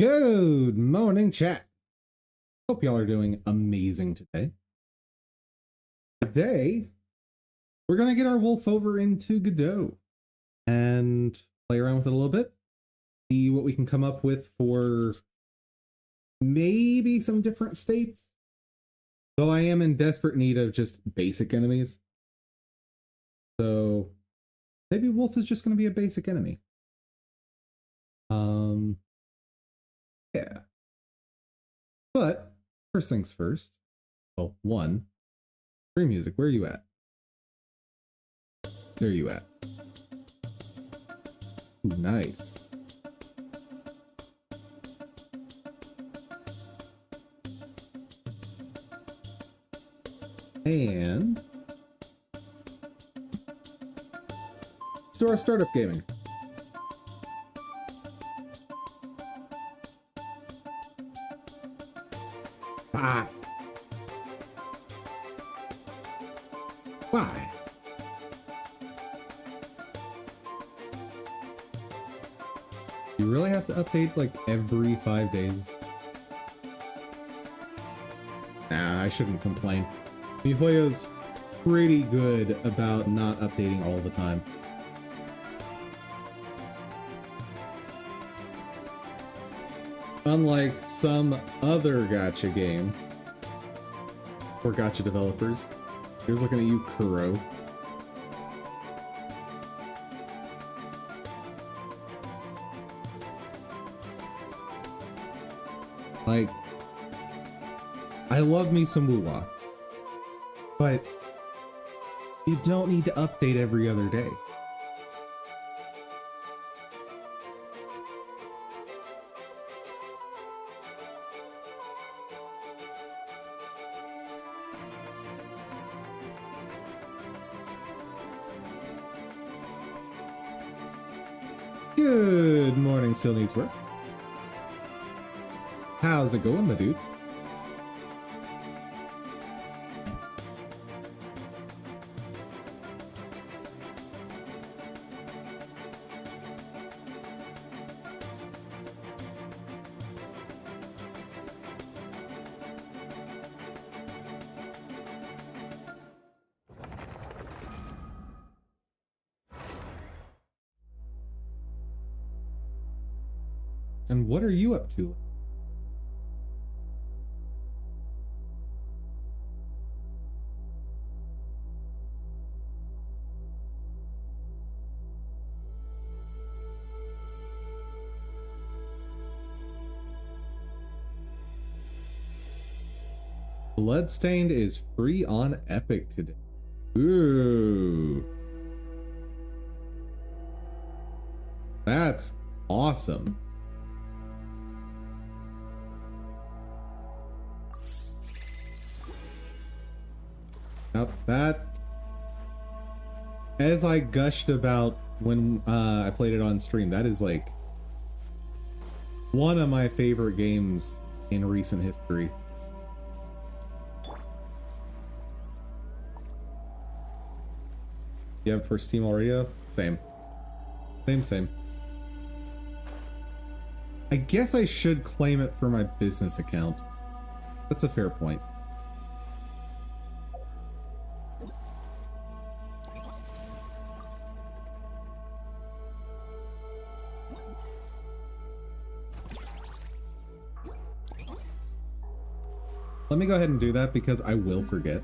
Good morning, chat. Hope y'all are doing amazing today. Today, we're going to get our wolf over into Godot and play around with it a little bit. See what we can come up with for maybe some different states. Though I am in desperate need of just basic enemies. So maybe wolf is just going to be a basic enemy. Yeah. But first things first. Well, one. Free music, where are you at? There you at. Ooh, nice. And Store Startup Gaming. Ah. Why? You really have to update like every 5 days? Nah, I shouldn't complain. MiHoYo's pretty good about not updating all the time. Unlike some other gacha games or gacha developers. Here's looking at you, Kuro. Like, I love me some Wuwa, but you don't need to update every other day. Good morning, Still Needs Work. How's it going, my dude? And what are you up to? Bloodstained is free on Epic today. Ooh. That's awesome. Now that, as I gushed about when I played it on stream, that is like one of my favorite games in recent history. You have it for Steam already? Same. Same. I guess I should claim it for my business account. That's a fair point. Let me go ahead and do that because I will forget.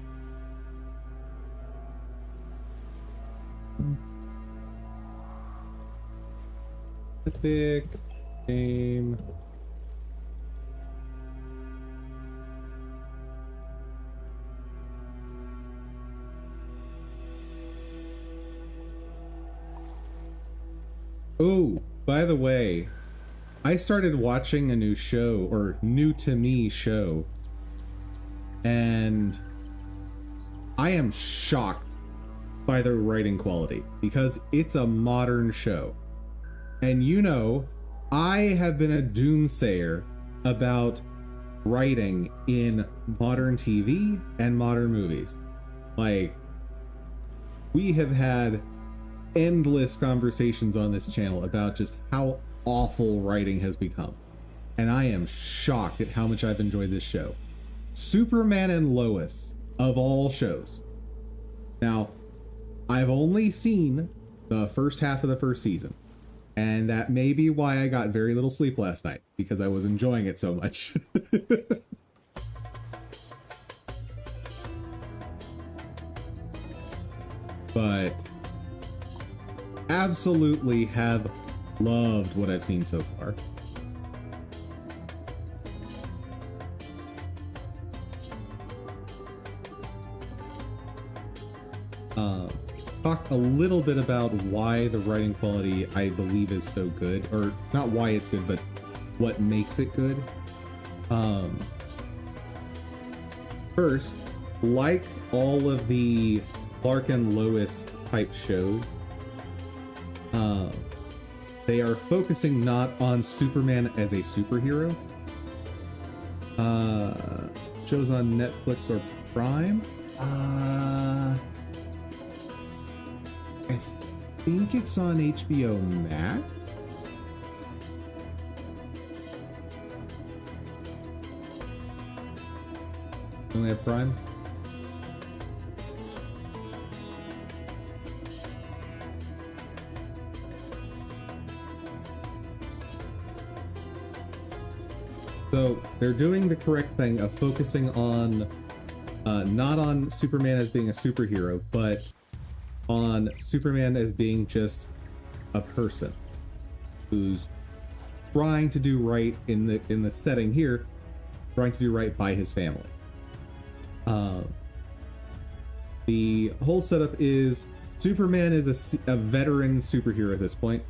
Epic game. Oh, by the way, I started watching a new show, or new to me show, and I am shocked by the writing quality because it's a modern show. And you know, I have been a doomsayer about writing in modern TV and modern movies. Like, we have had endless conversations on this channel about just how awful writing has become. and I am shocked at how much I've enjoyed this show. Superman and Lois, of all shows. Now, I've only seen the first half of the first season, and that may be why I got very little sleep last night, because I was enjoying it so much. But absolutely have loved what I've seen so far. Talk a little bit about why the writing quality I believe is so good, or not why it's good, but what makes it good. First, like all of the Clark and Lois type shows, they are focusing not on Superman as a superhero. Shows on Netflix or Prime. I think it's on HBO Max. Only have Prime. So they're doing the correct thing of focusing on not on Superman as being a superhero, but on Superman as being just a person who's trying to do right in the setting here, trying to do right by his family. The whole setup is Superman is a veteran superhero at this point.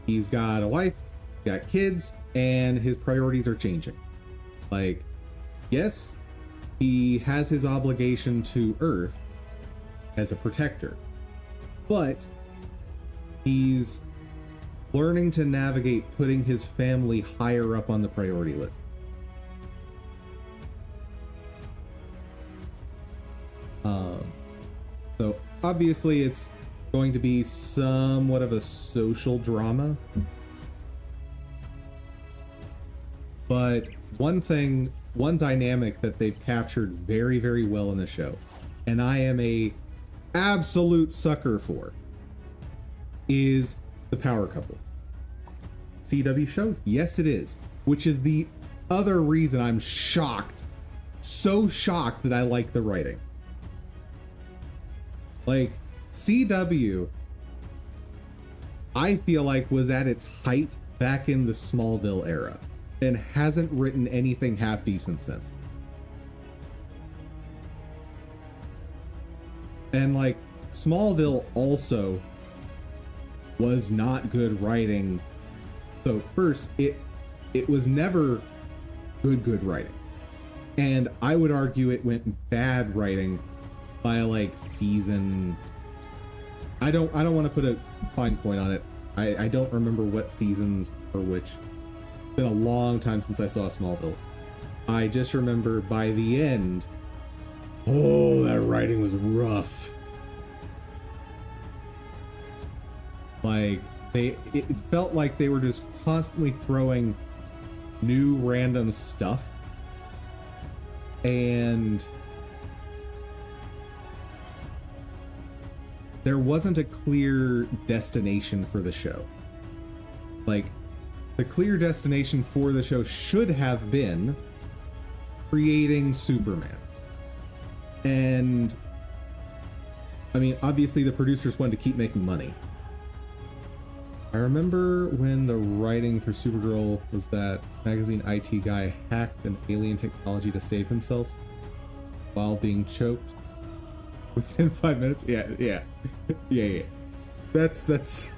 He's got a wife, got kids, and his priorities are changing. Like, yes, he has his obligation to Earth as a protector, but he's learning to navigate putting his family higher up on the priority list. So obviously it's going to be somewhat of a social drama, but one dynamic that they've captured very, very well in the show, and I am a absolute sucker for, is the power couple. CW show? Yes, it is. Which is the other reason I'm shocked, so shocked that I like the writing. Like, CW, I feel like was at its height back in the Smallville era, and hasn't written anything half decent since. And like, Smallville also was not good writing. So first, it was never good writing. And I would argue it went bad writing by like season, I don't want to put a fine point on it. I don't remember what seasons or which. It's been a long time since I saw Smallville. I just remember by the end, oh, that writing was rough. Like, it felt like they were just constantly throwing new random stuff, and there wasn't a clear destination for the show. Like, the clear destination for the show should have been creating Superman. And I mean, obviously the producers wanted to keep making money. I remember when the writing for Supergirl was that magazine IT guy hacked an alien technology to save himself while being choked within 5 minutes. Yeah. That's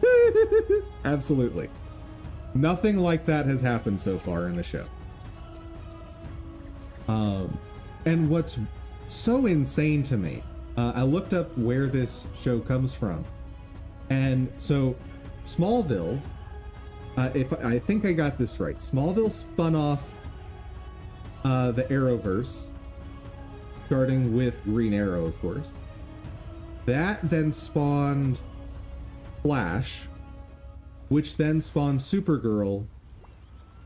absolutely. Nothing like that has happened so far in the show. And what's so insane to me, I looked up where this show comes from, and so Smallville, if I think I got this right, Smallville spun off the Arrowverse, starting with Green Arrow, of course. That then spawned Flash, which then spawned Supergirl,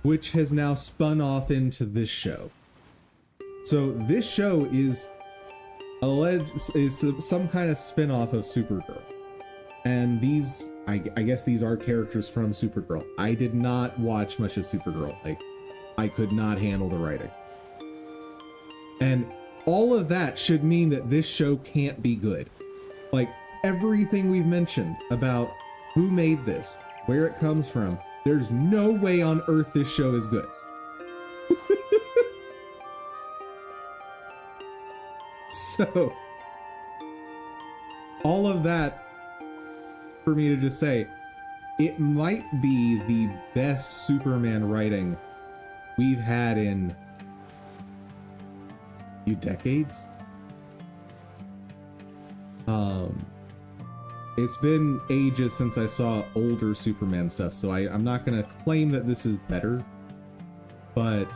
which has now spun off into this show. So this show is some kind of spin-off of Supergirl. And these, I guess these are characters from Supergirl. I did not watch much of Supergirl. Like, I could not handle the writing. And all of that should mean that this show can't be good. Like, everything we've mentioned about who made this, where it comes from, there's no way on earth this show is good. So, all of that for me to just say, it might be the best Superman writing we've had in a few decades. It's been ages since I saw older Superman stuff, so I'm not gonna claim that this is better, but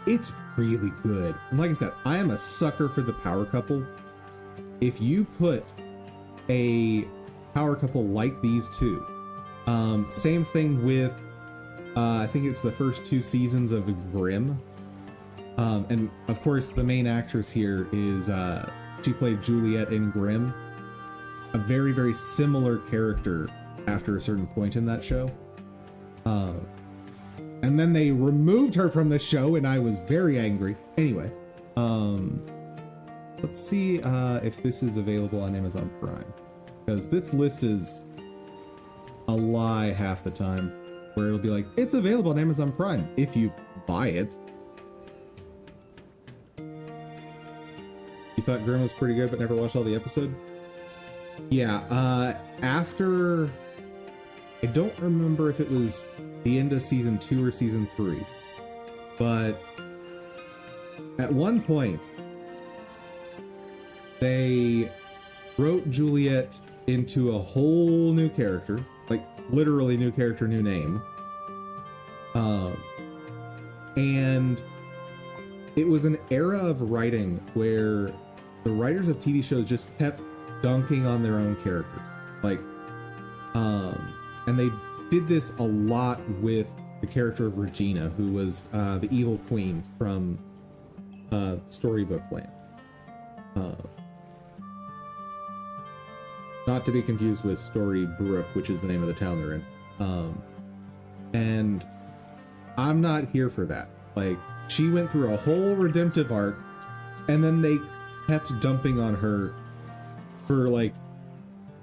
it's really good. And like I said, I am a sucker for the power couple. If you put a power couple like these two, same thing with, I think it's the first 2 seasons of Grimm. And of course, the main actress here is, she played Juliet in Grimm. A very, very similar character after a certain point in that show. And then they removed her from the show, and I was very angry. Anyway, let's see if this is available on Amazon Prime. Because this list is a lie half the time, where it'll be like, it's available on Amazon Prime if you buy it. You thought Grimm was pretty good but never watched all the episode? Yeah, after, I don't remember if it was the end of season 2 or season 3, but at one point they wrote Juliet into a whole new character, like literally new character, new name, and it was an era of writing where the writers of TV shows just kept dunking on their own characters, like, and they did this a lot with the character of Regina, who was the evil queen from Storybook Land. Not to be confused with Storybrooke, which is the name of the town they're in. And I'm not here for that. Like, she went through a whole redemptive arc, and then they kept dumping on her for, like,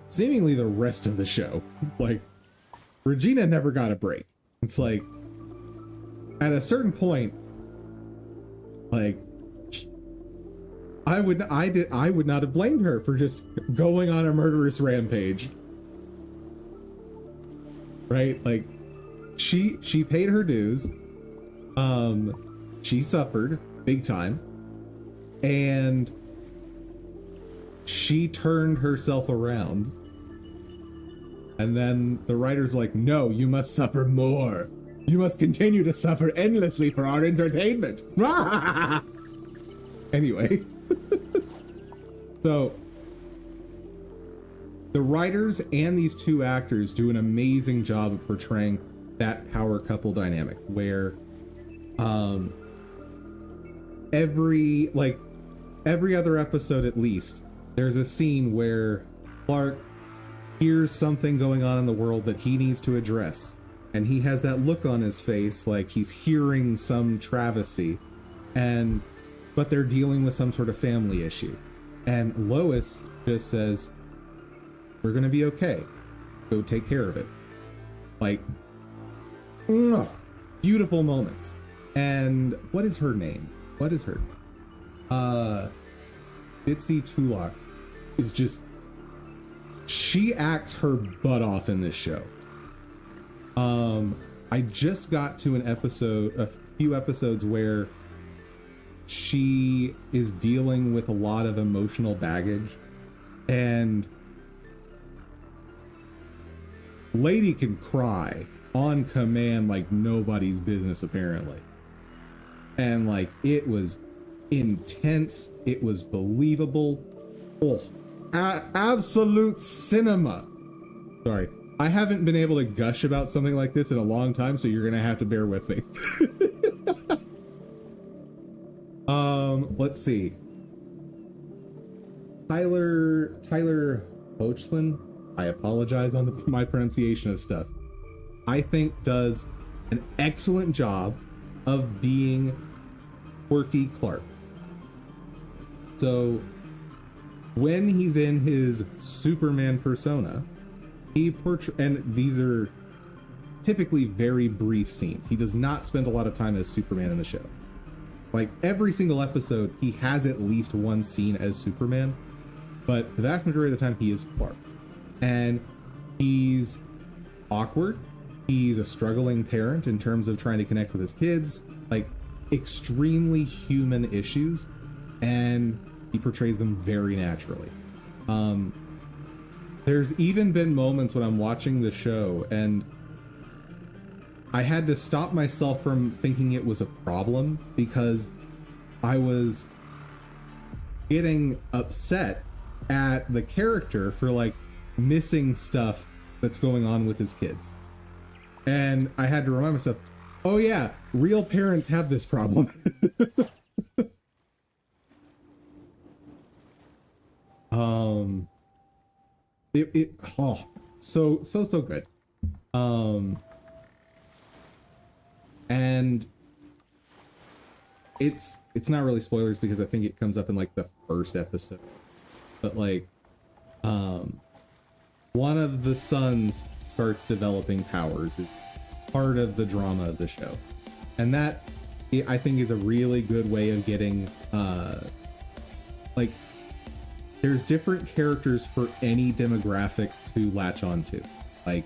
seemingly the rest of the show. Like, Regina never got a break. It's like, at a certain point, like, I would not have blamed her for just going on a murderous rampage. Right? Like, she paid her dues. She suffered big time. And she turned herself around. And then the writer's like, no, you must suffer more. You must continue to suffer endlessly for our entertainment. Anyway. So, the writers and these 2 actors do an amazing job of portraying that power couple dynamic, where every other episode at least, there's a scene where Clark hears something going on in the world that he needs to address, and he has that look on his face like he's hearing some travesty, but they're dealing with some sort of family issue, and Lois just says, we're gonna be okay, go take care of it. Like, beautiful moments. And what is her name? Bitsy Tulloch is just, she acts her butt off in this show. I just got to a few episodes where she is dealing with a lot of emotional baggage, and lady can cry on command like nobody's business, apparently. And like, it was intense, it was believable. Absolute cinema. Sorry, I haven't been able to gush about something like this in a long time, so you're gonna have to bear with me. Let's see. Tyler Hoechlin, I apologize on my pronunciation of stuff, I think does an excellent job of being quirky Clark. So when he's in his Superman persona, and these are typically very brief scenes. He does not spend a lot of time as Superman in the show. Like every single episode, he has at least one scene as Superman, but the vast majority of the time he is Clark. And he's awkward. He's a struggling parent in terms of trying to connect with his kids, like extremely human issues, and he portrays them very naturally. There's even been moments when I'm watching the show and I had to stop myself from thinking it was a problem because I was getting upset at the character for like missing stuff that's going on with his kids. And I had to remind myself, oh yeah, real parents have this problem. So good. And it's not really spoilers because I think it comes up in like the first episode, but like one of the sons starts developing powers. It's part of the drama of the show, and that I think is a really good way of getting like there's different characters for any demographic to latch onto. Like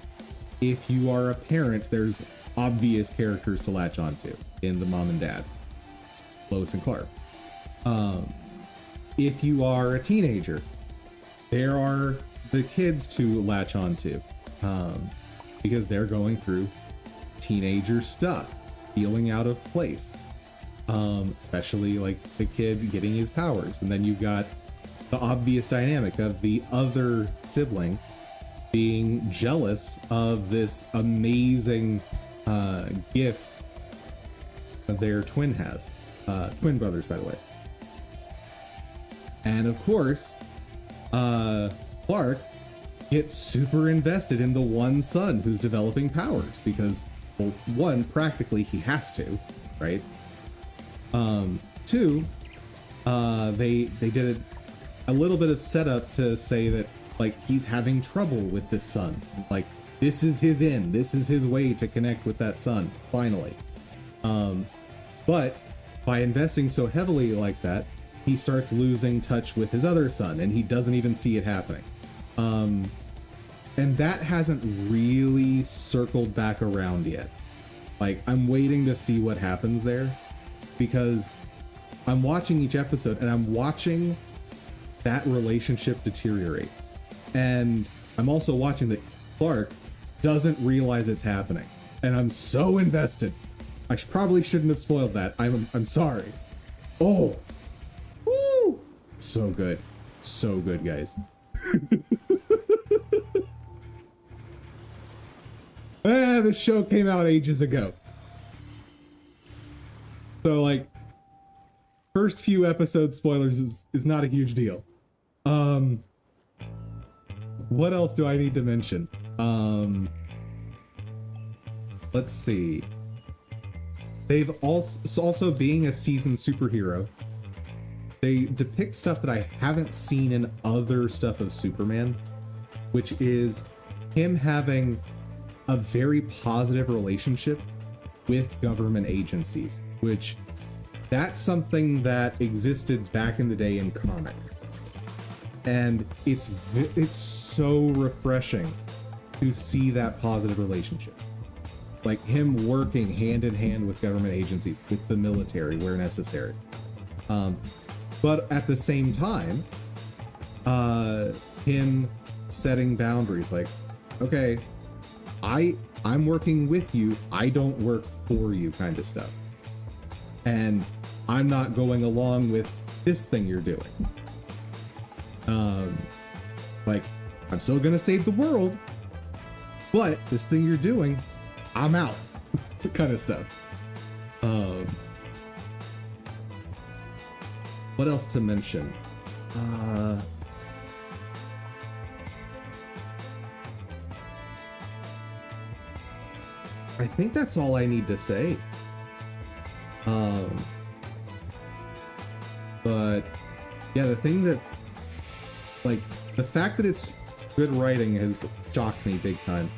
if you are a parent, there's obvious characters to latch onto in the mom and dad, Lois and Clark. If you are a teenager, there are the kids to latch onto, because they're going through teenager stuff, feeling out of place, especially like the kid getting his powers. And then you've got the obvious dynamic of the other sibling being jealous of this amazing gift their twin has. Twin brothers, by the way. And of course, Clark gets super invested in the one son who's developing powers because, well, one, practically he has to, right? Two, they did a little bit of setup to say that like he's having trouble with this son. Like this is his end. This is his way to connect with that son, finally. But by investing so heavily like that, he starts losing touch with his other son, and he doesn't even see it happening. And that hasn't really circled back around yet. Like, I'm waiting to see what happens there, because I'm watching each episode, and I'm watching that relationship deteriorate. And I'm also watching that Clark doesn't realize it's happening. And I'm so invested. I probably shouldn't have spoiled that. I'm sorry. Oh, woo! So good. So good, guys. This show came out ages ago. So, like, first few episode spoilers is not a huge deal. What else do I need to mention? Let's see. They've also being a seasoned superhero, they depict stuff that I haven't seen in other stuff of Superman, which is him having a very positive relationship with government agencies, which that's something that existed back in the day in comics. And it's so refreshing to see that positive relationship. Like him working hand in hand with government agencies, with the military where necessary. But at the same time, him setting boundaries like, okay, I'm working with you, I don't work for you kind of stuff. And I'm not going along with this thing you're doing. Like, I'm still gonna save the world, but this thing you're doing, I'm out. Kind of stuff. What else to mention? I think that's all I need to say. But yeah, the thing that's like the fact that it's good writing has shocked me big time.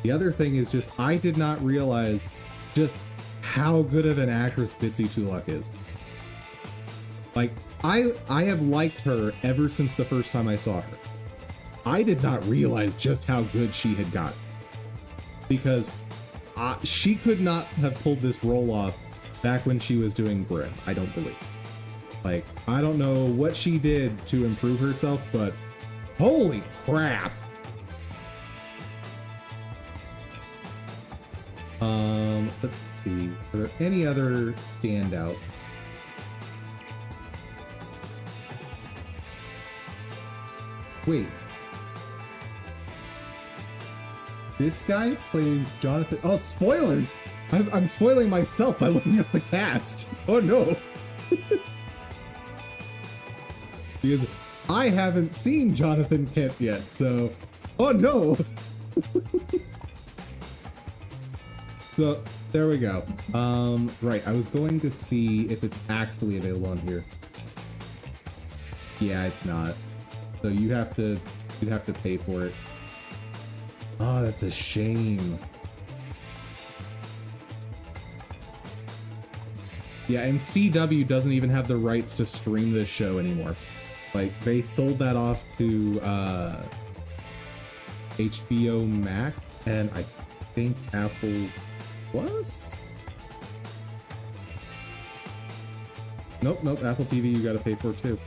The other thing is just I did not realize just how good of an actress Bitsie Tulloch is. Like I have liked her ever since the first time I saw her. I did not realize just how good she had gotten, because she could not have pulled this role off back when she was doing Grimm, I don't believe. Like, I don't know what she did to improve herself, but holy crap! Let's see. Are there any other standouts? Wait. This guy plays Jonathan. Oh, spoilers! I'm spoiling myself by looking up the cast. Oh no! Because I haven't seen Jonathan Kent yet, so... Oh no! So, there we go. Right, I was going to see if it's actually available on here. Yeah, it's not. So you'd have to pay for it. Oh, that's a shame. Yeah, and CW doesn't even have the rights to stream this show anymore. Like, they sold that off to HBO Max and I think Apple Plus? Nope, Apple TV you gotta pay for too.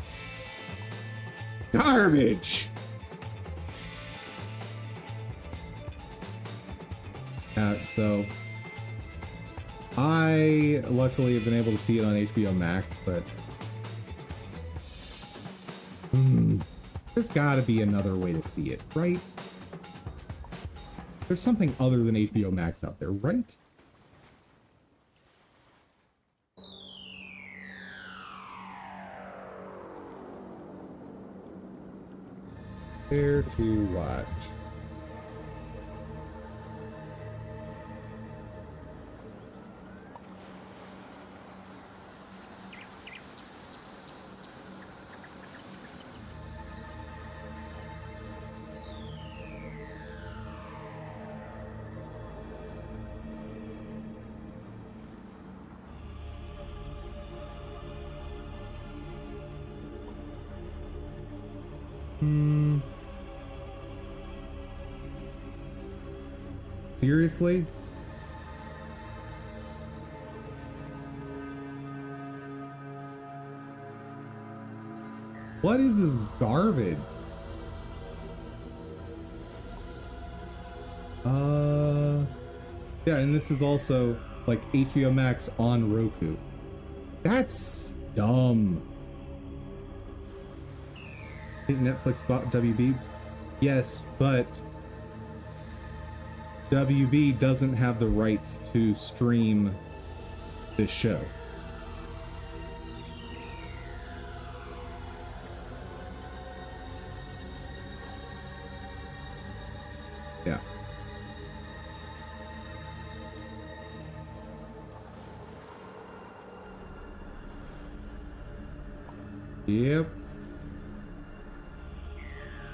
Garbage! So I luckily have been able to see it on HBO Max, but there's gotta be another way to see it, right? There's something other than HBO Max out there, right? Where to watch? Seriously? What is this garbage? Yeah, and this is also like HBO Max on Roku. That's dumb. I think Netflix bought WB. Yes, but WB doesn't have the rights to stream this show. Yeah. Yep.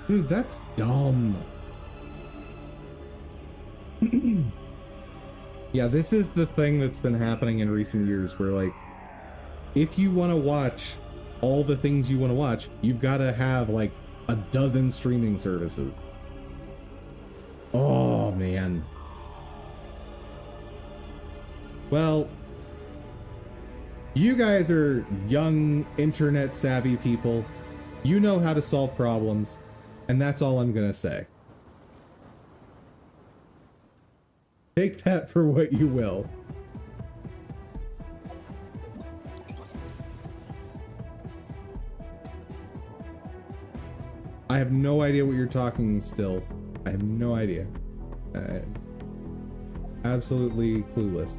Dude, that's dumb. Yeah, this is the thing that's been happening in recent years where, like, if you want to watch all the things you want to watch, you've got to have, like, a dozen streaming services. Oh, man. Well, you guys are young, internet-savvy people. You know how to solve problems, and that's all I'm gonna say. Take that for what you will. I have no idea what you're talking still. I have no idea. Absolutely clueless.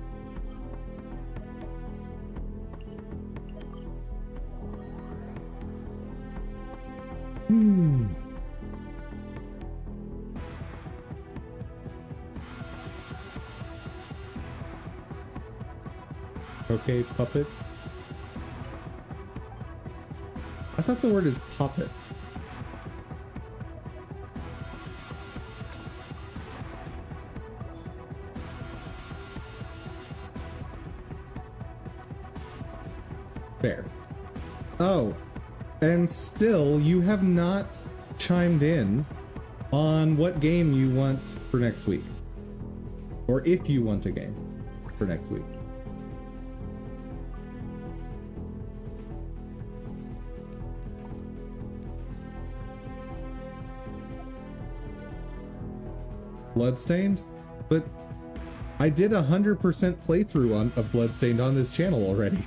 Okay, puppet. I thought the word is puppet. Fair. Oh, and still you have not chimed in on what game you want for next week. Or if you want a game for next week. Bloodstained? But I did 100% playthrough of Bloodstained on this channel already.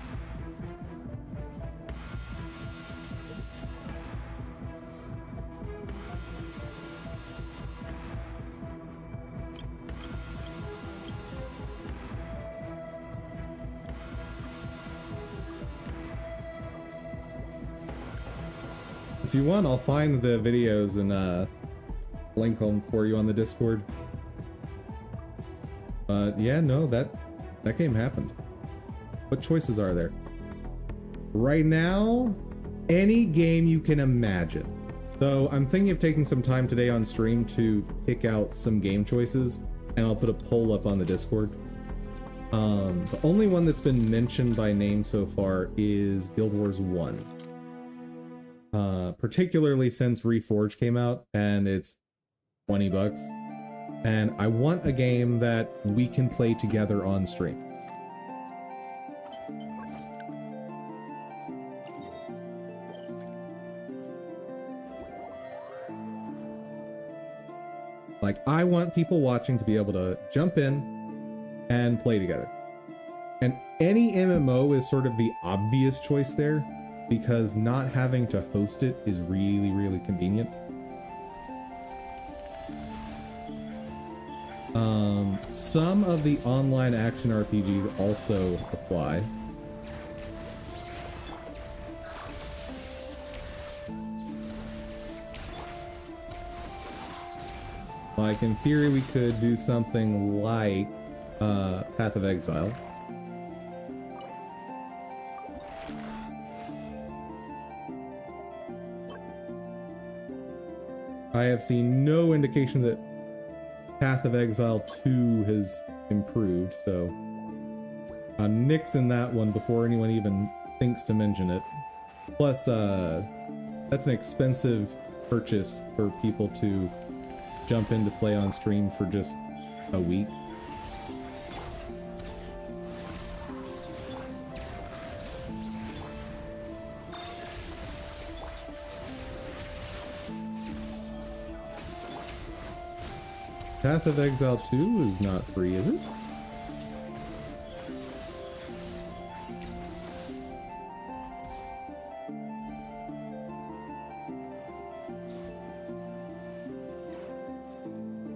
If you want, I'll find the videos and link them for you on the Discord. But yeah, no, that game happened. What choices are there? Right now, any game you can imagine. So I'm thinking of taking some time today on stream to pick out some game choices, and I'll put a poll up on the Discord. The only one that's been mentioned by name so far is Guild Wars 1. Particularly since Reforged came out and it's $20. And I want a game that we can play together on stream. Like, I want people watching to be able to jump in and play together. And any MMO is sort of the obvious choice there, because not having to host it is really, really convenient. Some of the online action RPGs also apply. Like, in theory, we could do something like Path of Exile. I have seen no indication that Path of Exile 2 has improved, so I'm nixing that one before anyone even thinks to mention it. Plus, that's an expensive purchase for people to jump in to play on stream for just a week. Path of Exile 2 is not free, is it?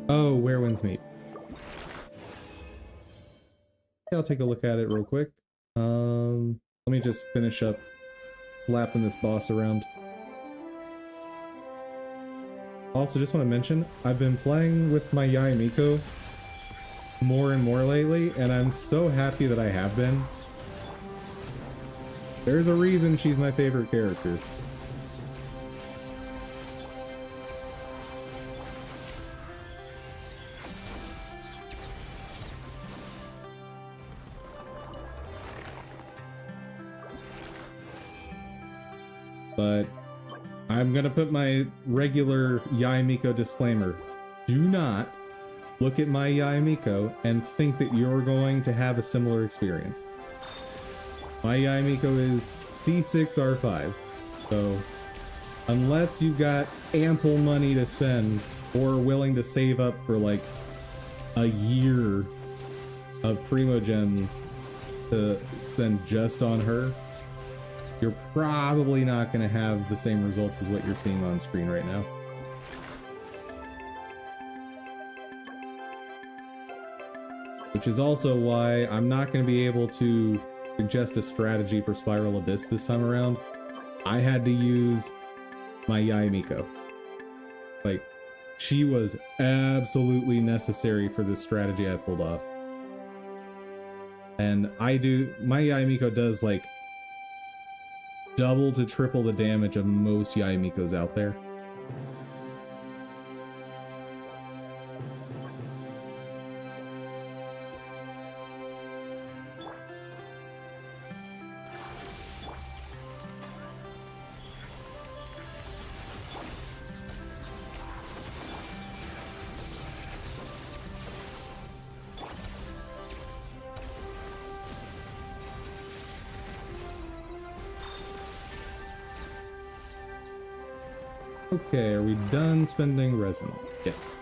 Oh, Where Winds Meet. I'll take a look at it real quick. Let me just finish up slapping this boss around. Also, just want to mention, I've been playing with my Yae Miko more and more lately, and I'm so happy that I have been. There's a reason she's my favorite character. But I'm gonna put my regular Yae Miko disclaimer. Do not look at my Yae Miko and think that you're going to have a similar experience. My Yae Miko is C6R5, so unless you've got ample money to spend or willing to save up for like a year of Primogems to spend just on her, you're probably not going to have the same results as what you're seeing on screen right now. which is also why I'm not going to be able to suggest a strategy for Spiral Abyss this time around. I had to use my Yae Miko. Like, she was absolutely necessary for this strategy I pulled off. And my Yae Miko does like double to triple the damage of most Yae Mikos out there. Okay, are we done spending resin? Yes.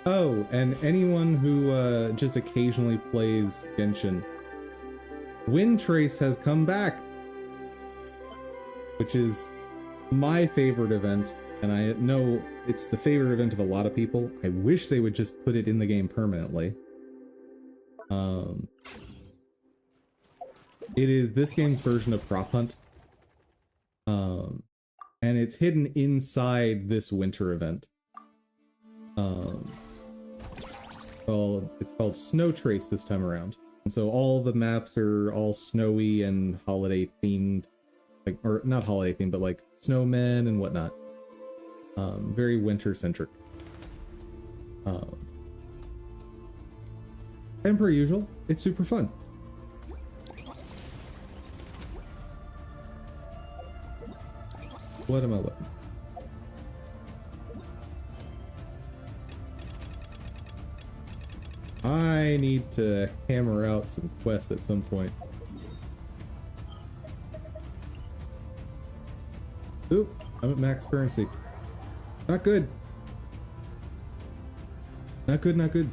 Oh, and anyone who just occasionally plays Genshin, Windtrace has come back, which is my favorite event, and I know it's the favorite event of a lot of people. I wish they would just put it in the game permanently. It is this game's version of Prop Hunt, and it's hidden inside this winter event. It's called Snow Trace this time around, and so all the maps are all snowy and holiday themed, like, or not holiday themed, but like snowmen and whatnot. Very winter centric. And per usual, it's super fun. What am I looking? I need to hammer out some quests at some point. Oop, I'm at max currency. Not good. Not good, not good.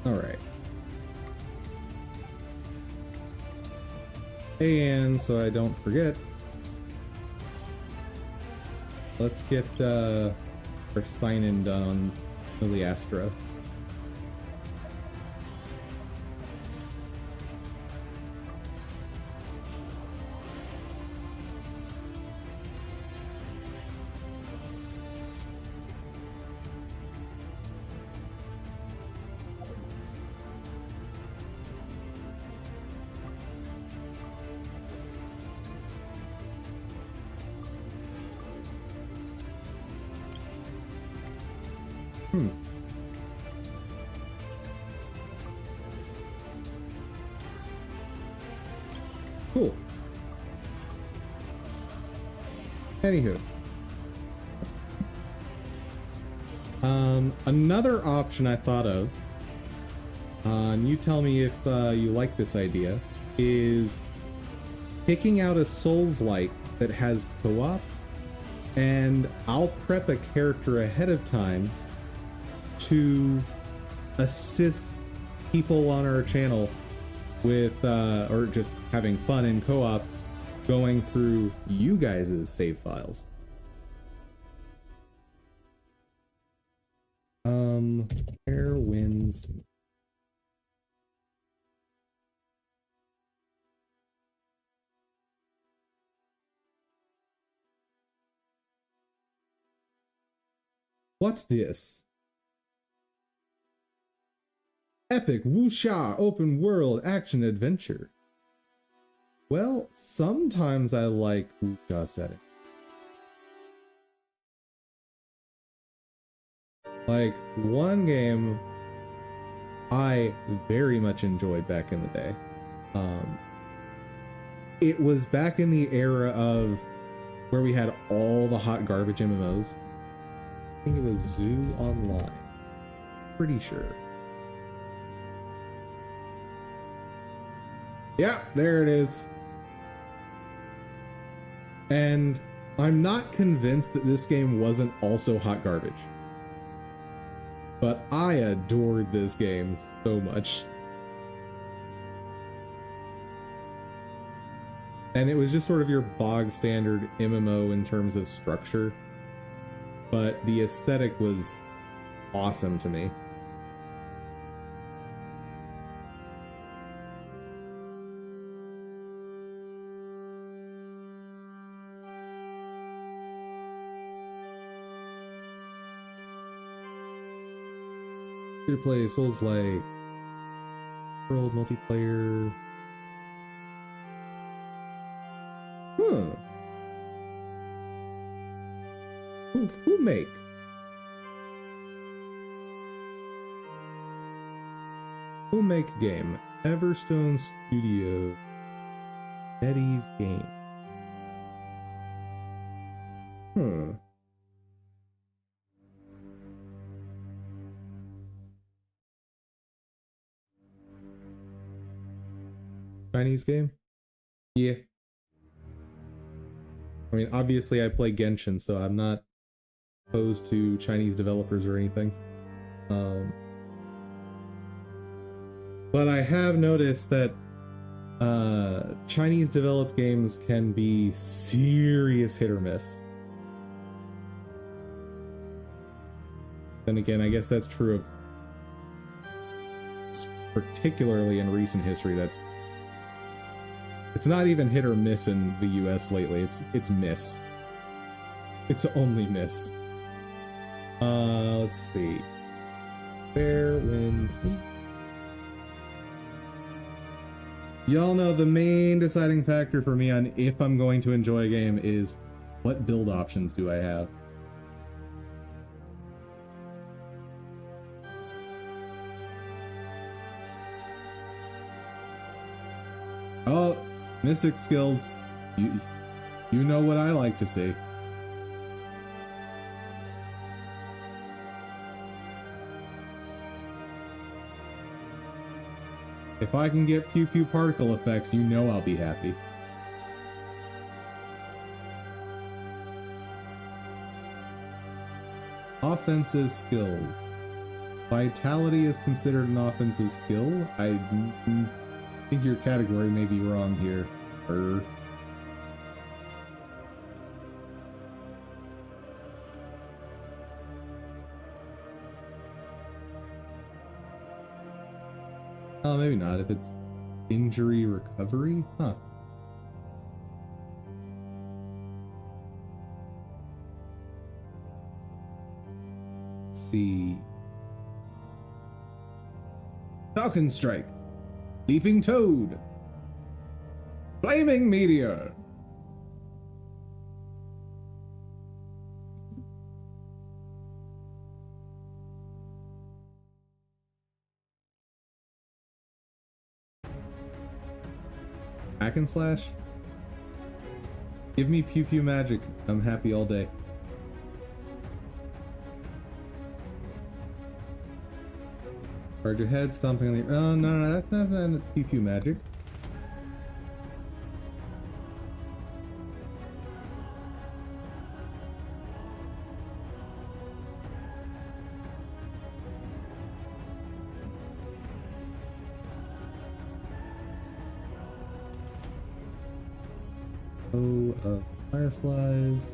Alright. And so I don't forget, let's get our sign-in done on Iliastra. Cool. Anywho. Another option I thought of, and you tell me if you like this idea, is picking out a Souls-like that has co-op, and I'll prep a character ahead of time to assist people on our channel with, or just having fun in co-op, going through you guys' save files. Air Winds. What's this? Epic wuxia open world action adventure. Well, sometimes I like wuxia setting. Like, one game I very much enjoyed back in the day. It was back in the era of where we had all the hot garbage MMOs. I think it was Zoo Online. Pretty sure. Yeah, there it is. And I'm not convinced that this game wasn't also hot garbage. But I adored this game so much. And it was just sort of your bog standard MMO in terms of structure. But the aesthetic was awesome to me. To play Souls-like world multiplayer. Huh. Who make? Who make game? Everstone Studio. Eddie's game. Hmm. Chinese game? Yeah. I mean, obviously I play Genshin, so I'm not opposed to Chinese developers or anything. But I have noticed that Chinese developed games can be serious hit or miss. Then again, I guess that's true of, particularly in recent history, it's not even hit or miss in the US lately. It's miss. It's only miss. Let's see. Fair wins me. Y'all know the main deciding factor for me on if I'm going to enjoy a game is what build options do I have? Oh, Mystic skills. You know what I like to see. If I can get pew pew particle effects, you know I'll be happy. Offensive skills. Vitality is considered an offensive skill. I think your category may be wrong here. Oh, maybe not. If it's injury recovery? Huh. Let's see. Falcon Strike. Leaping Toad. Flaming Meteor. Hack and slash? Give me pew pew magic. I'm happy all day. Charge your head, stomping on the... Oh, no, that's not pew pew magic. Fireflies.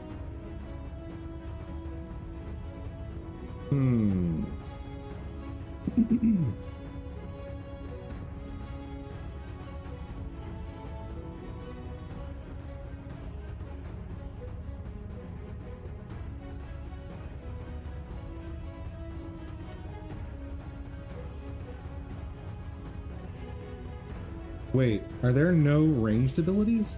Wait, are there no ranged abilities?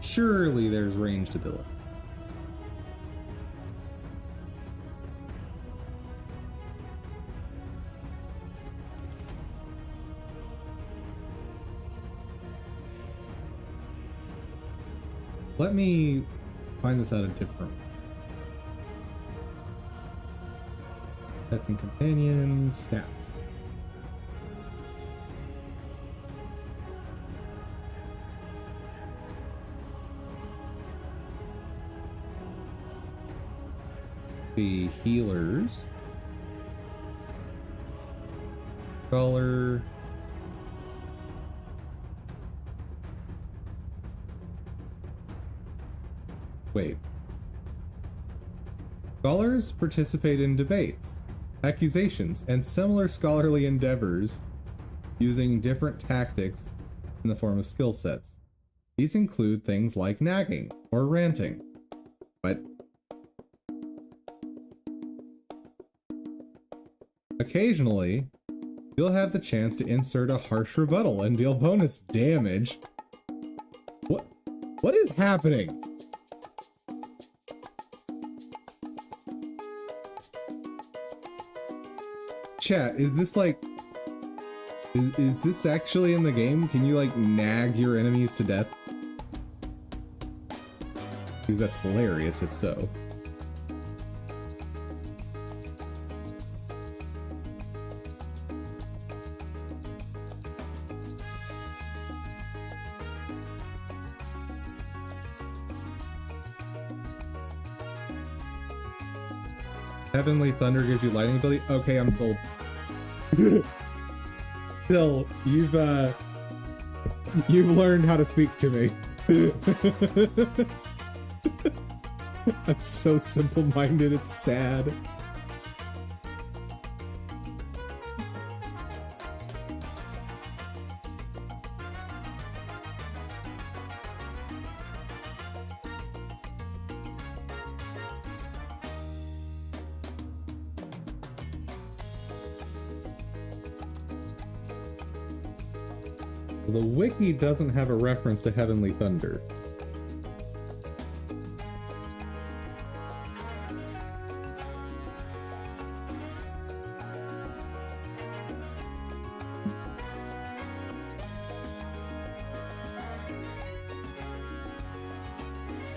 Surely there's ranged ability. Let me find this out a different. Pets and companions, stats. The healers. Color. Wait. Scholars participate in debates, accusations, and similar scholarly endeavors using different tactics in the form of skill sets. These include things like nagging or ranting. But occasionally, you'll have the chance to insert a harsh rebuttal and deal bonus damage. What is happening? Chat, is this like... Is this actually in the game? Can you like nag your enemies to death? Because that's hilarious if so. Heavenly Thunder gives you lightning ability? Okay, I'm sold. Phil, you've learned how to speak to me. I'm so simple-minded, it's sad. The wiki doesn't have a reference to Heavenly Thunder.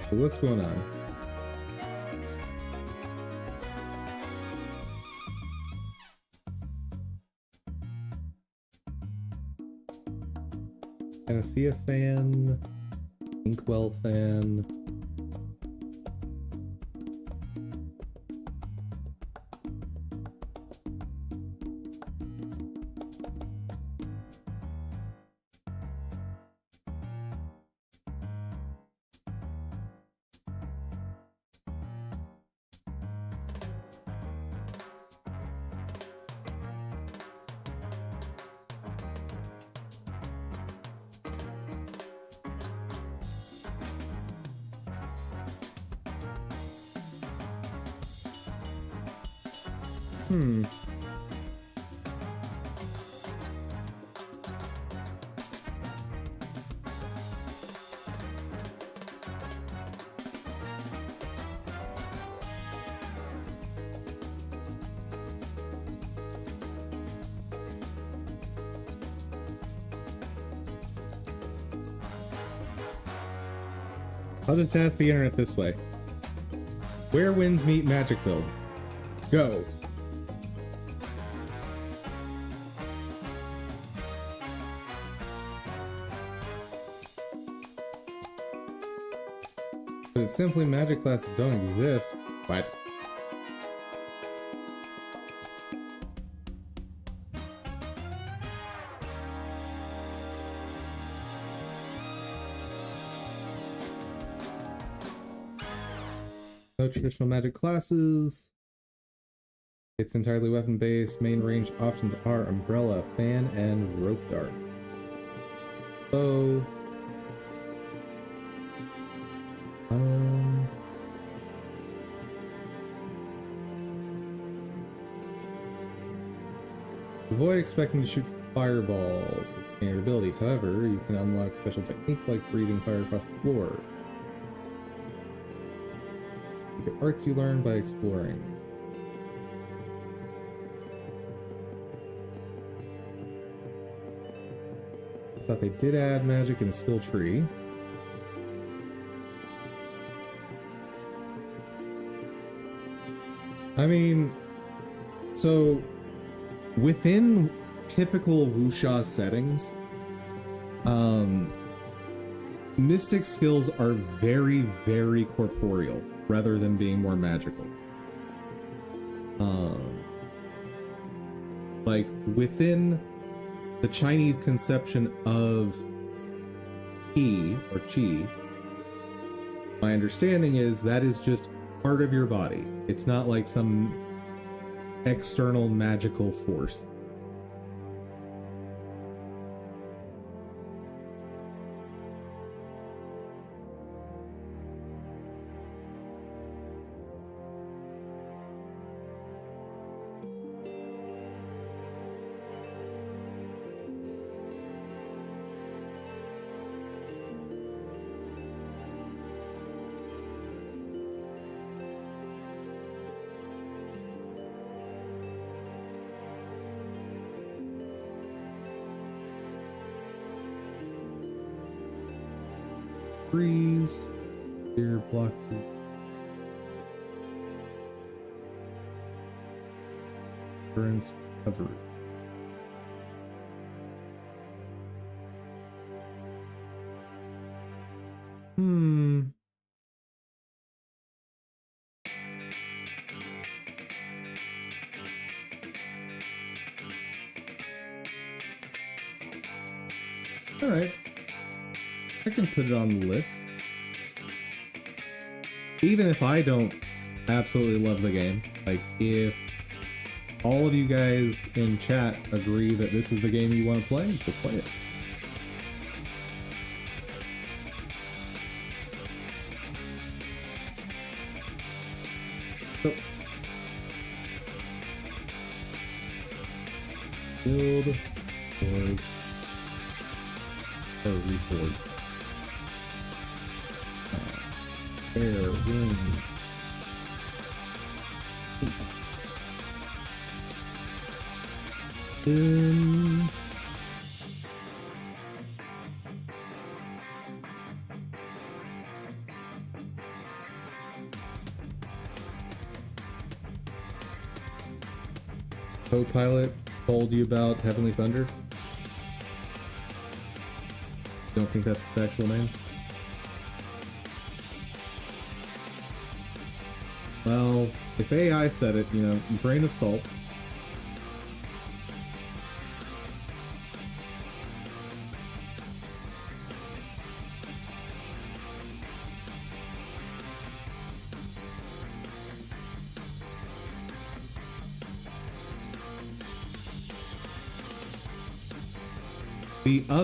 So what's going on? Panacea fan, Inkwell fan. I'll just ask the internet this way. Where winds meet Magic Build? Go. But it's simply Magic classes don't exist. What? No traditional Magic classes. It's entirely weapon-based. Main range options are Umbrella, Fan, and Rope Dart. So... Avoid expecting to shoot fireballs with standard ability. However, you can unlock special techniques like breathing fire across the floor. Look at arts you learn by exploring. I thought they did add magic in the skill tree. I mean, so within typical wuxia settings, mystic skills are very, very corporeal rather than being more magical. Like within the Chinese conception of qi or qi, my understanding is that is just part of your body. It's not like some external magical force. Freeze. Here, block. Currents recovery. Alright. I can put it on the list. Even if I don't absolutely love the game, like if all of you guys in chat agree that this is the game you want to play, we'll play it. So, build or report. Air, wind. Co-pilot told you about Heavenly Thunder? Don't think that's the actual name? Well, if AI said it, you know, grain of salt.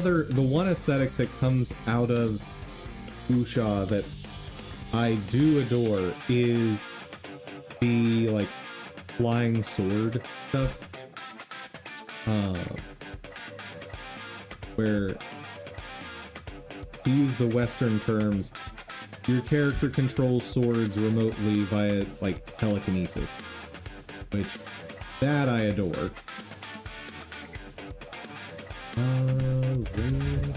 The one aesthetic that comes out of wuxia that I do adore is the like flying sword stuff, where, to use the Western terms, your character controls swords remotely via like telekinesis, which that I adore. Range.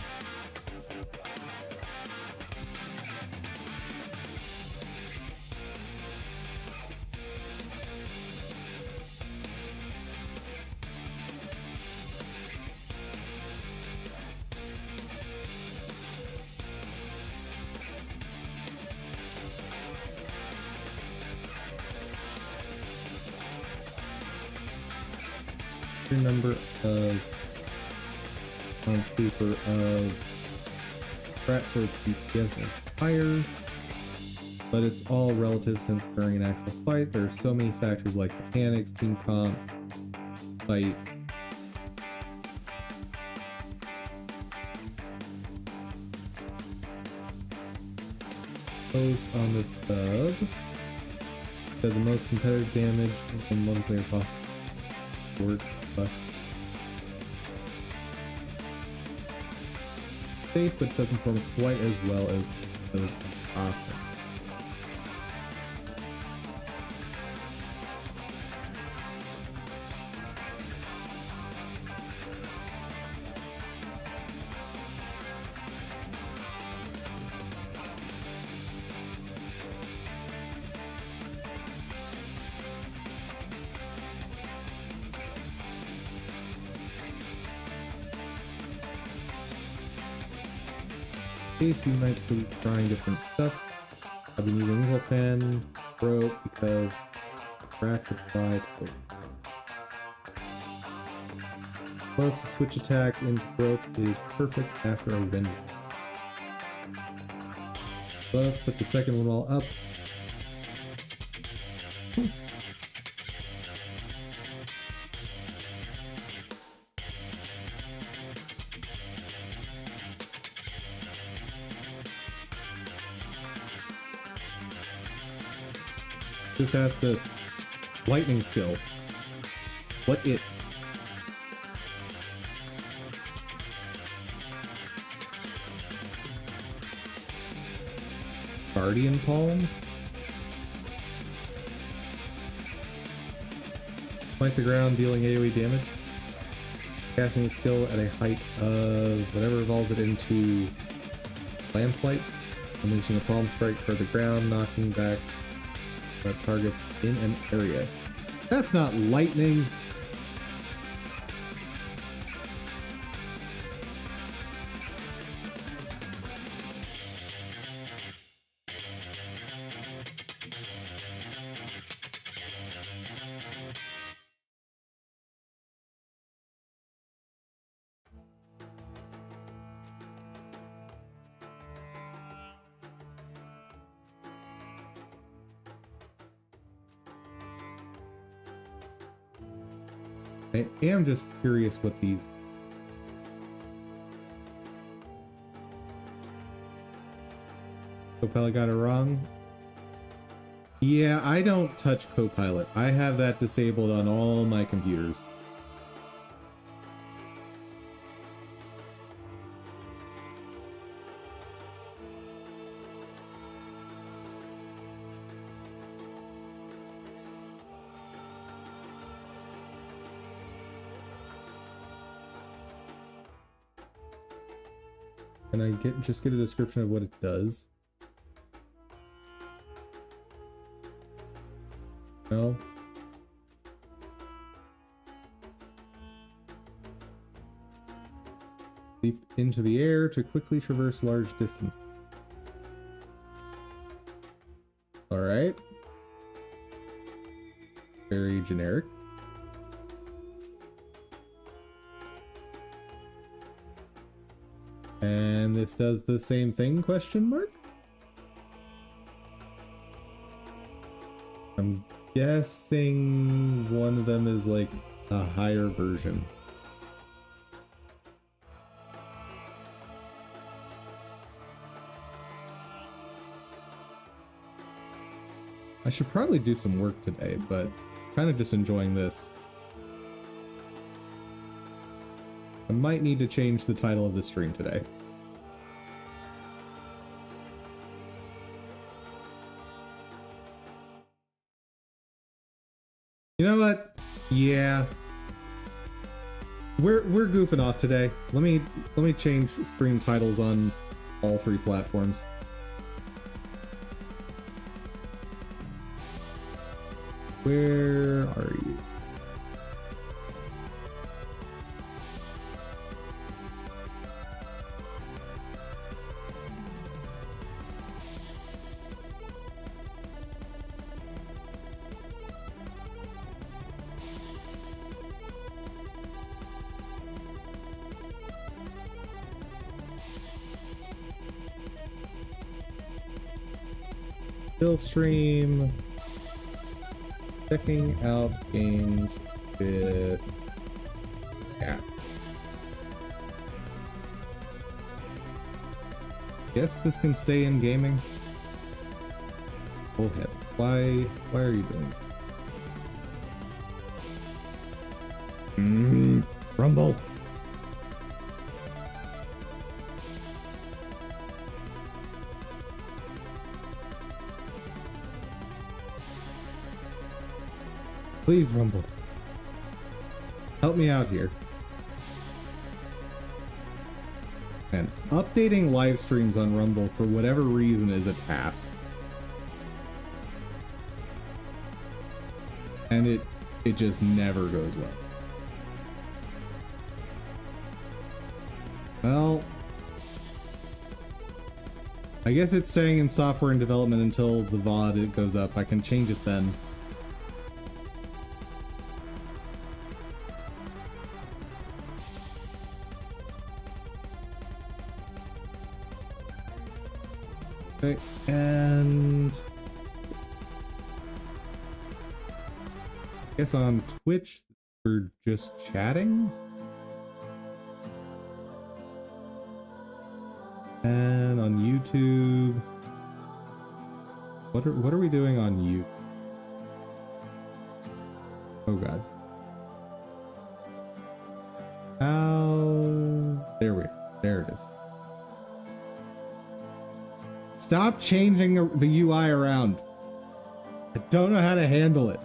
Number of on paper of Stratford's DPS are higher, but it's all relative since during an actual fight there are so many factors like mechanics, team comp, fight. Post on the sub said the most competitive damage in one player possible. Word plus safe, but doesn't perform quite as well as those offense. You might still be trying different stuff. I've been using Evil Pen Pro because rats apply to plus the switch attack into broke is perfect after a win. But put the second one all up. Just ask this lightning skill. What it? Guardian Palm? Smite the ground, dealing AoE damage. Casting a skill at a height of whatever evolves it into Landflight. Unleashing a palm strike for the ground, knocking back targets in an area. That's not lightning. I am just curious what these... Copilot got it wrong? Yeah, I don't touch Copilot. I have that disabled on all my computers. Can I just get a description of what it does? No. Leap into the air to quickly traverse large distance. All right. Very generic. And this does the same thing, question mark? I'm guessing one of them is like a higher version. I should probably do some work today, but kind of just enjoying this. I might need to change the title of the stream today. You know what? Yeah. We're goofing off today. Let me change stream titles on all 3 platforms. Where are you? Still stream. Checking out games with cat. Guess this can stay in gaming. Bullhead. Why are you doing? Rumble. Please, Rumble. Help me out here. And updating live streams on Rumble for whatever reason is a task. And it just never goes well. Well, I guess it's staying in software and development until the VOD goes up. I can change it then. Okay, and I guess on Twitch we're just chatting. And on YouTube, what are we doing on YouTube? Oh God. How? There it is. Stop changing the UI around. I don't know how to handle it.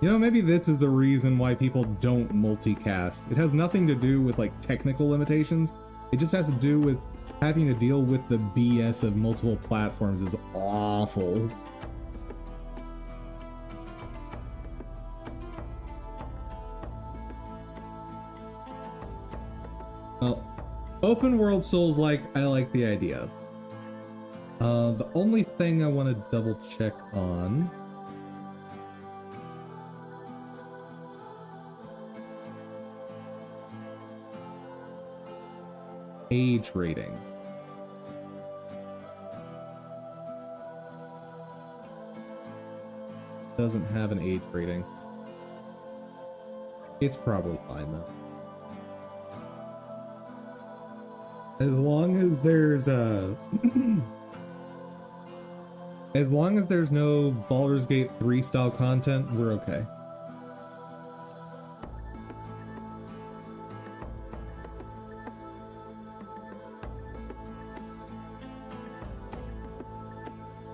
You know, maybe this is the reason why people don't multicast. It has nothing to do with like technical limitations. It just has to do with having to deal with the BS of multiple platforms is awful. Well, open world Souls-like, I like the idea. The only thing I want to double check on age rating. Doesn't have an age rating. It's probably fine though. As long as there's as long as there's no Baldur's Gate 3 style content, we're okay.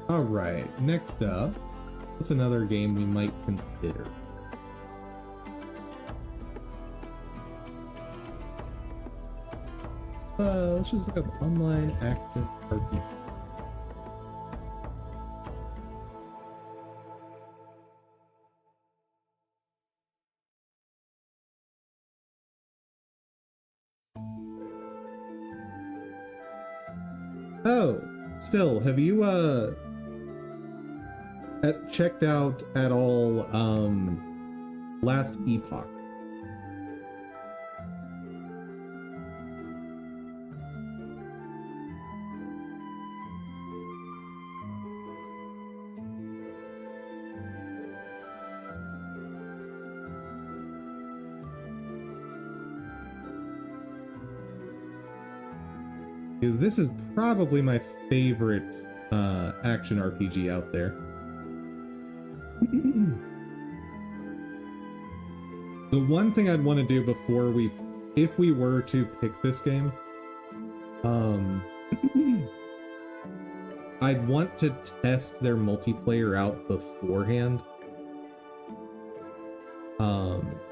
Alright, next up, what's another game we might consider? Let's just look up online action RPG. Oh, still, have you checked out at all Last Epoch? Because this is probably my favorite action RPG out there. The one thing I'd want to do before if we were to pick this game, I'd want to test their multiplayer out beforehand.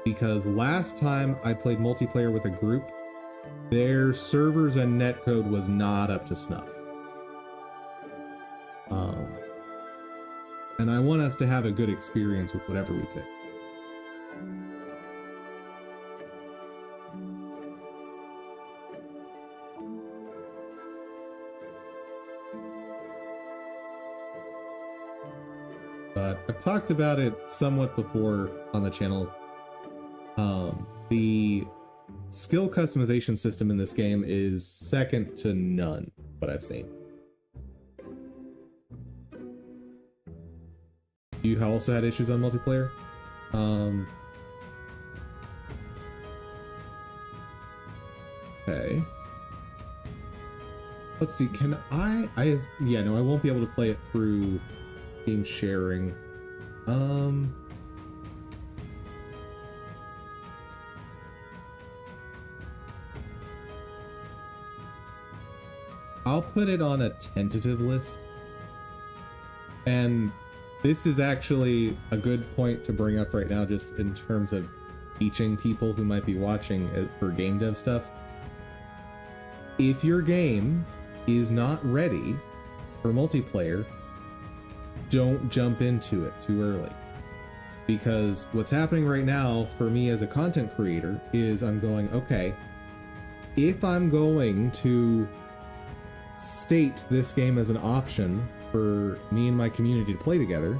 Because last time I played multiplayer with a group, their servers and netcode was not up to snuff. And I want us to have a good experience with whatever we pick. But I've talked about it somewhat before on the channel. The skill customization system in this game is second to none, what I've seen. You also had issues on multiplayer? Okay. Let's see, can yeah, no, I won't be able to play it through game sharing. I'll put it on a tentative list. And this is actually a good point to bring up right now, just in terms of teaching people who might be watching for game dev stuff. If your game is not ready for multiplayer, don't jump into it too early. Because what's happening right now for me as a content creator is I'm going, okay, if I'm going to state this game as an option for me and my community to play together,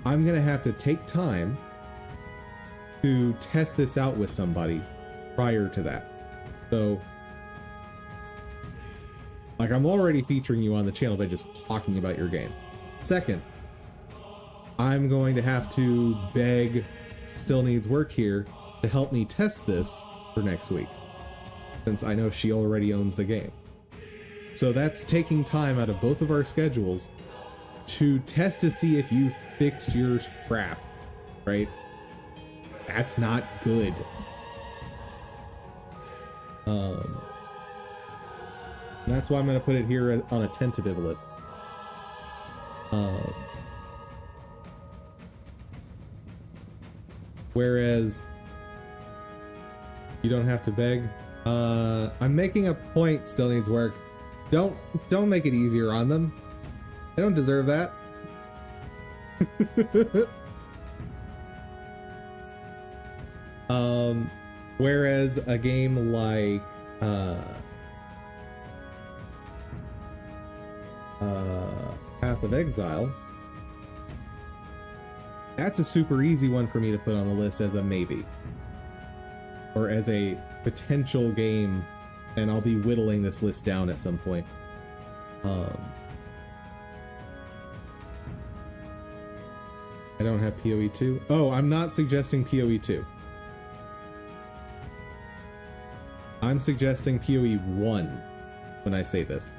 I'm gonna have to take time to test this out with somebody prior to that. So, like, I'm already featuring you on the channel by just talking about your game. Second, I'm going to have to beg Still Needs Work here to help me test this for next week, since I know she already owns the game. So that's taking time out of both of our schedules to test to see if you fixed your crap, right? That's not good. That's why I'm going to put it here on a tentative list. Whereas you don't have to beg. I'm making a point. Still Needs Work. Don't make it easier on them. They don't deserve that. Whereas a game like Path of Exile, that's a super easy one for me to put on the list as a maybe, or as a potential game, and I'll be whittling this list down at some point. I don't have PoE 2. Oh, I'm not suggesting PoE 2. I'm suggesting PoE 1 when I say this.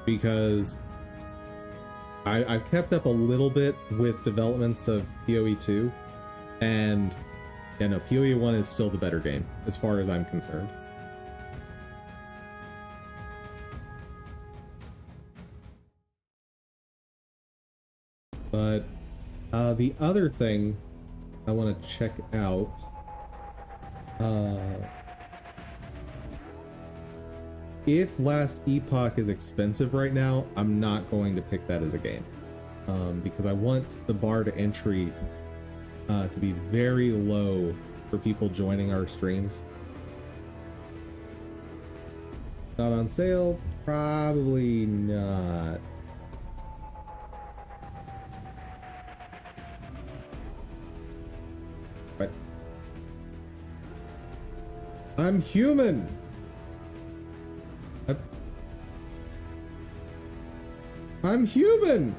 Because I've kept up a little bit with developments of PoE 2, and yeah, no, PoE 1 is still the better game as far as I'm concerned. But the other thing I want to check out, if Last Epoch is expensive right now, I'm not going to pick that as a game, because I want the bar to entry to be very low for people joining our streams. Not on sale? Probably not. But I'm human. I'm human.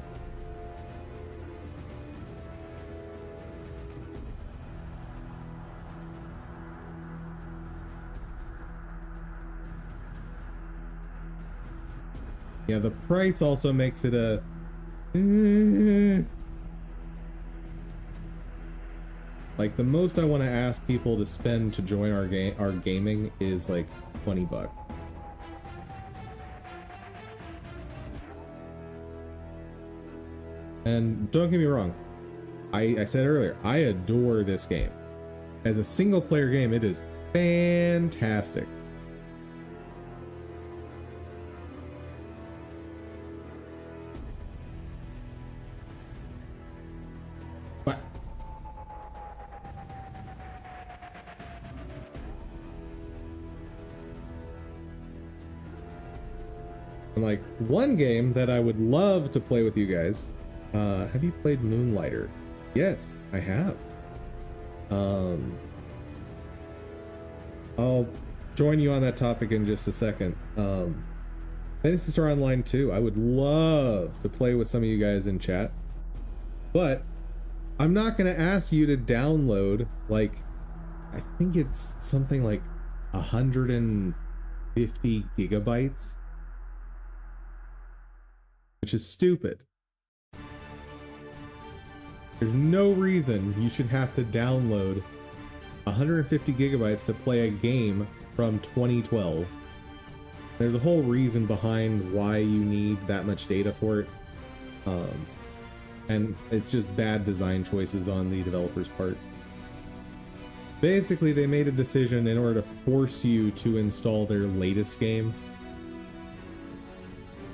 Yeah, the price also makes it a like, the most I want to ask people to spend to join our gaming is like $20. And don't get me wrong, I said earlier, I adore this game. As a single player game, it is fantastic. But like, one game that I would love to play with you guys, have you played Moonlighter? Yes, I have. I'll join you on that topic in just a second. Phantasy Star Online 2, I would love to play with some of you guys in chat, but I'm not going to ask you to download, like, I think it's something like 150 gigabytes, which is stupid. There's no reason you should have to download 150 gigabytes to play a game from 2012. There's a whole reason behind why you need that much data for it. And it's just bad design choices on the developer's part. Basically, they made a decision in order to force you to install their latest game.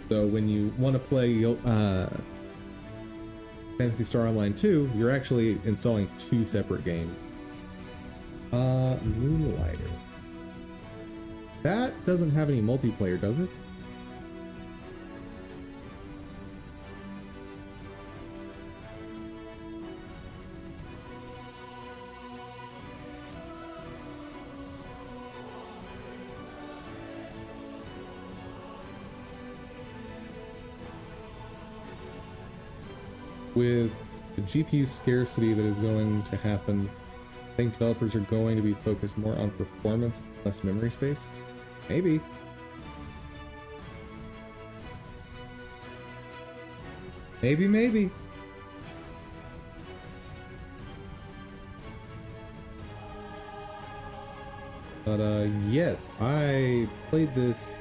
So when you want to play Phantasy Star Online 2, you're actually installing two separate games. Moonlighter. That doesn't have any multiplayer, does it? With the GPU scarcity that is going to happen, I think developers are going to be focused more on performance, less memory space. Maybe. Maybe. But yes, I played this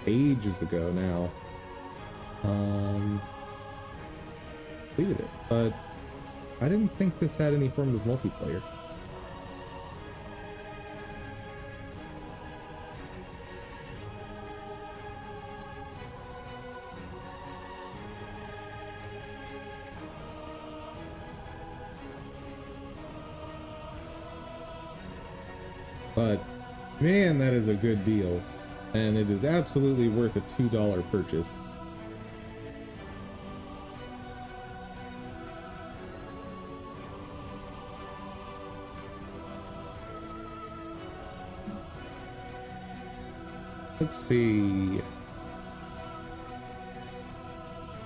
ages ago now. Completed it, but I didn't think this had any form of multiplayer. But man, that is a good deal, and it is absolutely worth a $2 purchase. Let's see.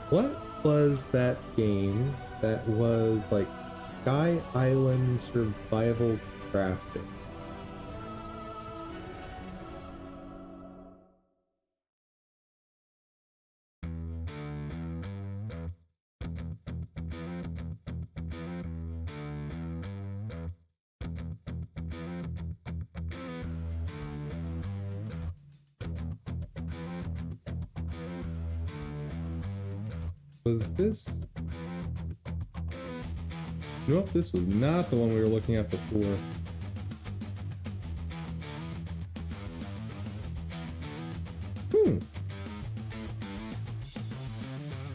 What was that game that was like Sky Island Survival Crafting? Was this? Nope, this was not the one we were looking at before.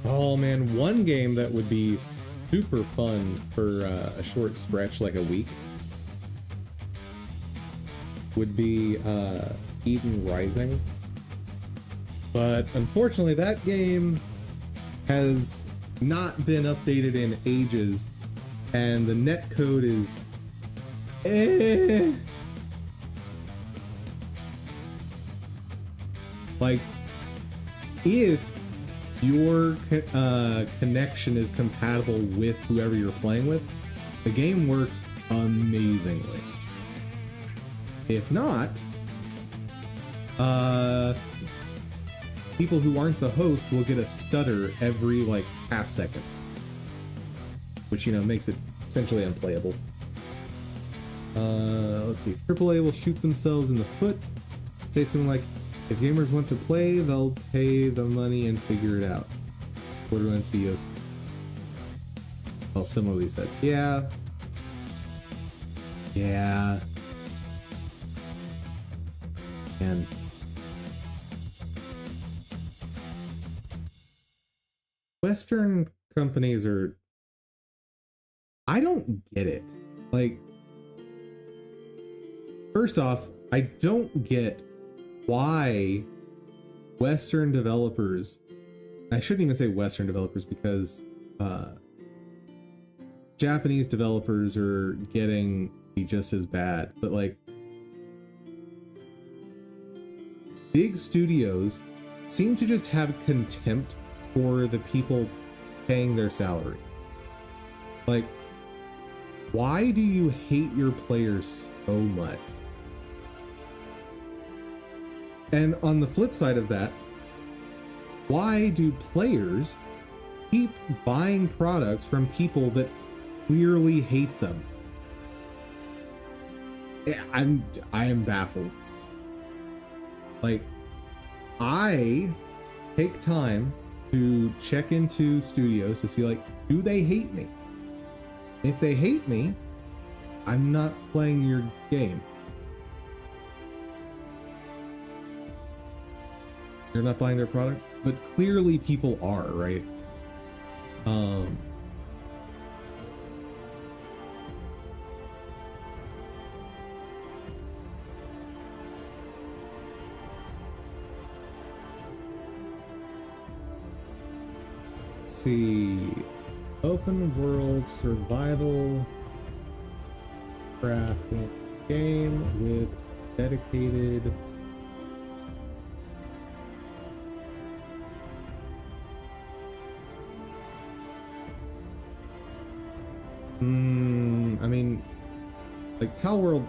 Oh man, one game that would be super fun for a short stretch, like a week, would be Eden Rising. But unfortunately, that game has not been updated in ages, and the netcode is like, if your connection is compatible with whoever you're playing with, the game works amazingly. If not, people who aren't the host will get a stutter every like half second, which, you know, makes it essentially unplayable. Let's see. AAA will shoot themselves in the foot. Say something like, if gamers want to play, they'll pay the money and figure it out. Borderlands CEOs. Well, similarly said. Yeah. And Western companies are... I don't get it. Like, first off, I don't get why Western developers... I shouldn't even say Western developers, because Japanese developers are getting just as bad, but like, big studios seem to just have contempt for the people paying their salaries. Like, why do you hate your players so much? And on the flip side of that, why do players keep buying products from people that clearly hate them? I am baffled. Like, I take time to check into studios to see, like, do they hate me? If they hate me, I'm not playing your game. You're not buying their products, but clearly people are, right? Let's see, open world survival crafting game with dedicated I mean, like, Palworld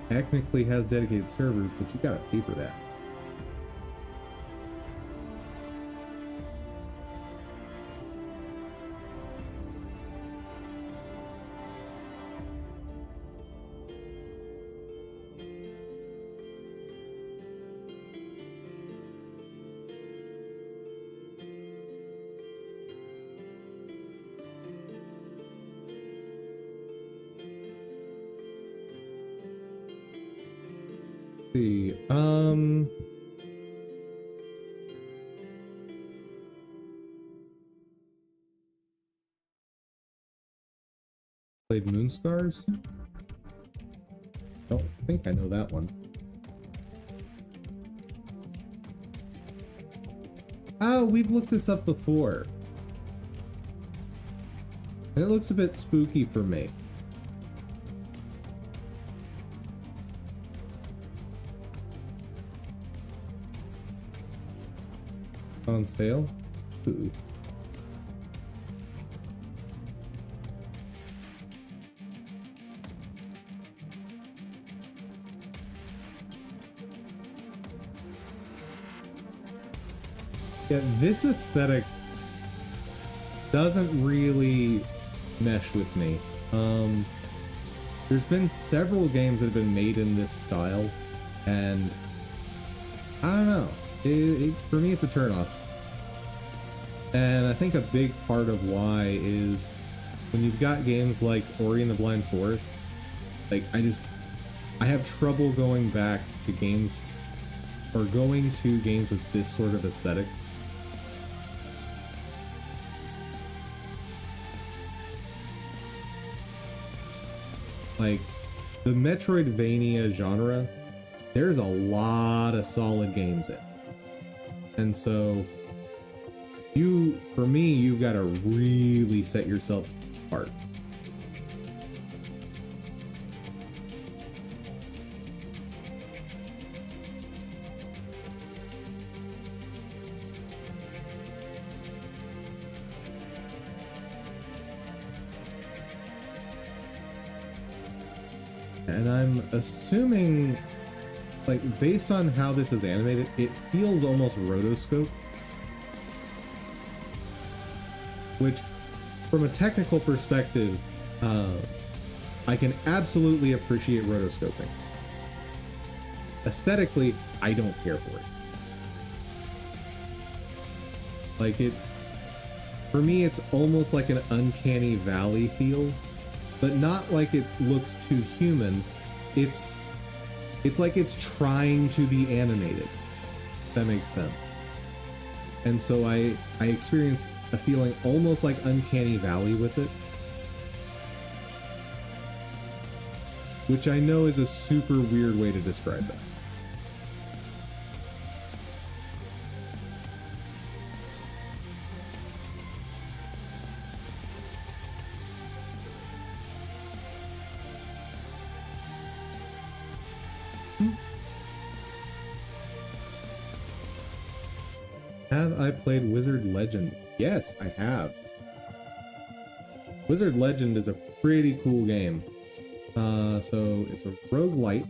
technically has dedicated servers, but you gotta pay for that. See, played Moonscars? Don't think I know that one. Oh, we've looked this up before. It looks a bit spooky for me. On sale? Ooh. Yeah, this aesthetic doesn't really mesh with me. There's been several games that have been made in this style, and I don't know. For me, it's a turnoff. And I think a big part of why is when you've got games like Ori and the Blind Forest, like, I have trouble going back to games, or going to games with this sort of aesthetic. Like, the Metroidvania genre, there's a lot of solid games in. And so, for me, you've got to really set yourself apart. And I'm assuming, like, based on how this is animated, it feels almost rotoscope. Which, from a technical perspective, I can absolutely appreciate rotoscoping. Aesthetically, I don't care for it. Like, for me, it's almost like an uncanny valley feel, but not like it looks too human. It's like it's trying to be animated, if that makes sense. And so I experience a feeling almost like uncanny valley with it, which I know is a super weird way to describe that. Have I played Wizard Legend? Yes, I have. Wizard Legend is a pretty cool game. So it's a roguelite.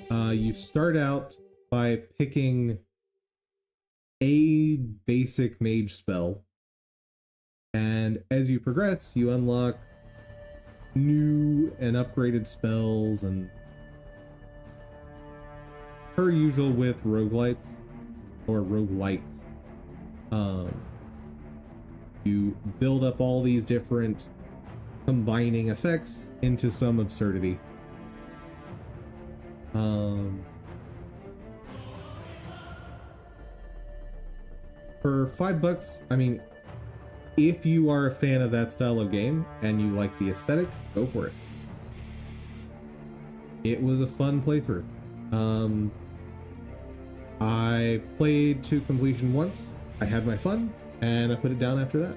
You start out by picking a basic mage spell, and as you progress, you unlock new and upgraded spells and per usual with roguelites or roguelites, you build up all these different combining effects into some absurdity. For $5, I mean, if you are a fan of that style of game and you like the aesthetic, go for it. It was a fun playthrough. I played to completion once, I had my fun, and I put it down after that.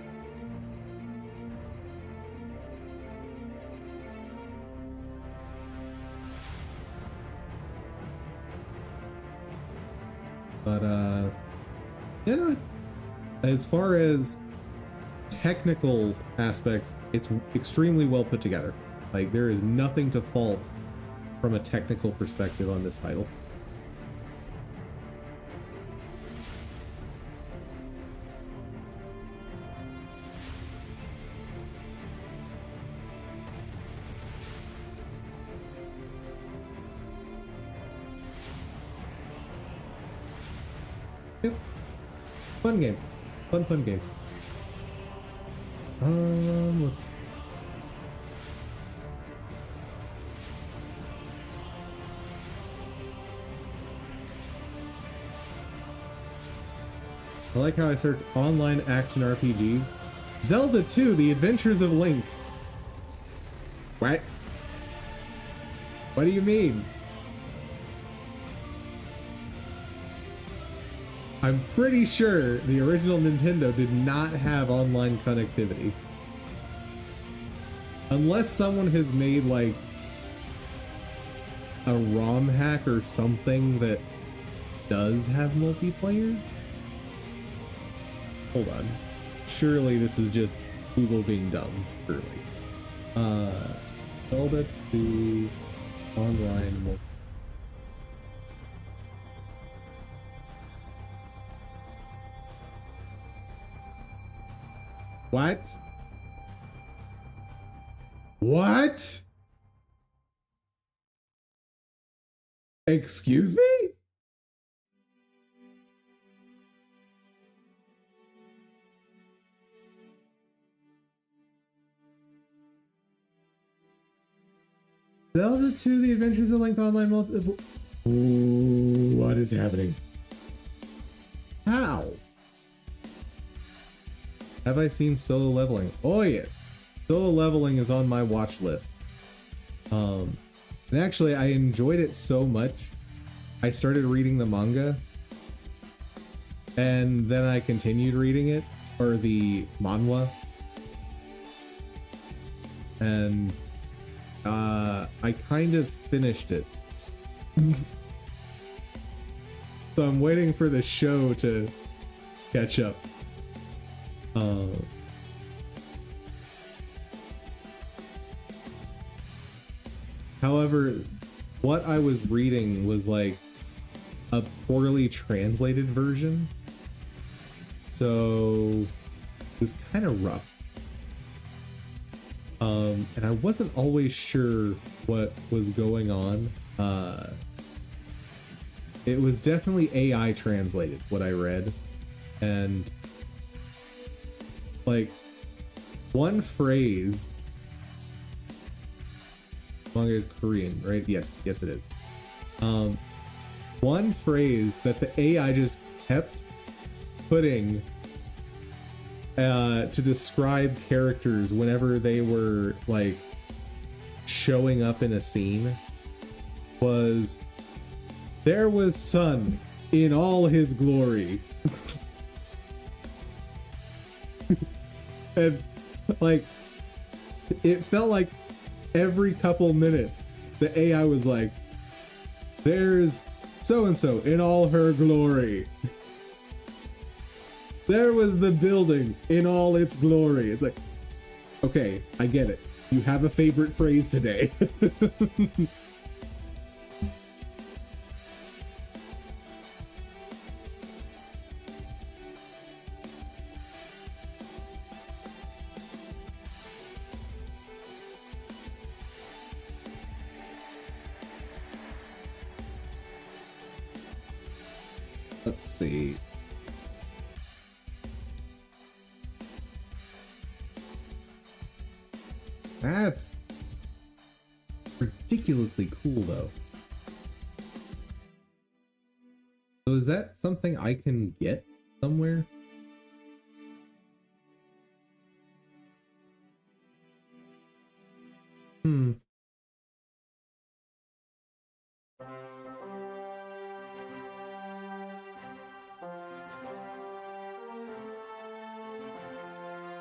But, you know, as far as technical aspects, it's extremely well put together. Like, there is nothing to fault from a technical perspective on this title. Yep. Fun game. Fun game. Let's... I like how I search online action RPGs. Zelda 2, The Adventures of Link. What? What do you mean? I'm pretty sure the original Nintendo did not have online connectivity. Unless someone has made like a ROM hack or something that does have multiplayer. Hold on. Surely this is just Google being dumb, surely. Zelda 2 online multiplayer. What? What? Excuse me? Zelda 2, The Adventures of Link Online multiple. Ooh, what is happening? How? Have I seen Solo Leveling? Oh yes, Solo Leveling is on my watch list. And actually I enjoyed it so much, I started reading the manga, and then I continued reading it, or the manhwa, and I kind of finished it. So I'm waiting for the show to catch up. However, what I was reading was like a poorly translated version, so it was kind of rough. And I wasn't always sure what was going on. It was definitely AI translated, what I read, and like one phrase, manga is Korean, right? Yes it is. One phrase that the AI just kept putting to describe characters whenever they were like showing up in a scene was, "There was sun in all his glory." And like, it felt like every couple minutes the AI was like, "There's so and so in all her glory. There was the building in all its glory." It's like, okay, I get it. You have a favorite phrase today. Let's see. That's ridiculously cool, though. So is that something I can get somewhere?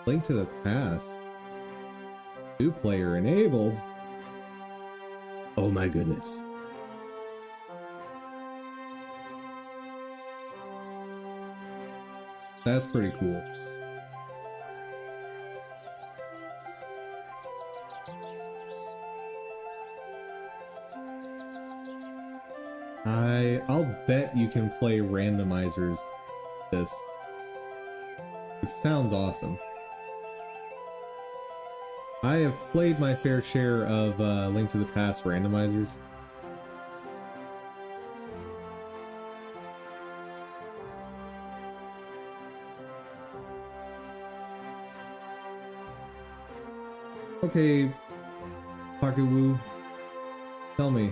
Link to the Past. 2-player enabled. Oh my goodness. That's pretty cool. I'll bet you can play randomizers this. Which sounds awesome. I have played my fair share of Link to the Past randomizers. Okay, Pocket Woo, tell me,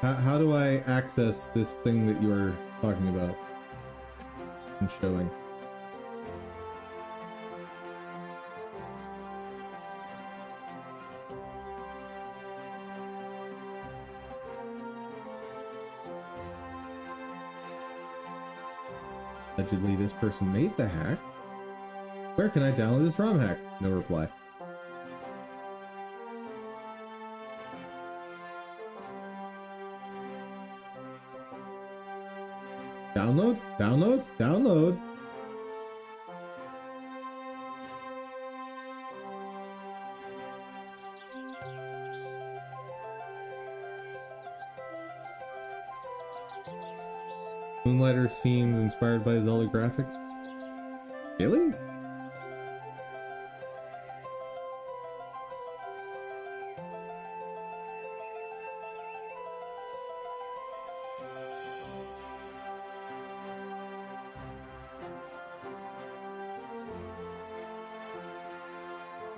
how do I access this thing that you're talking about and showing? Allegedly, this person made the hack. Where can I download this ROM hack? No reply. Download, download, download. Moonlighter seems inspired by Zelda graphics. Really?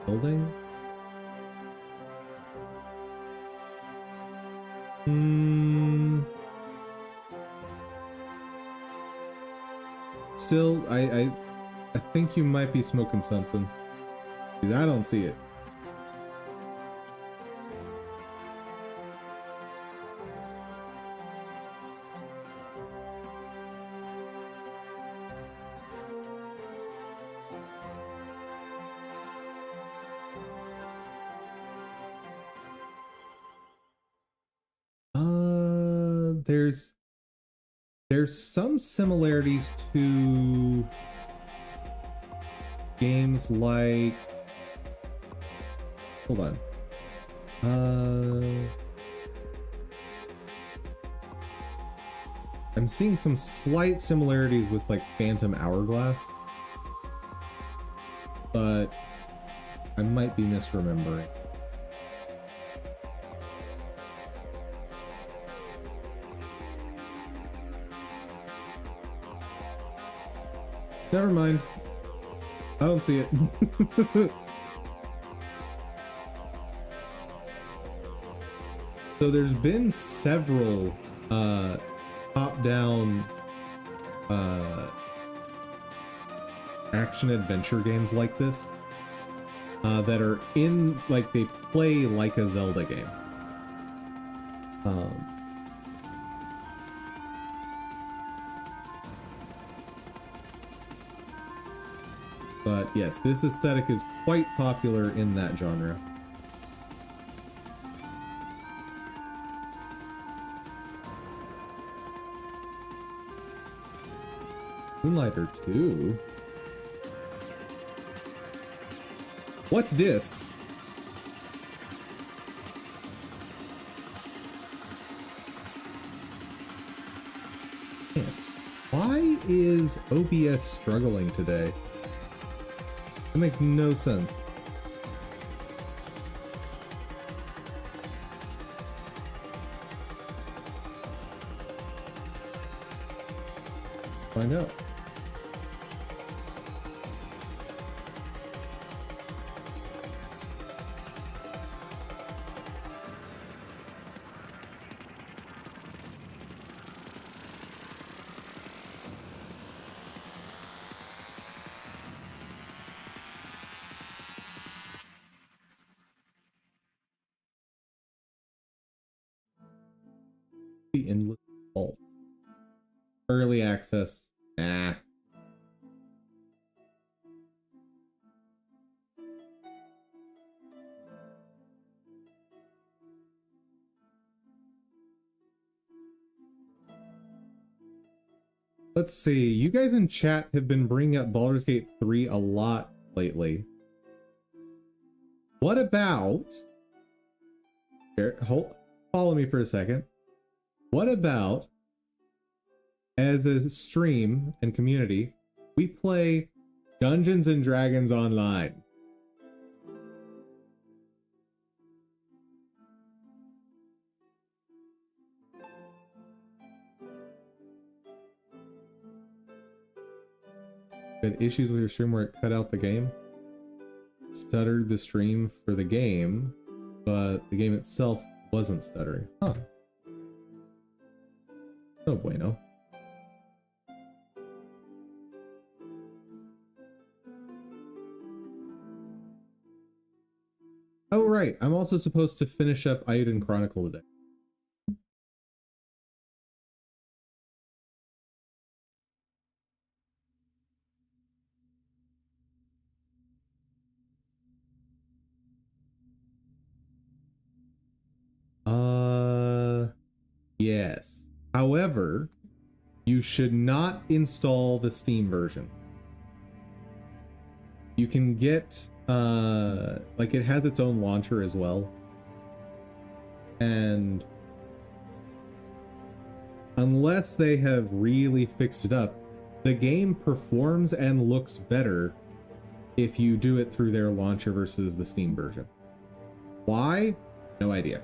Building? Still, I think you might be smoking something. 'Cause I don't see it. There's some similarities to games like, hold on. I'm seeing some slight similarities with like Phantom Hourglass, but I might be misremembering. Never mind. I don't see it. So there's been several top-down action-adventure games like this that are in, like, they play like a Zelda game. But yes, this aesthetic is quite popular in that genre. Moonlighter 2? What's this? Man, why is OBS struggling today? That makes no sense. find out. The Endless Vault. Early access. Nah. Let's see. You guys in chat have been bringing up Baldur's Gate 3 a lot lately. What about... Here, follow me for a second. What about, as a stream and community, we play Dungeons and Dragons Online? You had issues with your stream where it cut out the game? Stuttered the stream for the game, but the game itself wasn't stuttering. Huh. No bueno. Oh right, I'm also supposed to finish up Eiyuden Chronicle today. Yes. However, you should not install the Steam version. You can get, like it has its own launcher as well. And unless they have really fixed it up, the game performs and looks better if you do it through their launcher versus the Steam version. Why? No idea.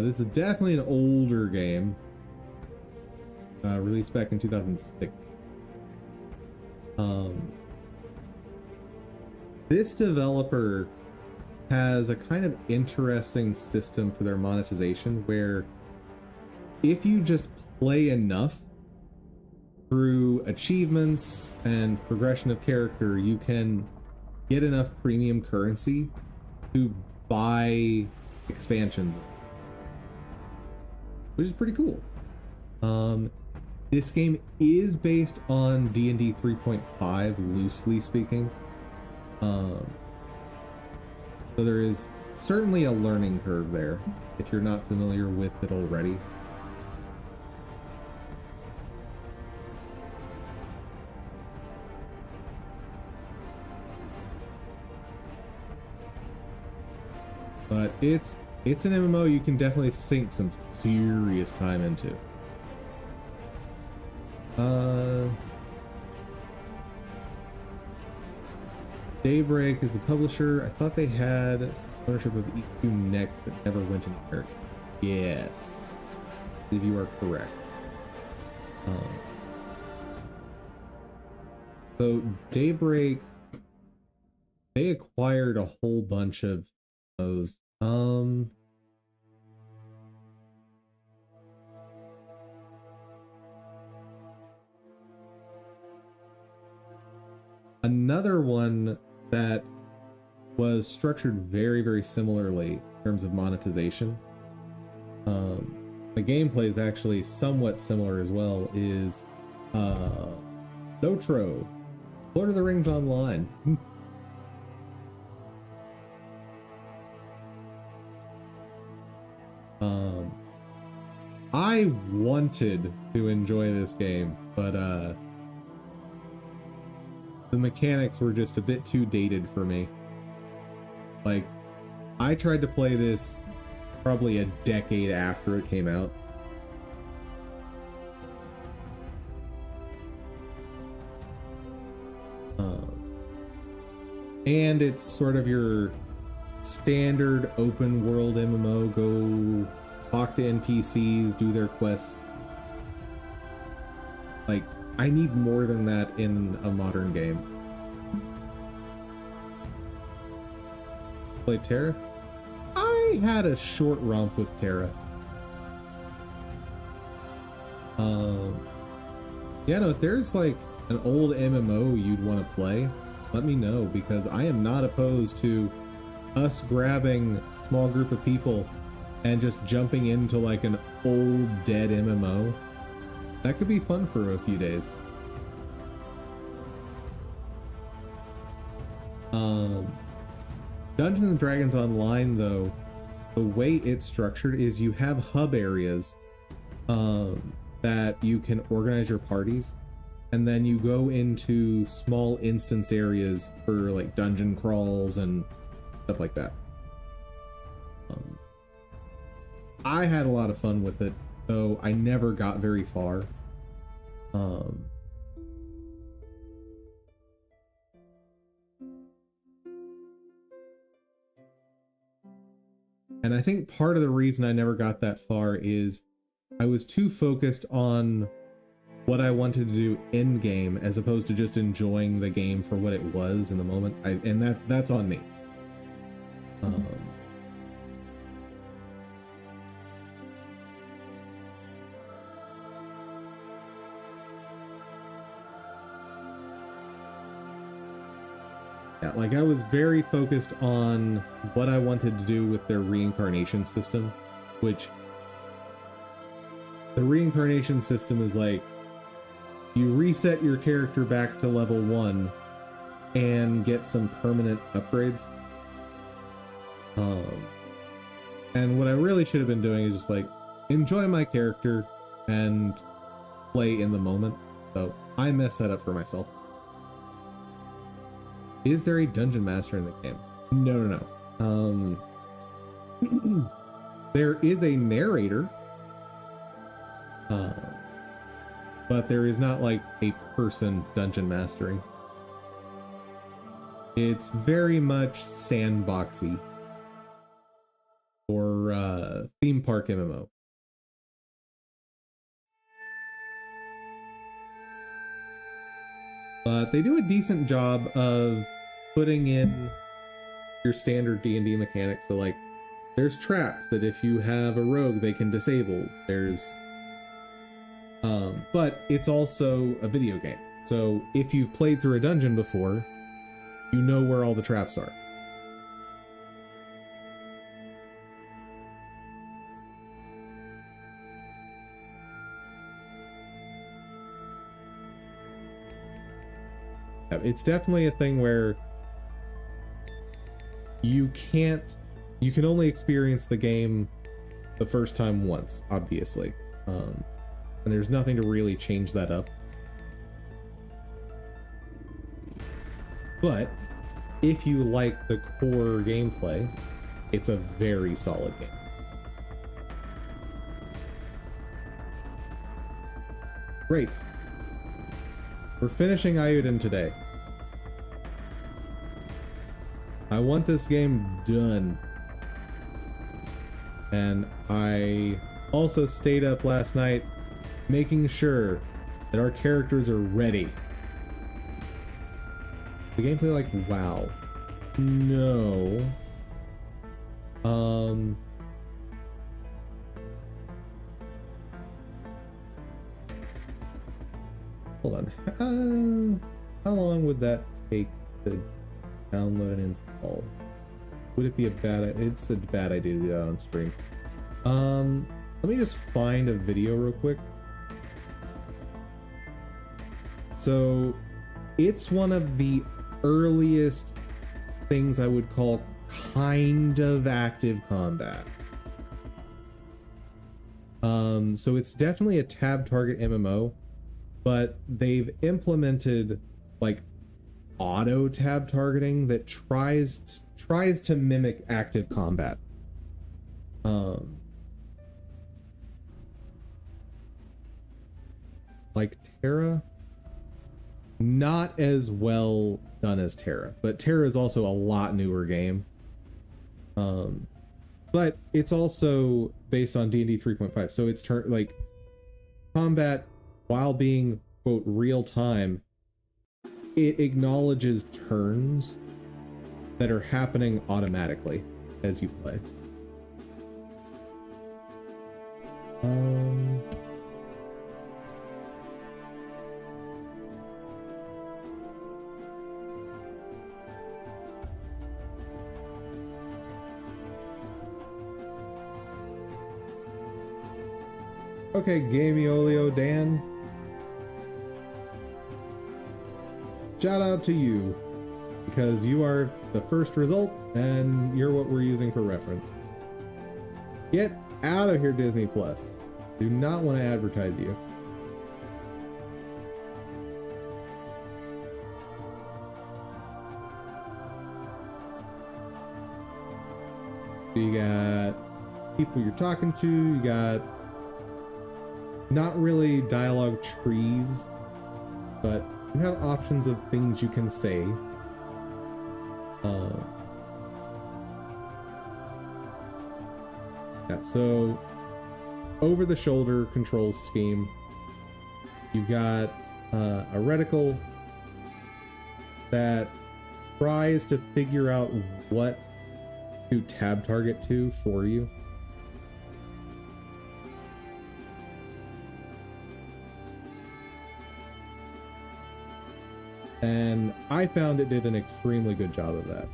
This is definitely an older game. Released back in 2006. This developer has a kind of interesting system for their monetization where if you just play enough through achievements and progression of character, you can get enough premium currency to buy expansions, which is pretty cool. This game is based on D&D 3.5, loosely speaking. So there is certainly a learning curve there if you're not familiar with it already. But it's an MMO you can definitely sink some serious time into. Daybreak is the publisher. I thought they had ownership of EQ Next that never went anywhere. Yes, I believe you are correct. So Daybreak, they acquired a whole bunch of those. Another one that was structured very, very similarly in terms of monetization. The gameplay is actually somewhat similar as well, is Lotro, Lord of the Rings Online. I wanted to enjoy this game, but the mechanics were just a bit too dated for me. Like, I tried to play this probably a decade after it came out. And it's sort of your standard open world MMO, go talk to NPCs, do their quests. Like, I need more than that in a modern game. Play Terra? I had a short romp with Terra. Yeah, no, if there's like an old MMO you'd want to play, let me know, because I am not opposed to us grabbing a small group of people and just jumping into like an old dead MMO. That could be fun for a few days. Dungeons and Dragons Online, though, the way it's structured is you have hub areas that you can organize your parties, and then you go into small instanced areas for like dungeon crawls and stuff like that. I had a lot of fun with it, though I never got very far. And I think part of the reason I never got that far is I was too focused on what I wanted to do in game as opposed to just enjoying the game for what it was in the moment. And that's on me. Yeah, like I was very focused on what I wanted to do with their reincarnation system, which the reincarnation system is like you reset your character back to level 1 and get some permanent upgrades. And what I really should have been doing is just like enjoy my character and play in the moment. So I messed that up for myself. Is there a dungeon master in the game? No. There is a narrator, but there is not like a person dungeon mastering. It's very much sandboxy or theme park MMO. But they do a decent job of putting in your standard D&D mechanics. So like there's traps that if you have a rogue they can disable. There's but it's also a video game. So if you've played through a dungeon before, you know where all the traps are. It's definitely a thing where you can only experience the game the first time once, obviously. And there's nothing to really change that up. But if you like the core gameplay, it's a very solid game. Great. We're finishing Ayuden today. I want this game done. And I also stayed up last night making sure that our characters are ready. The gameplay, like, wow. No. Hold on. How long would that take to download and install? Would it be a bad idea? It's a bad idea to do that on stream. Let me just find a video real quick. So it's one of the earliest things I would call kind of active combat. So it's definitely a tab target MMO, but they've implemented like auto tab targeting that tries to mimic active combat. Like Terra, not as well done as Terra, but Terra is also a lot newer game. But it's also based on D&D 3.5, so it's like combat, while being quote real time, it acknowledges turns that are happening automatically as you play. Okay, Gamiolio Dan. Shout out to you, because you are the first result, and you're what we're using for reference. Get out of here, Disney Plus. Do not want to advertise you. So you got people you're talking to, you got not really dialogue trees, but you have options of things you can say. Yeah, so over the shoulder control scheme, you've got a reticle that tries to figure out what to tab target to for you. And I found it did an extremely good job of that.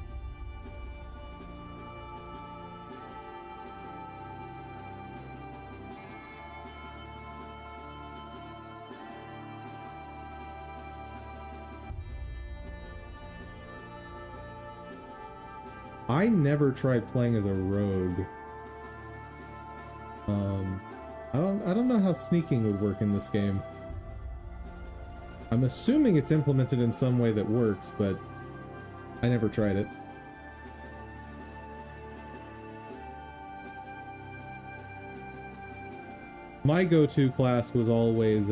I never tried playing as a rogue. I don't know how sneaking would work in this game. I'm assuming it's implemented in some way that works, but I never tried it. My go-to class was always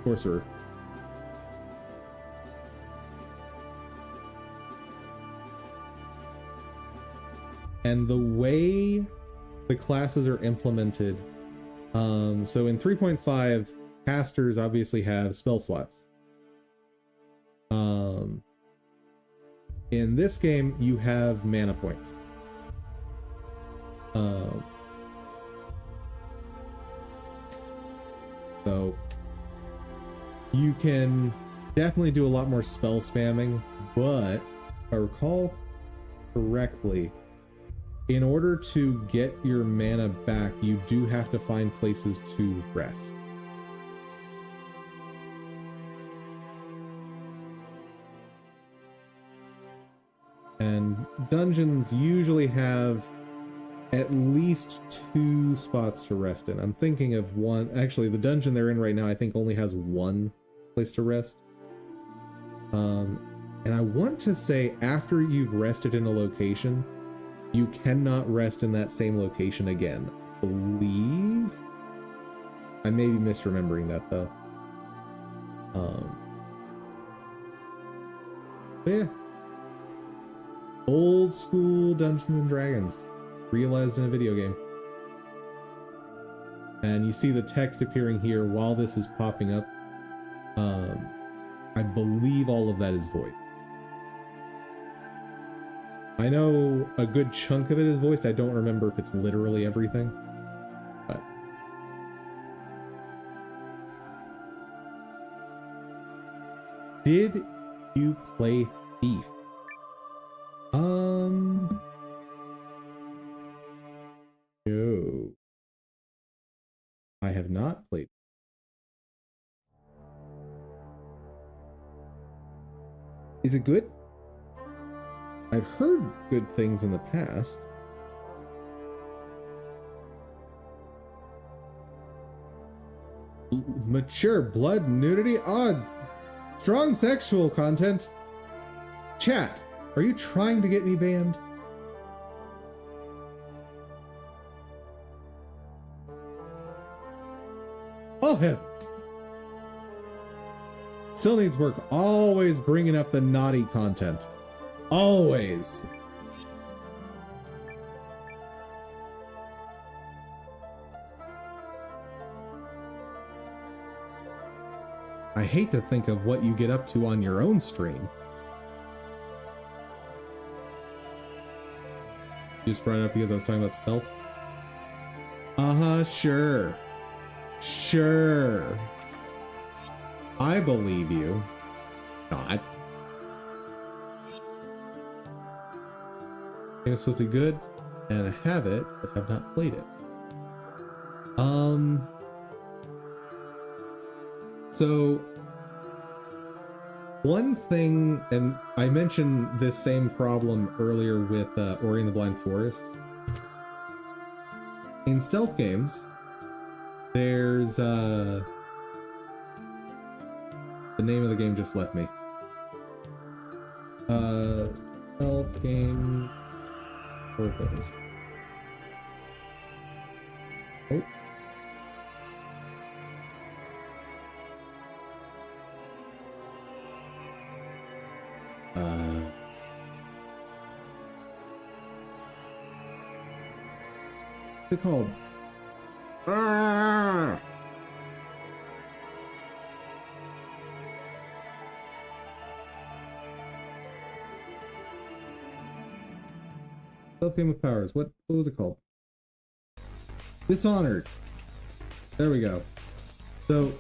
Sorcerer. And the way the classes are implemented, so in 3.5, casters obviously have spell slots. In this game, you have mana points. So you can definitely do a lot more spell spamming, but if I recall correctly, in order to get your mana back, you do have to find places to rest. And dungeons usually have at least 2 spots to rest in. I'm thinking of one. Actually, the dungeon they're in right now, I think, only has 1 place to rest. And I want to say after you've rested in a location, you cannot rest in that same location again. I believe. I may be misremembering that though. But yeah. Old school Dungeons and Dragons realized in a video game. And you see the text appearing here while this is popping up. I believe all of that is voice. I know a good chunk of it is voiced. I don't remember if it's literally everything. But did you play Thief? No. I have not played. Is it good? I've heard good things in the past. Mature blood, nudity, odd, strong sexual content. Chat, are you trying to get me banned? Oh heavens. Still needs work. Always bringing up the naughty content. Always. I hate to think of what you get up to on your own stream. You just brought it up because I was talking about stealth? Uh-huh, sure. Sure. I believe you. Not. Game is supposed to be good, and I have it, but have not played it. So one thing, and I mentioned this same problem earlier with Ori and the Blind Forest. In stealth games, there's the name of the game just left me. Stealth game purpose. Oh. What's it called? Ah! Stealth Game of Powers. What was it called? Dishonored. There we go. So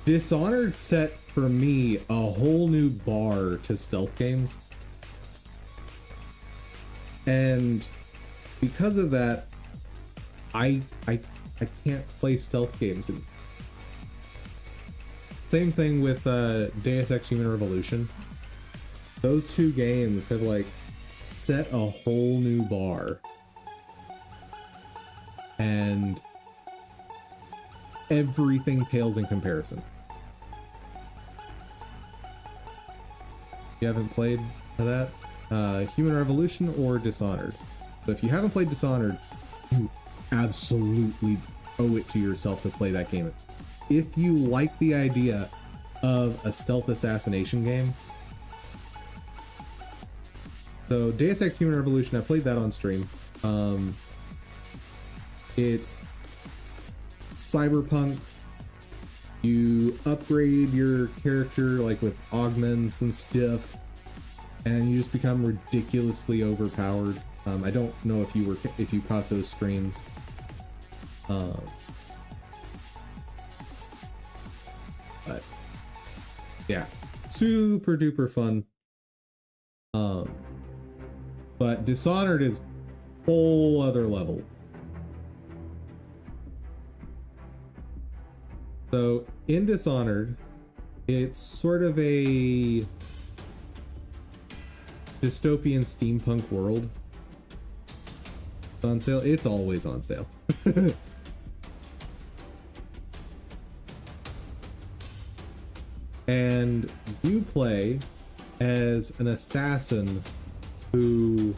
Dishonored set for me a whole new bar to stealth games. And because of that, I can't play stealth games. Same thing with Deus Ex Human Revolution. Those two games have like set a whole new bar. And everything pales in comparison. You haven't played that? Human Revolution or Dishonored? So if you haven't played Dishonored, you absolutely owe it to yourself to play that game. If you like the idea of a stealth assassination game. So Deus Ex Human Revolution, I played that on stream. It's cyberpunk. You upgrade your character like with augments and stuff, and you just become ridiculously overpowered. I don't know if you caught those streams. But yeah, super duper fun. But Dishonored is whole other level. So in Dishonored, it's sort of a dystopian steampunk world. It's on sale. It's always on sale. And you play as an assassin who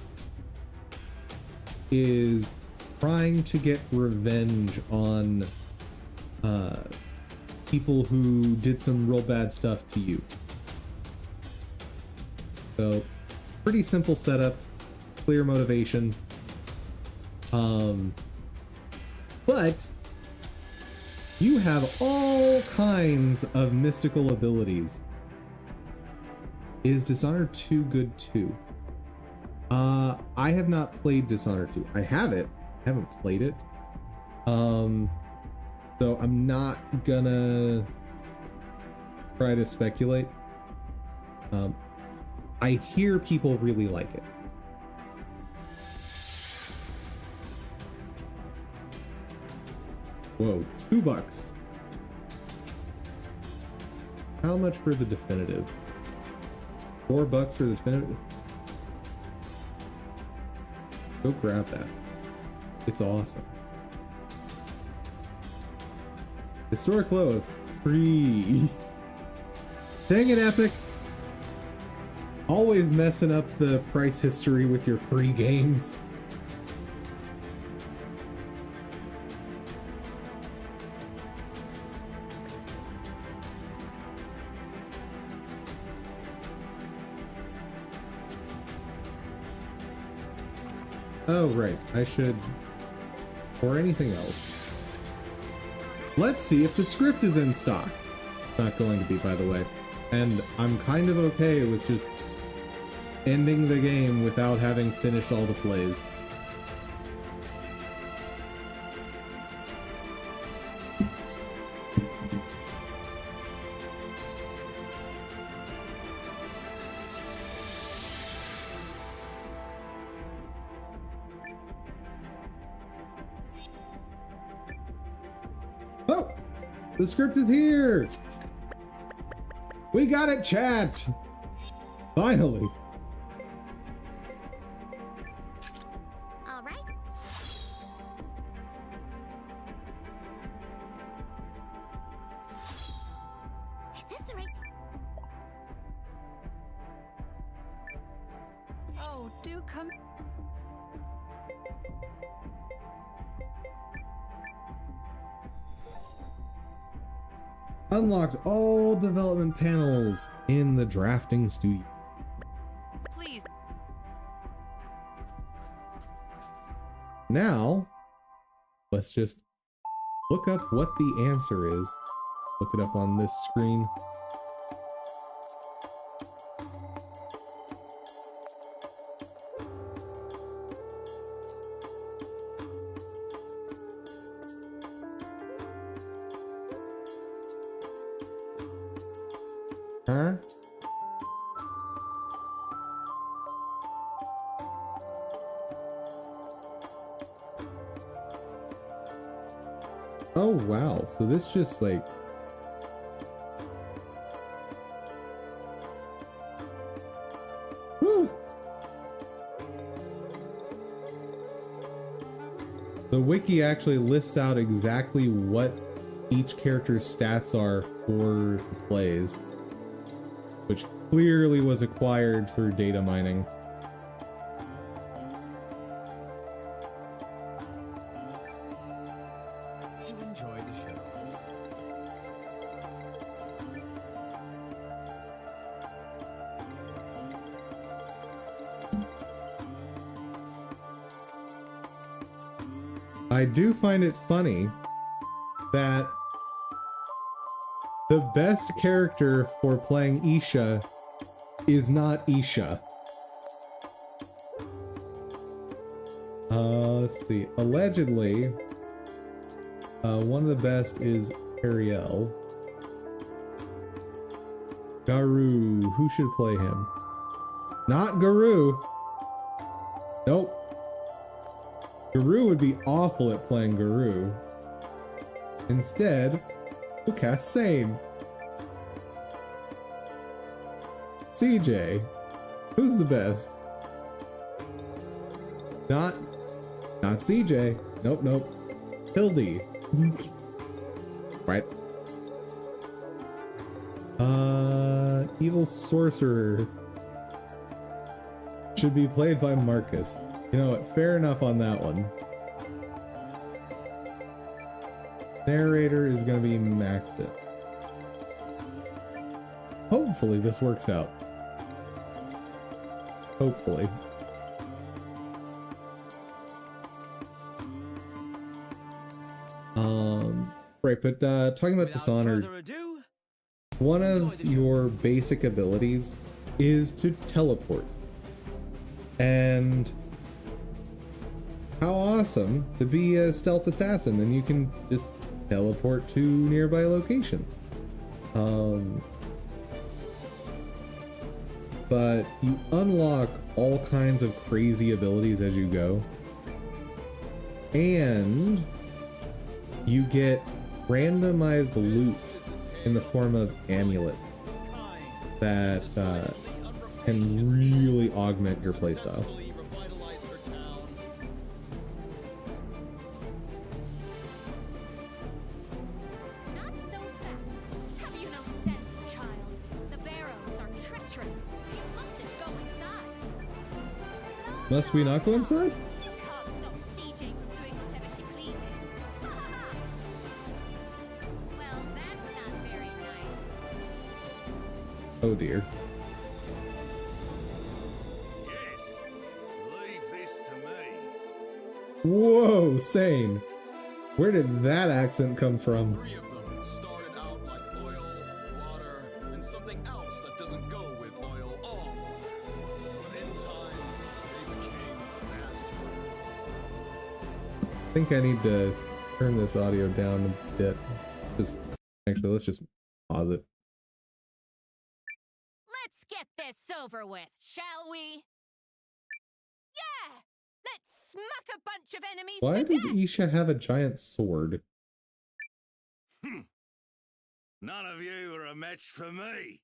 is trying to get revenge on people who did some real bad stuff to you. So pretty simple setup, clear motivation. But you have all kinds of mystical abilities. Is Dishonored 2 good too? I have not played Dishonored 2. I have it. I haven't played it. So I'm not gonna try to speculate. I hear people really like it. Whoa, $2. How much for the definitive? $4 for the definitive? Go grab that. It's awesome. Historic low of free. Dang it, Epic. Always messing up the price history with your free games. Oh, right. I should... Or anything else. Let's see if the script is in stock. Not going to be, by the way. And I'm kind of okay with just ending the game without having finished all the plays. Oh! The script is here! We got it, chat! Finally! All right. Is this the right? Oh, do come. Unlocked all development panels in the drafting studio. Please. Now, let's just look up what the answer is. Look it up on this screen. Huh? Oh wow, so this just like whew. The wiki actually lists out exactly what each character's stats are for the plays, which clearly was acquired through data mining. Enjoy the show. I do find it funny that the best character for playing Isha is not Isha. Let's see. Allegedly, one of the best is Ariel. Garu. Who should play him? Not Garu. Nope. Garu would be awful at playing Garu. Instead, we'll cast Sane. CJ. Who's the best? Not CJ. Nope, nope. Hildy. Right. Evil Sorcerer should be played by Marcus. You know what? Fair enough on that one. Narrator is gonna be Maxit. Hopefully this works out. Hopefully. Right, but talking about Dishonored, one of your basic abilities is to teleport. And how awesome to be a stealth assassin and you can just teleport to nearby locations. But you unlock all kinds of crazy abilities as you go. And you get randomized loot in the form of amulets that can really augment your playstyle. Not so fast. Have you no sense, child? The barrows are treacherous. You mustn't go inside. Must we not go inside? You can't stop CJ from doing whatever she pleases. Well, that's not very nice. Oh dear. Yes, leave this to me. Whoa, Sane. Where did that accent come from? Three of them started out like loyal think I need to turn this audio down a bit. Actually, let's just pause it. Let's get this over with, shall we? Yeah! Let's smack a bunch of enemies Why to does death! Isha have a giant sword? None of you are a match for me.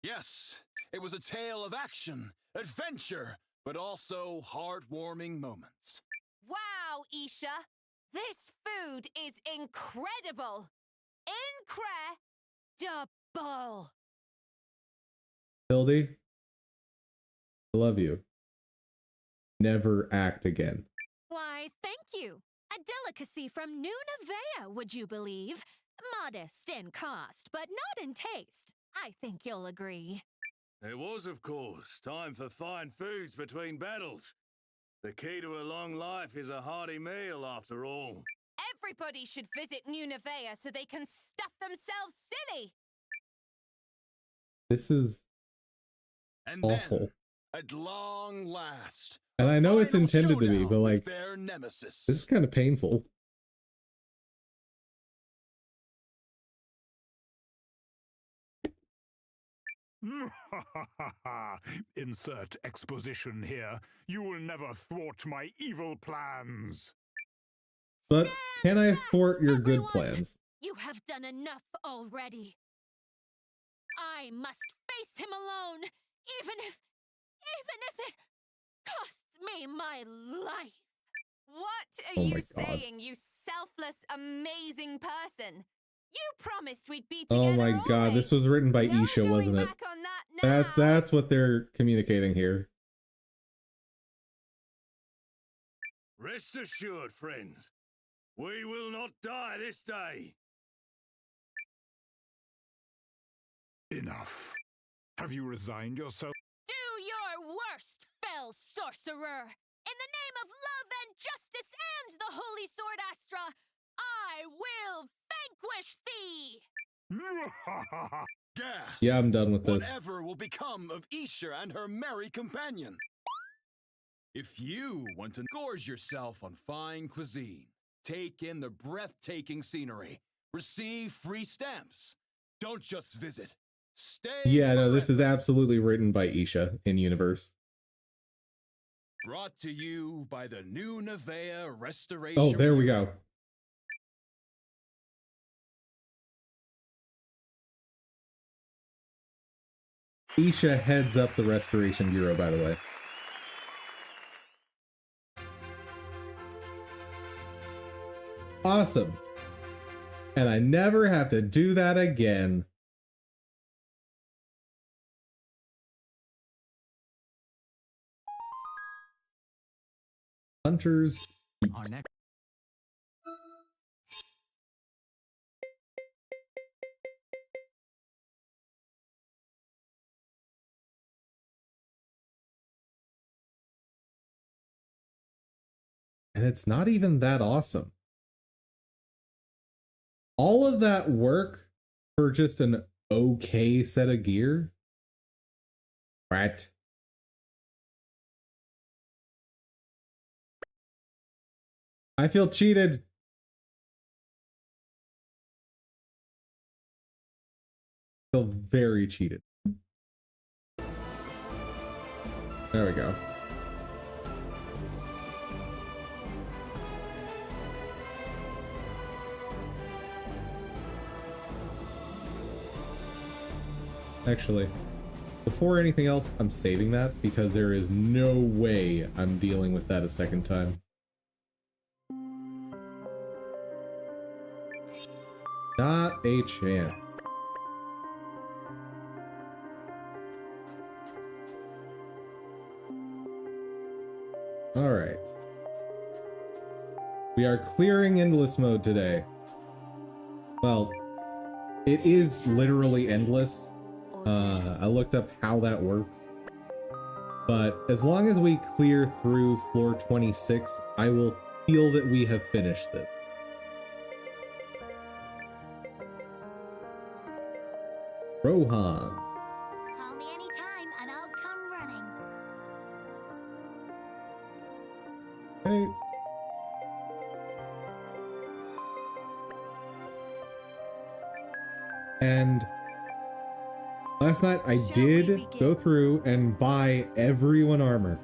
Yes, it was a tale of action, adventure, but also heartwarming moments. Wow, Isha! This food is incredible! Incredible! Hildy, I love you. Never act again. Why, thank you. A delicacy from New Nevea, would you believe? Modest in cost, but not in taste. I think you'll agree. It was, of course, time for fine foods between battles. The key to a long life is a hearty meal, after all. Everybody should visit New Nevea so they can stuff themselves silly. This is And awful. then, at long last, And a I know it's final intended to be, showdown but with like, their nemesis. this is kind of painful. Insert exposition here. You will never thwart my evil plans. But Stand can I back, thwart your good everyone! plans? You have done enough already. I must face him alone, even if it costs me my life. What are Oh you my God. saying, you selfless, amazing person? You promised we'd be Oh together my God, this was always. written by No Isha, going wasn't it? back on that now. That's what they're communicating here. Rest assured, friends, we will not die this day. Enough. Have you resigned yourself? Do your worst, fell sorcerer! In the name of love and justice and the Holy Sword Astra, I will vanquish thee! Gasp! Yeah, I'm done with this. Whatever will become of Isha and her merry companion? If you want to gorge yourself on fine cuisine, take in the breathtaking scenery, receive free stamps, don't just visit. Stay Yeah, no, this is forever. absolutely written by Isha in universe. Brought to you by the New Nevea Restoration. Oh, there we Bureau. go. Isha heads up the Restoration Bureau, by the way. Awesome. And I never have to do that again. Hunters. Our next And it's not even that awesome. All of that work for just an okay set of gear? Right. I feel cheated. I feel very cheated. There we go. Actually, before anything else, I'm saving that because there is no way I'm dealing with that a second time. Not a chance. All right. We are clearing endless mode today. Well, it is literally endless. I looked up how that works. But as long as we clear through floor 26, I will feel that we have finished this. Rohan. Call me anytime and I'll come running. Hey. And last night I Shall we did begin? go through and buy everyone armor.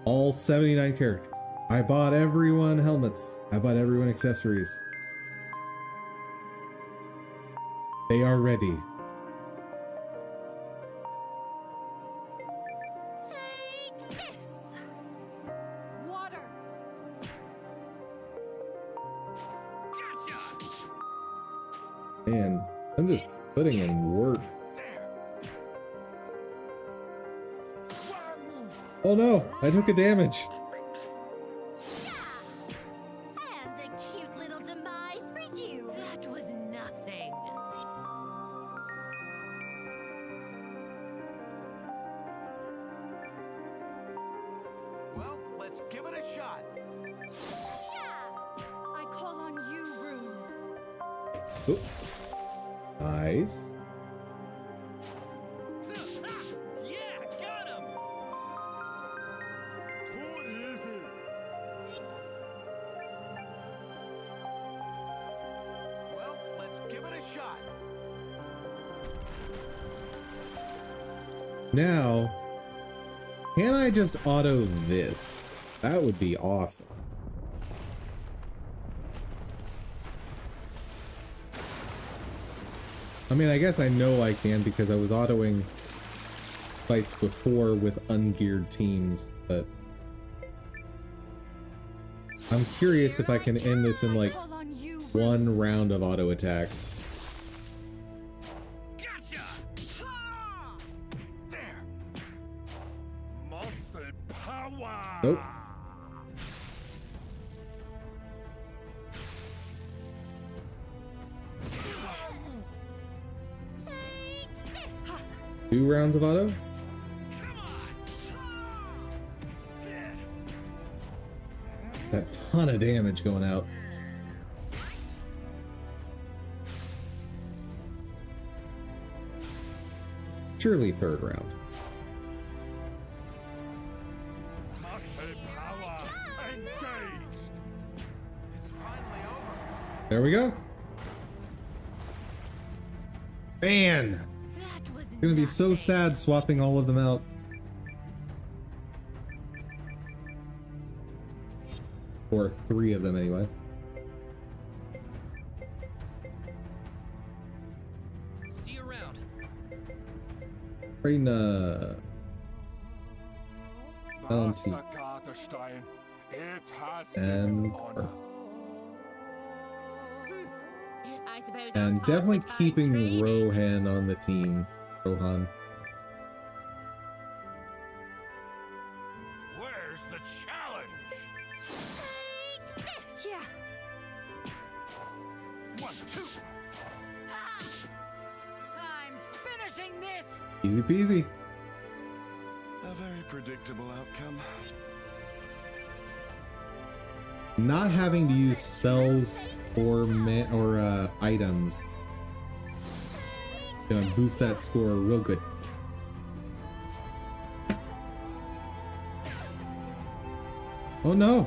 All 79 characters. I bought everyone helmets. I bought everyone accessories. They are ready. Take this! Water. Man, I'm just putting in work. Oh no, I took a damage. And a cute little demise for you. That was nothing. Well, let's give it a shot. I call on you, Rune. Oh. Nice. Yeah, got him. What is it? Well, let's give it a shot. Now, can I just auto this? That would be awesome. I mean, I guess I know I can because I was autoing fights before with ungeared teams, but I'm curious if I can end this in like I call on you, one round of auto attack. Gotcha. There. Muscle power. Nope. Take this! 2 rounds of auto? Come on. That's a ton of damage going out. Surely 3rd round. Muscle power engaged. It's finally over. There we go. Man, That was it's gonna be so sad swapping all of them out. Or 3 of them anyway. See you around. Reina. Bounty. Master Garterstein, it has And- been an honor. I suppose And I'll call definitely it fine keeping trading. Rohan on the team. Rohan. Where's the challenge? Take this! Yeah. 1, 2. I'm finishing this. Easy peasy. A very predictable outcome. Not having to use spells or items gonna boost that score real good. Oh no!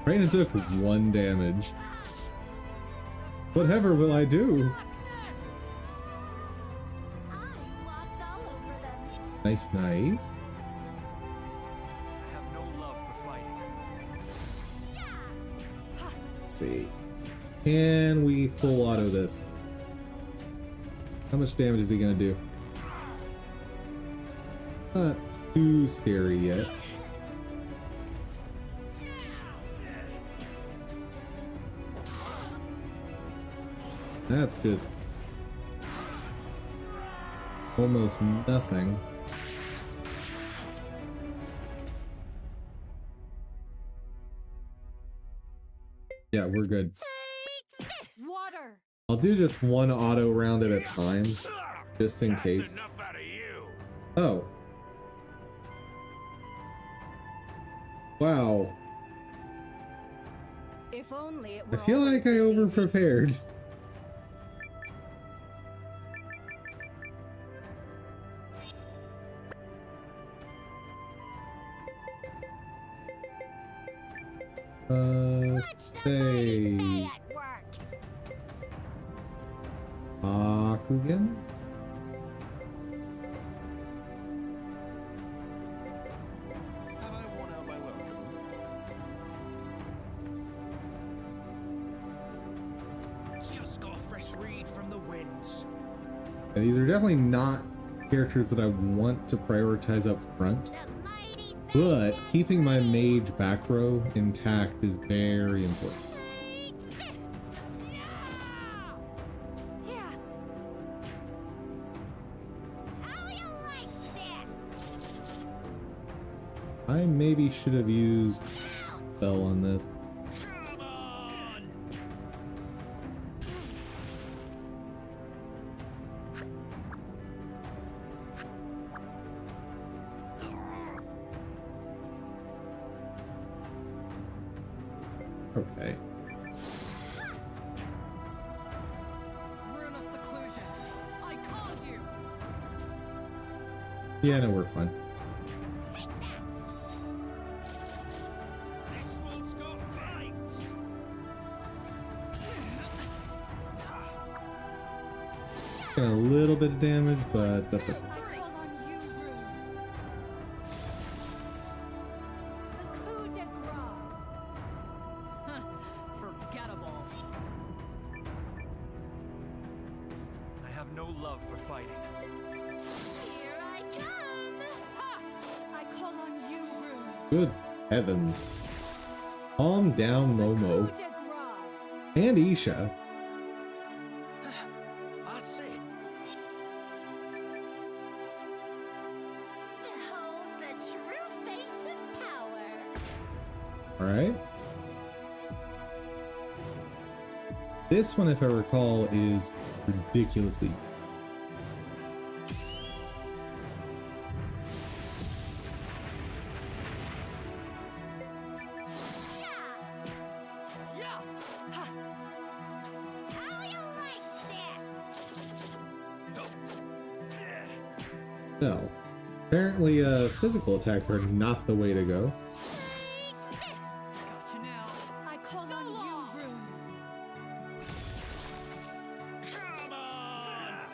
Reina took 1 damage. Whatever will I do? I walked all over them. Nice, nice. I have no love for fighting. Let's see. Can we full auto this? How much damage is he gonna do? Not too scary yet. That's just almost nothing. Yeah, we're good. Take this! Water. I'll do just 1 auto round at a time, just in That's case. enough out of you. Oh. Wow. If only it I were feel always like I this easy. over-prepared. Watch the mighty Say Fae at work. Bakugan? Have I worn out my welcome? Just got a fresh read from the winds. Yeah, these are definitely not characters that I want to prioritize up front, The mighty but keeping my mage back row intact is very important. Take this! Yeah. How you like this? I maybe should have used spell on this. Come on! Okay. Rune of seclusion. I call you. Yeah, no, we're fine. Take that! This one's got bites! Got a little bit of damage, but that's okay. I call on you, Rune. The coup de grace. Forgettable. I have no love for fighting. Here I come! Ha! I call on you, Rune. Good heavens. Calm down, Momo. Coup de grace. And Isha. That's it. Behold the true face of power! Alright. This one, if I recall, is ridiculously. Yeah! Ha. How you like this? No. Apparently, physical attacks are not the way to go. Take this! Gotcha now. I call on you, Rune. Come on!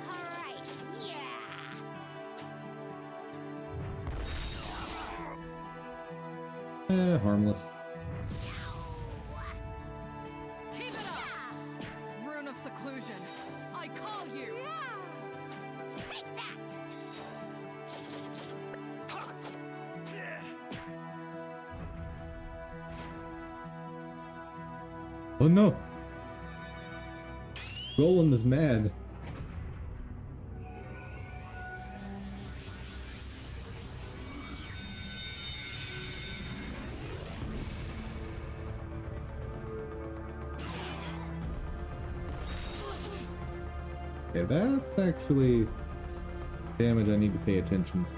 Alright, yeah! Harmless. Keep it up. Rune of seclusion. I call you. Take that! Oh no! Golem is mad. Okay, that's actually damage I need to pay attention to.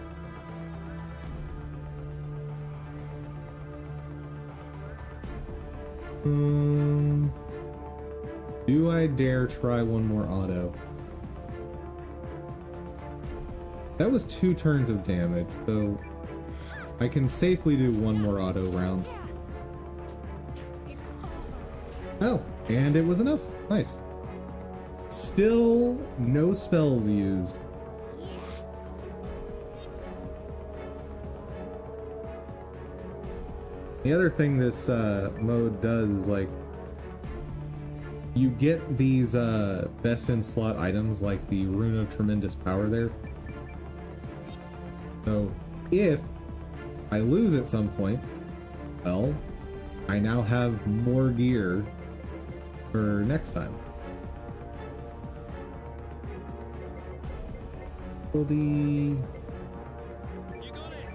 Do I dare try one more auto? That was 2 turns of damage, so I can safely do one more auto round. Yeah. It's over. Oh, and it was enough. Nice. Still no spells used. The other thing this mode does is like you get these best in slot items like the Rune of Tremendous Power there. So if I lose at some point, well, I now have more gear for next time. The You got it!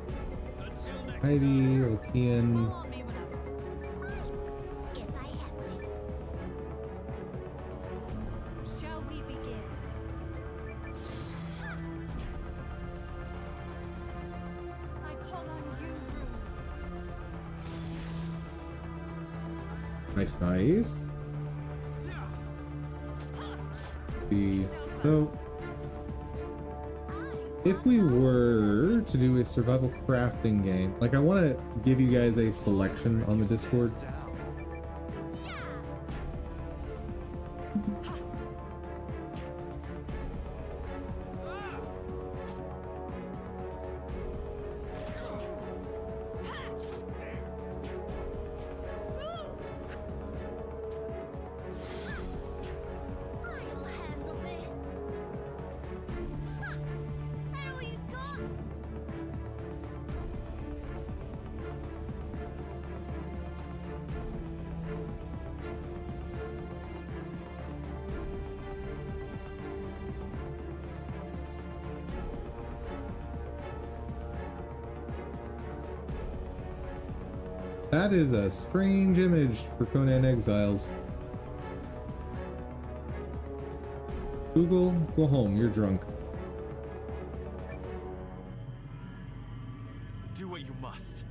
Until next Heidi, time. Okian. Call on me whenever. If I have to. Shall we begin? I call on you, Rune. Nice, nice. The so if we were to do a survival crafting game, like I want to give you guys a selection on the Discord. I'll handle this. Ha! How do you go? That is a strange image for Conan Exiles. Google, go home, you're drunk. Do what you must.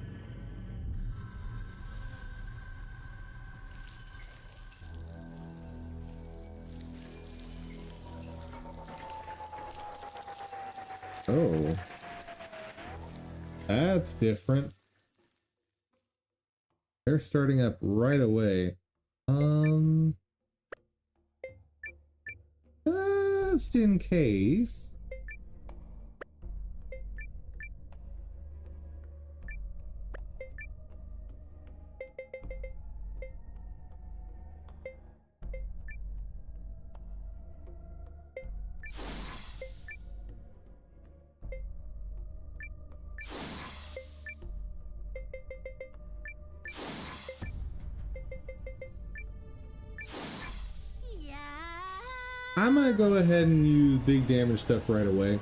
Oh. That's different. They're starting up right away. Just in case. Yeah. I'm gonna go ahead and use big damage stuff right away.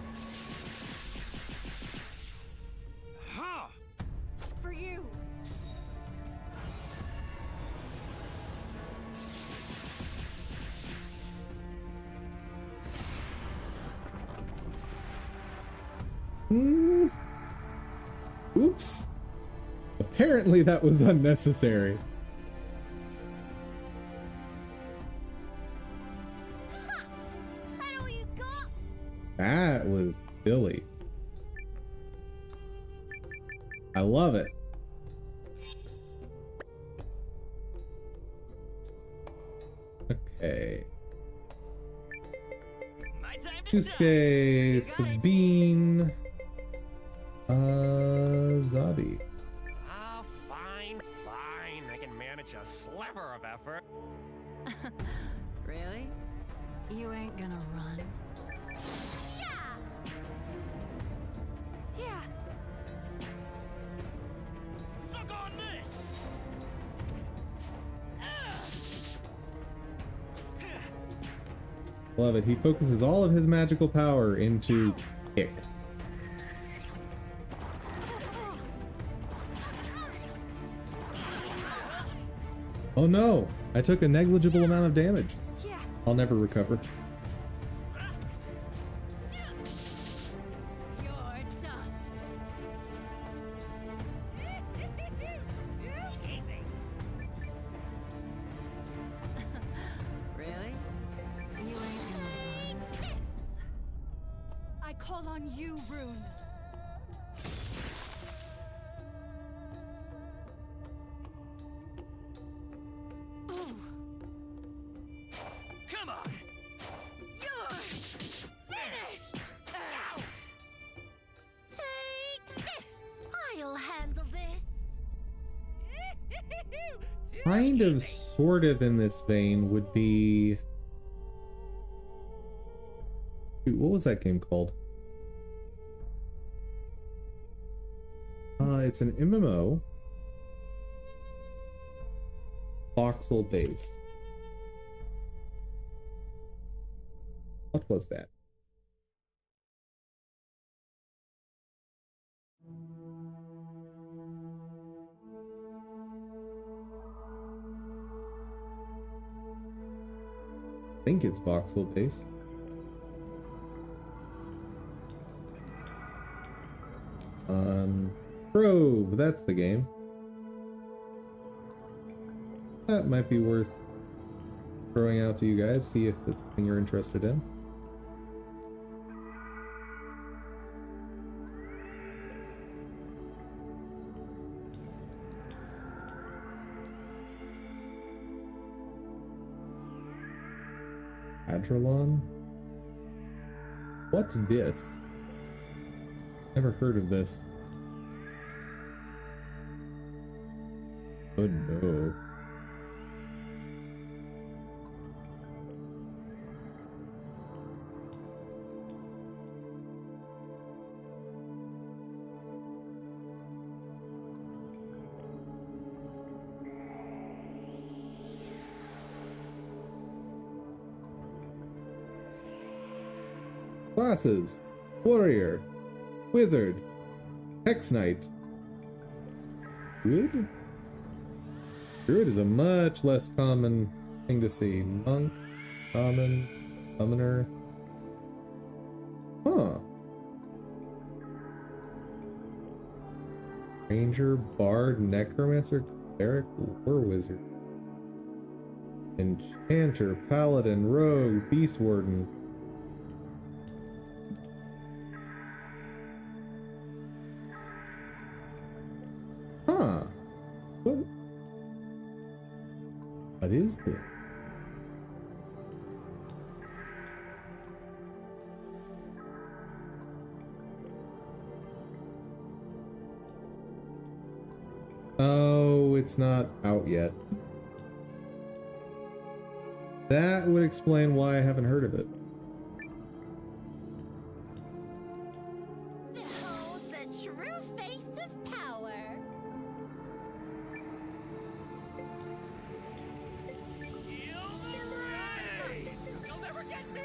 Ha! For you. Oops. Apparently that was unnecessary. Ha! How do you go? That was silly. I love it. Okay. My time to shine. Yusuke, Sabine, Zabi. Ah, fine, fine. I can manage a sliver of effort. Really? You ain't gonna run. Yeah. Yeah. Suck on this! Love it. He focuses all of his magical power into kick. Oh no! I took a negligible amount of damage. Yeah. I'll never recover. You're done. Easy. Really? You ain't gonna run. Take this. I call on you, Rune. Ooh. Come on! You're finished. Take this. I'll handle this. Kind of, sort of in this vein would be... Shoot, what was that game called? It's an MMO. Voxel base. What was that? I think it's voxel base. Grove, that's the game. That might be worth throwing out to you guys, see if it's something you're interested in. Adrelon? What's this? Never heard of this. Oh no. Classes: Warrior, Wizard, Hex Knight. Druid? Druid is a much less common thing to see. Monk, Shaman, Summoner. Huh. Ranger, Bard, Necromancer, Cleric, War Wizard. Enchanter, Paladin, Rogue, Beast Warden. Huh. What is this? Oh, it's not out yet. That would explain why I haven't heard of it. Behold the true face of power. You'll never get me!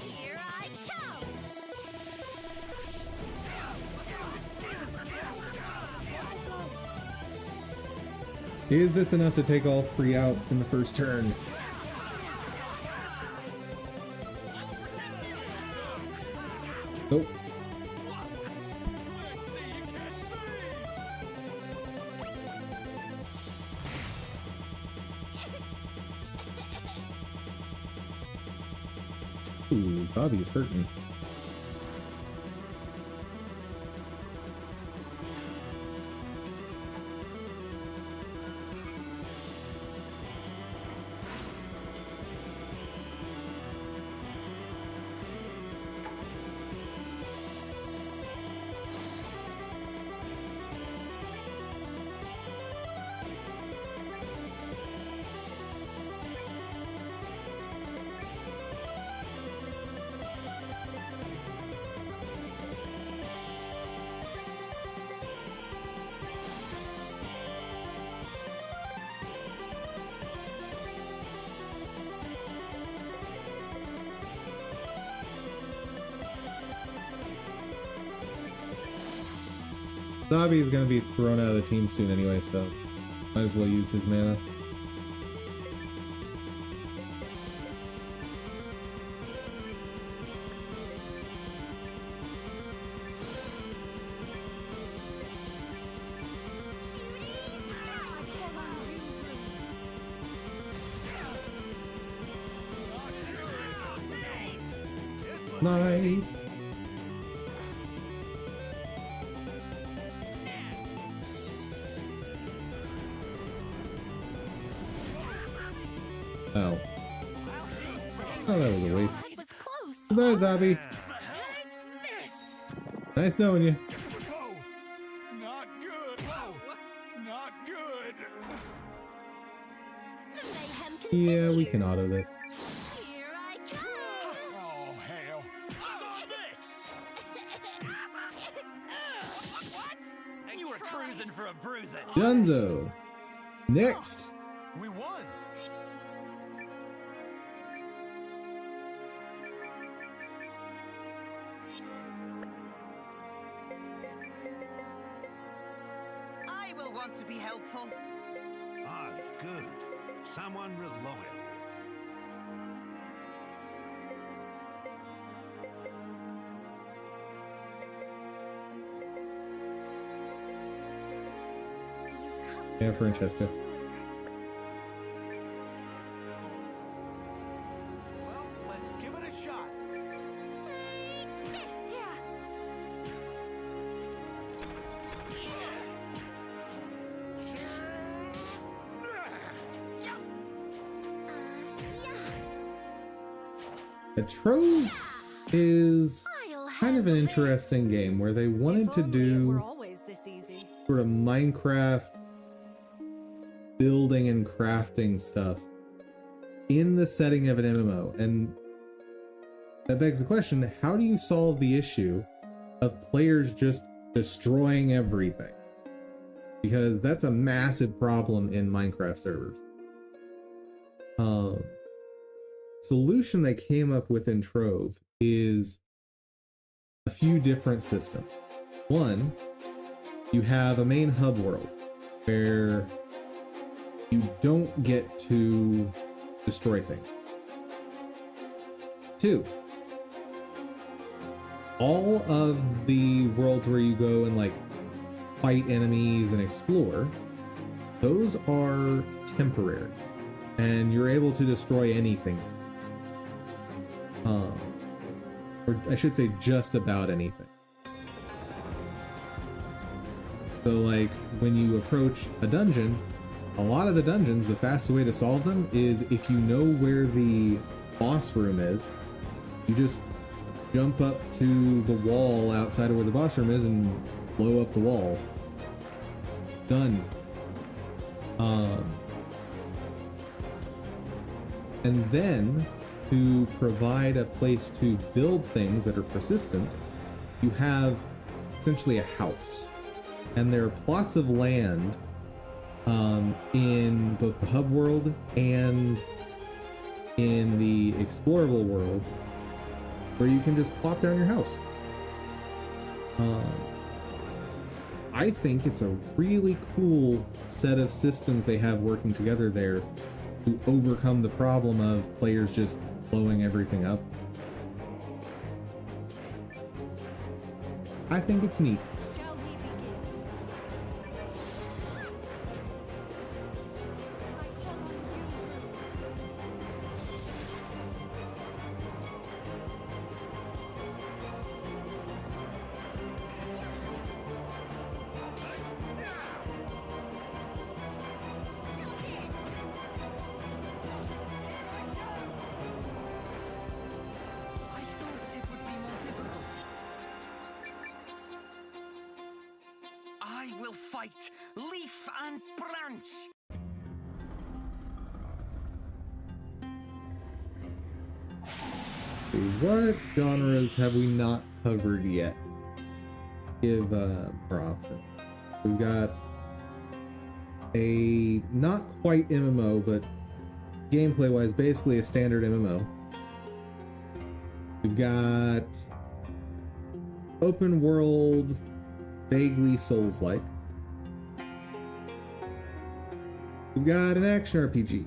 Here I come. Is this enough to take all three out in the first turn? Nope. Ooh, Zabi's hurting. Zabi is going to be thrown out of the team soon anyway, so might as well use his mana. Nice. Oh. Oh, that was a waste. That was close. Goodbye, Zabi. Nice knowing you. Oh, not good. Oh, not good. The mayhem Yeah, we continues. can auto this. Here I come. Oh, hell. What? You were cruising for a bruising. Dunzo. Next. We won. I will want to be helpful. Ah, good. Someone reliable. Yeah, Francesca. Well, let's give it a shot. Take Trove is I'll kind of an handle this. interesting game where they wanted If to only it were do always this easy. sort of Minecraft building and crafting stuff in the setting of an MMO. And that begs the question, how do you solve the issue of players just destroying everything? Because that's a massive problem in Minecraft servers. Solution they came up with in Trove is a few different systems. One, you have a main hub world where you don't get to destroy things. Two, all of the worlds where you go and like fight enemies and explore, those are temporary and you're able to destroy anything. Or I should say just about anything. So like when you approach a dungeon, a lot of the dungeons, the fastest way to solve them is if you know where the boss room is, you just jump up to the wall outside of where the boss room is and blow up the wall. Done. And then to provide a place to build things that are persistent, you have essentially a house. And there are plots of land in both the hub world and in the explorable worlds where you can just plop down your house. I think it's a really cool set of systems they have working together there to overcome the problem of players just blowing everything up. I think it's neat. Shall we begin? I call on you. I thought it would be more difficult. I will fight leaf and branch. See, what genres have we not covered yet? Give more options. We've got a not quite MMO, but gameplay wise, basically a standard MMO. We've got open world, vaguely Souls-like. We've got an action RPG.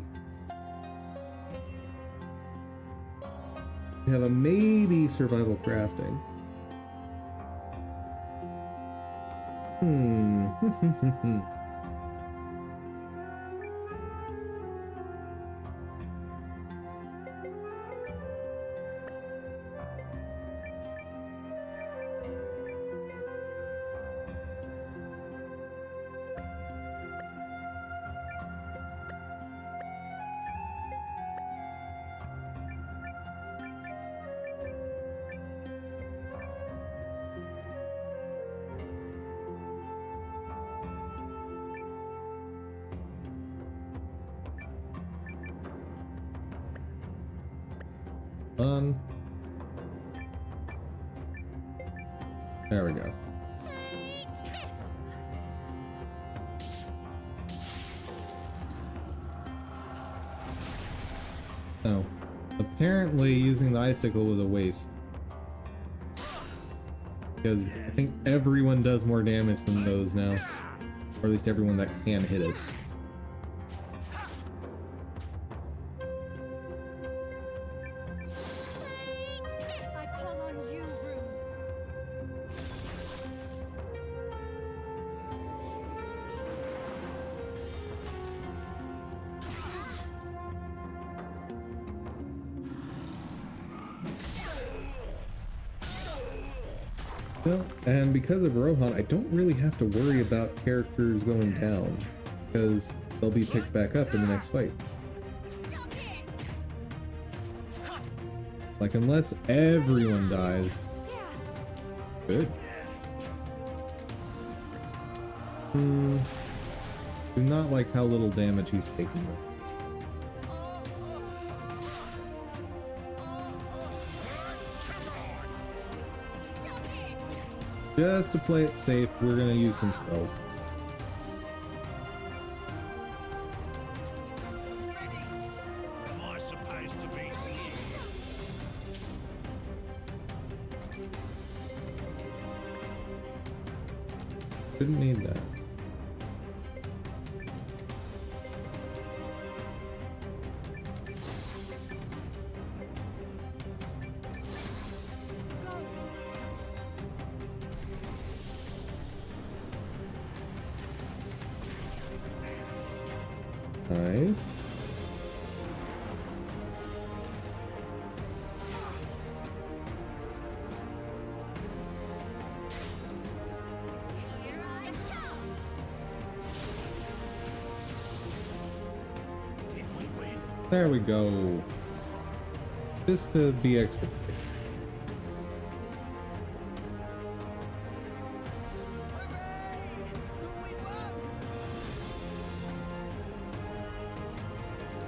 We have a maybe survival crafting. There we go. Take this. Oh. Apparently using the icicle was a waste. Because I think everyone does more damage than those now. Or at least everyone that can hit it. I call on you, Rune. Well, and because of Rohan, I don't really have to worry about characters going down. Because they'll be picked back up in the next fight. Stop it. Like, unless everyone dies. Good. Do not like how little damage he's taking. Just to play it safe, we're gonna use some spells. Am I supposed to be scared? Didn't need that. Nice. Did we win? There we go. Just to be extra safe.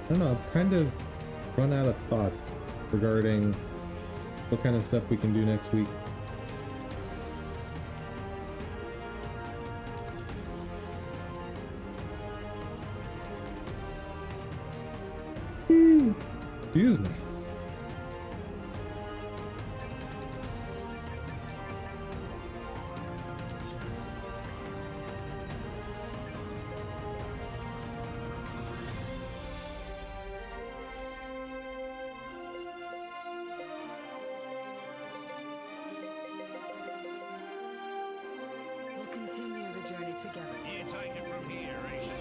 I don't know, I've kind of run out of thoughts regarding what kind of stuff we can do next week. Excuse me. We'll continue the journey together. You take it from here, Aisha.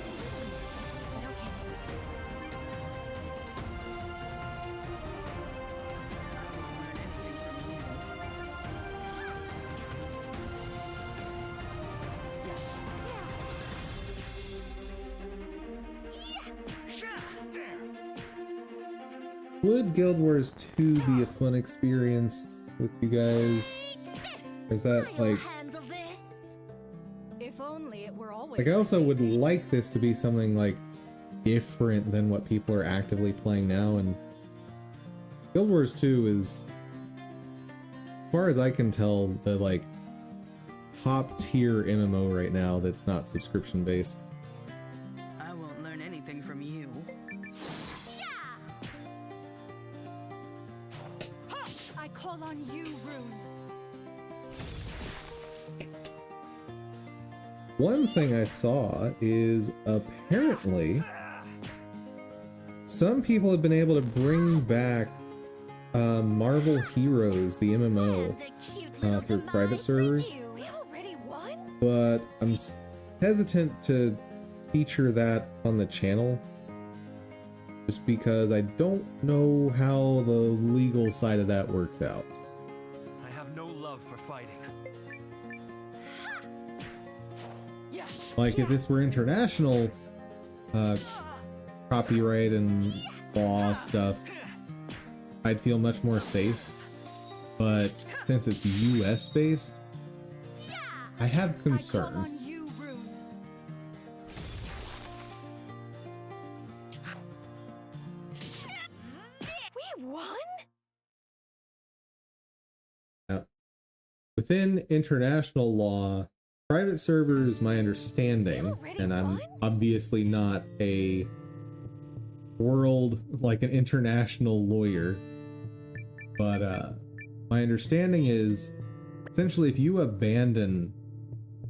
Would Guild Wars 2 be a fun experience with you guys? Or is that like... If only it were always Like, I also would like this to be something like different than what people are actively playing now, and Guild Wars 2 is, as far as I can tell, the like top tier MMO right now that's not subscription based. I won't learn anything from you. I call on you, Rune. One thing I saw is apparently some people have been able to bring back Marvel Heroes, the MMO, through private servers, but I'm hesitant to feature that on the channel just because I don't know how the legal side of that works out. I have no love for fighting. Like, if this were international copyright and law stuff, I'd feel much more safe. But since it's US based, I have concerns. We won? Now, within international law, private servers, my understanding, and I'm obviously not a like an international lawyer, but my understanding is essentially if you abandon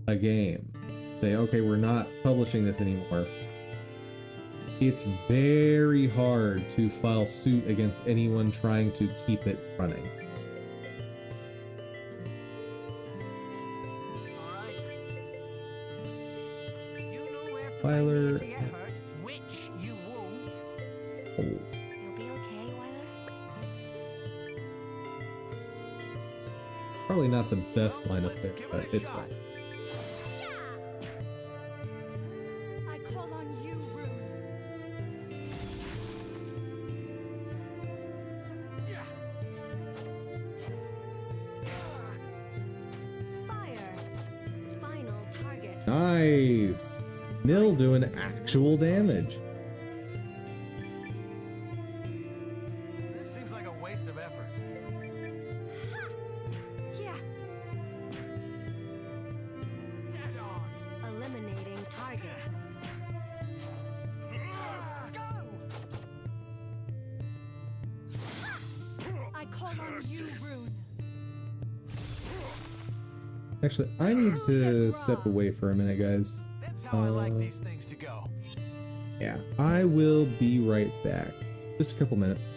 a game, say, okay, we're not publishing this anymore, it's very hard to file suit against anyone trying to keep it running. Tyler. Which you won't. Oh. You'll be okay, Wyler? Probably not the best lineup there, but it's fine. I call on you, Rune. Nice. Nil doing actual damage. This seems like a waste of effort. Yeah. Dead on. Eliminating target. I call on you, Rune. Actually, I need to step away for a minute, guys. That's how I like these things to go. Yeah, I will be right back. Just a couple minutes.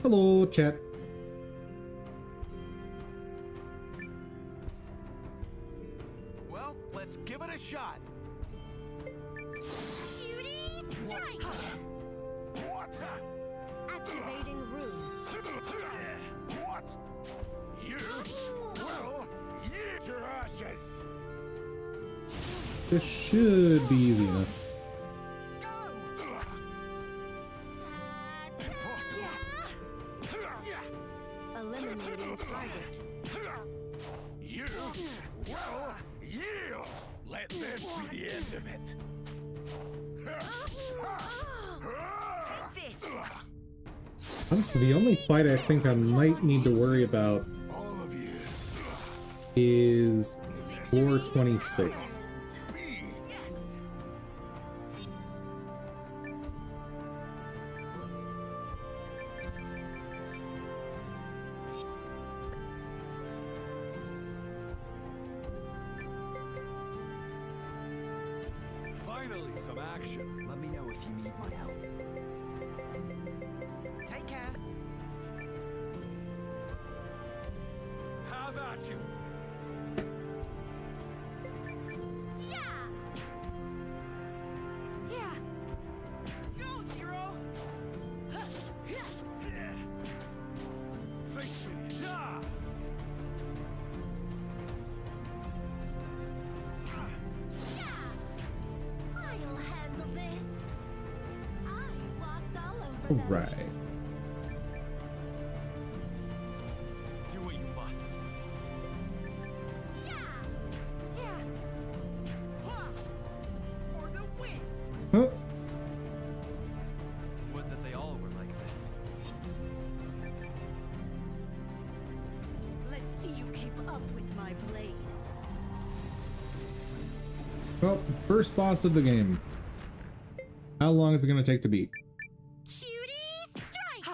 Hello, chat. Well, let's give it a shot. Cutie strike! What? Activating rune. What? You will eat your ashes. This should be easy enough. Eliminating target. You? Well, yield! Let this be the end of it. Take this. Honestly, the only fight I think I might need to worry about All of you. is 426. Yes. Finally, some action. Let me know if you need my help. Take care. Have at you. Yeah. Yeah. Go, Zero. Face me. Yeah. I'll handle this. I walked all over them. Right. Do what you must. Yeah. Huh. For the win. Huh? Would that they all were like this. Let's see you keep up with my blade. Well, first boss of the game. How long is it going to take to beat? Cutie strike!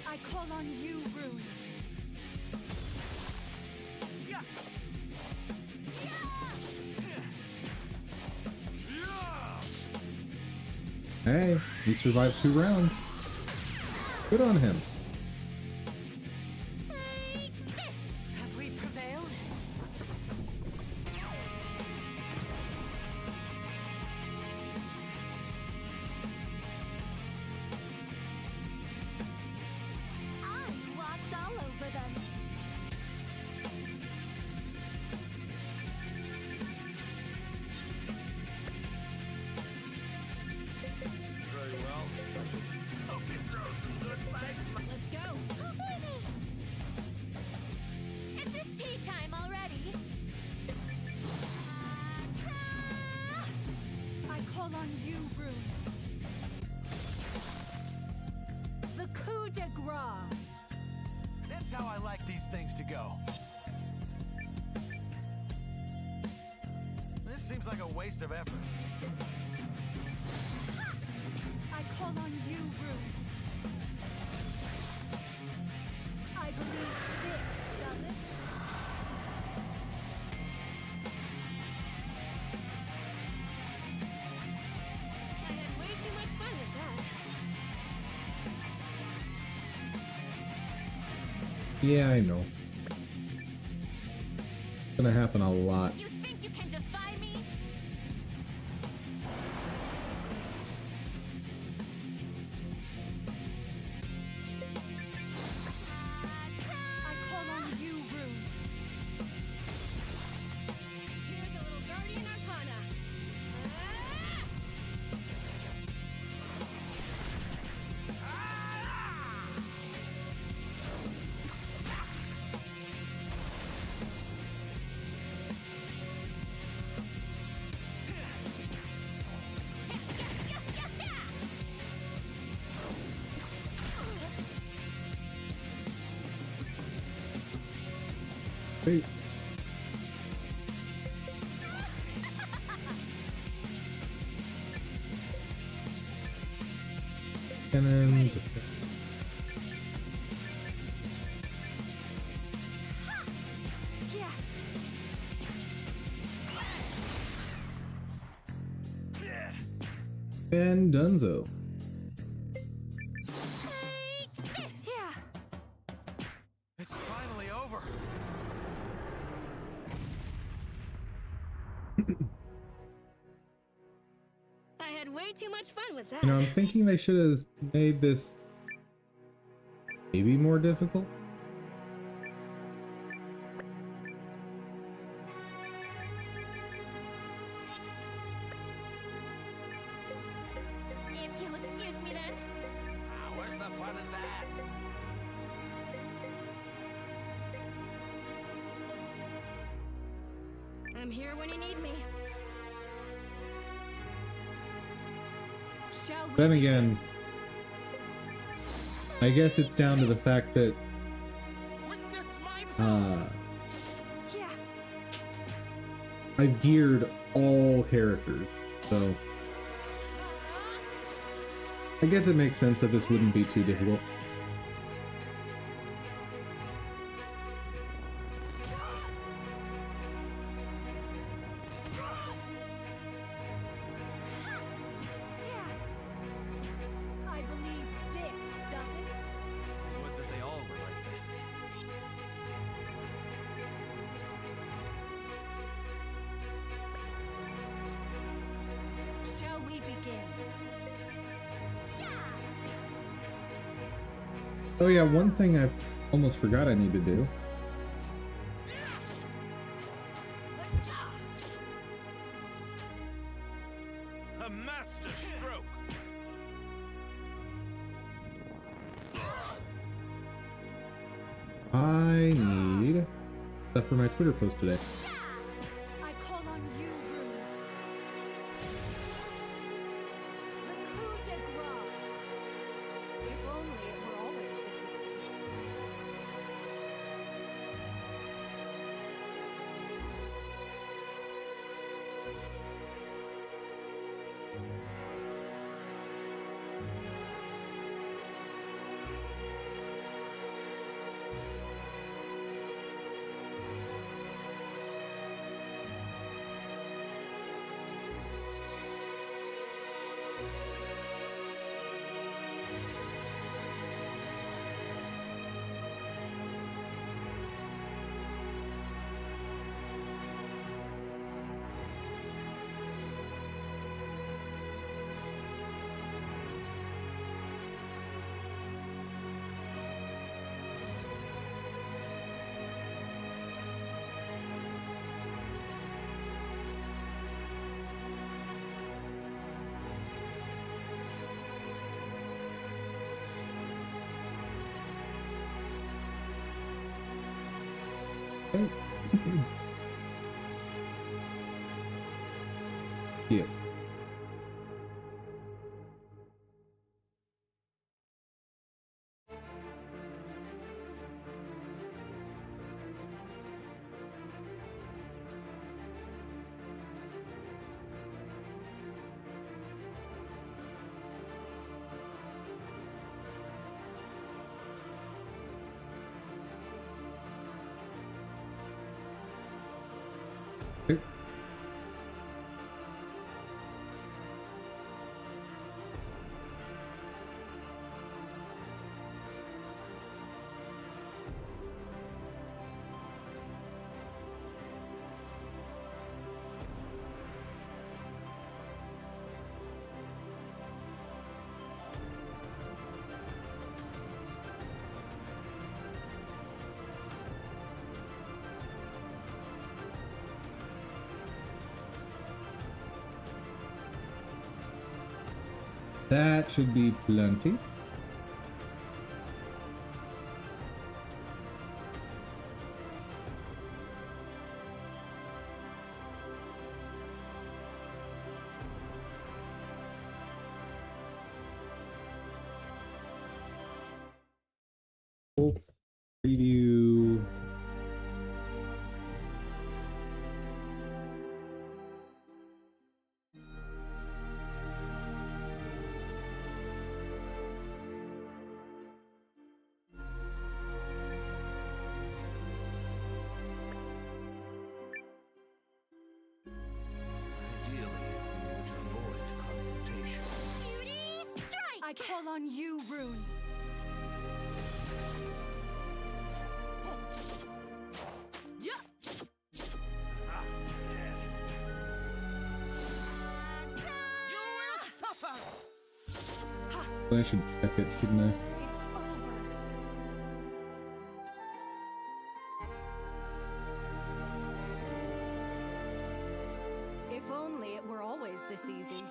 I call on you, Rune. Yeah. Hey, he survived 2 rounds. Good on him. Take this! Have we prevailed? I walked all over them. Very well. I should hope you throw some good fights. Let's go. Oh, baby! Is it tea time already? I call on you, Rune. The coup de grace. That's how I like these things to go. This seems like a waste of effort. I call on you, Rune. I believe this does it. I had way too much fun with that. Yeah, I know. It's gonna happen a lot. You think you can defy me? I call on you, Rune. Here's a little Guardian Arcana. Hey. And then Yeah. and Dunzo. Take this! Yeah. It's finally over. I had way too much fun with that. You know, I'm thinking they should have made this maybe more difficult. I'm here when you need me. Shall we Then begin? again, I guess it's down to the fact that Witness my Yeah. I've geared all characters, so I guess it makes sense that this wouldn't be too difficult. I believe this does it. Would that they all were like this. Shall we begin? Oh yeah, one thing I almost forgot I need to do. A master stroke. I need stuff for my Twitter post today. I call on you, Rune. The coup de grace. If only it were always this easy. Yes. Okay. That should be plenty. Preview. Ideally, we would avoid confrontation. Cutie strike! I call on you, Rune. Yeah. You will suffer. I should check it, shouldn't I? It's over. If only it were always this easy.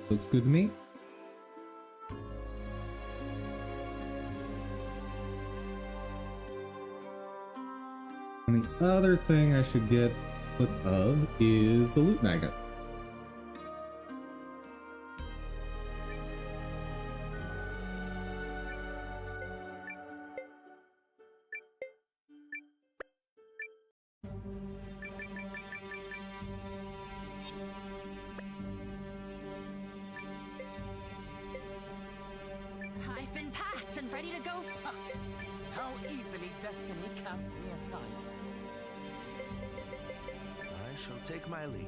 Looks good to me. And the other thing I should get flip of is the loot magnet. I've been packed and ready to go. How easily destiny casts me aside. I shall take my leave.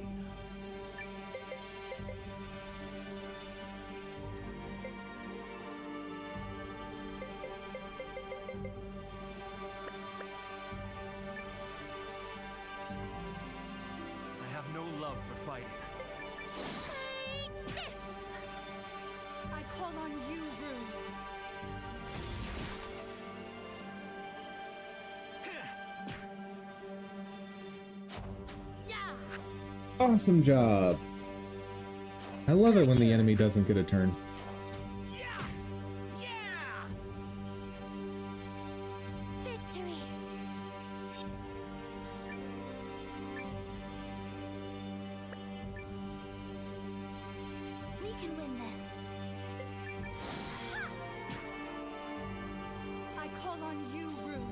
I have no love for fighting. Take this! I call on you, Rune. Yeah! Awesome job. I love it when the enemy doesn't get a turn. Victory! We can win this. I call on you, Rune.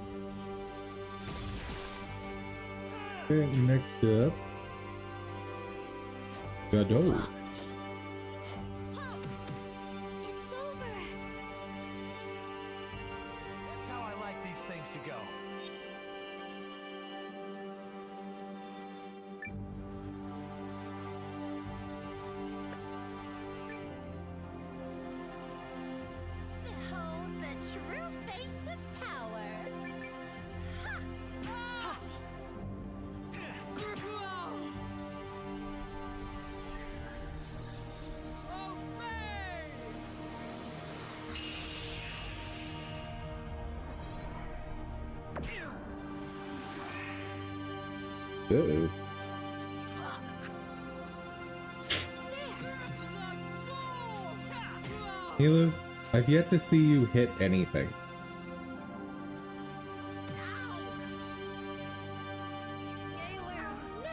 Okay, next up. Godot. It's over! That's how I like these things to go. Behold the true face of power! Ha! Ah! Uh-oh. Halo, I've yet to see you hit anything.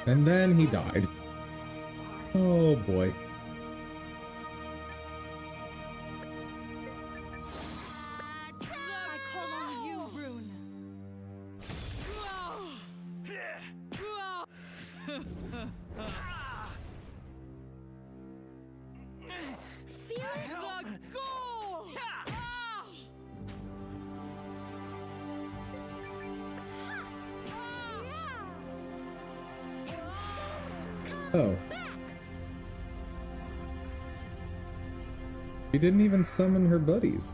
And then he died. Oh boy. I call on you, Rune. Feel the goal! Oh. She didn't even summon her buddies.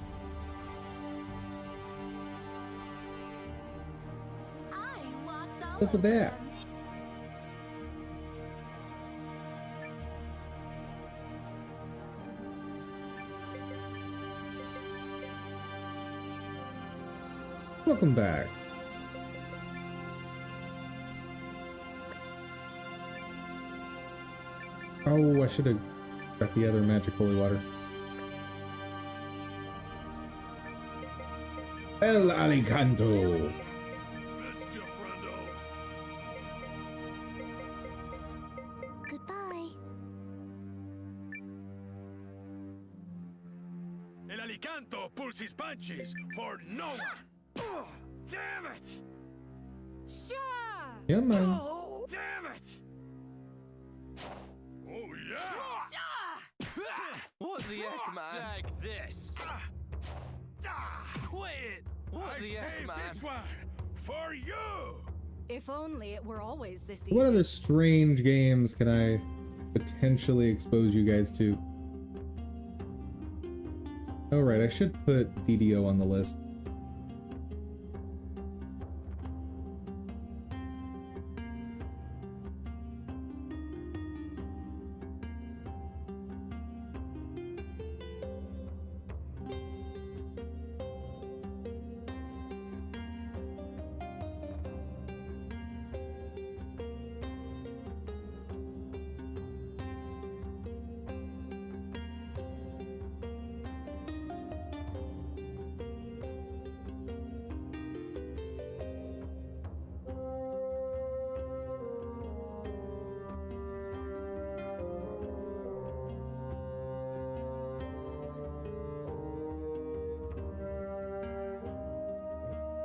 I walked all Look at that. Welcome back. Oh, I should have got the other magic holy water. El Alicanto. Missed you, friendos. Goodbye. El Alicanto pulls his punches for no one. Damn it! Sure. Yeah, man. Oh, damn it! Oh, yeah. What the heck, man? Take this. Quit it! What I the heck, saved man? this one for you. If only it were always this easy. What other strange games can I potentially expose you guys to? Oh, right, I should put DDO on the list.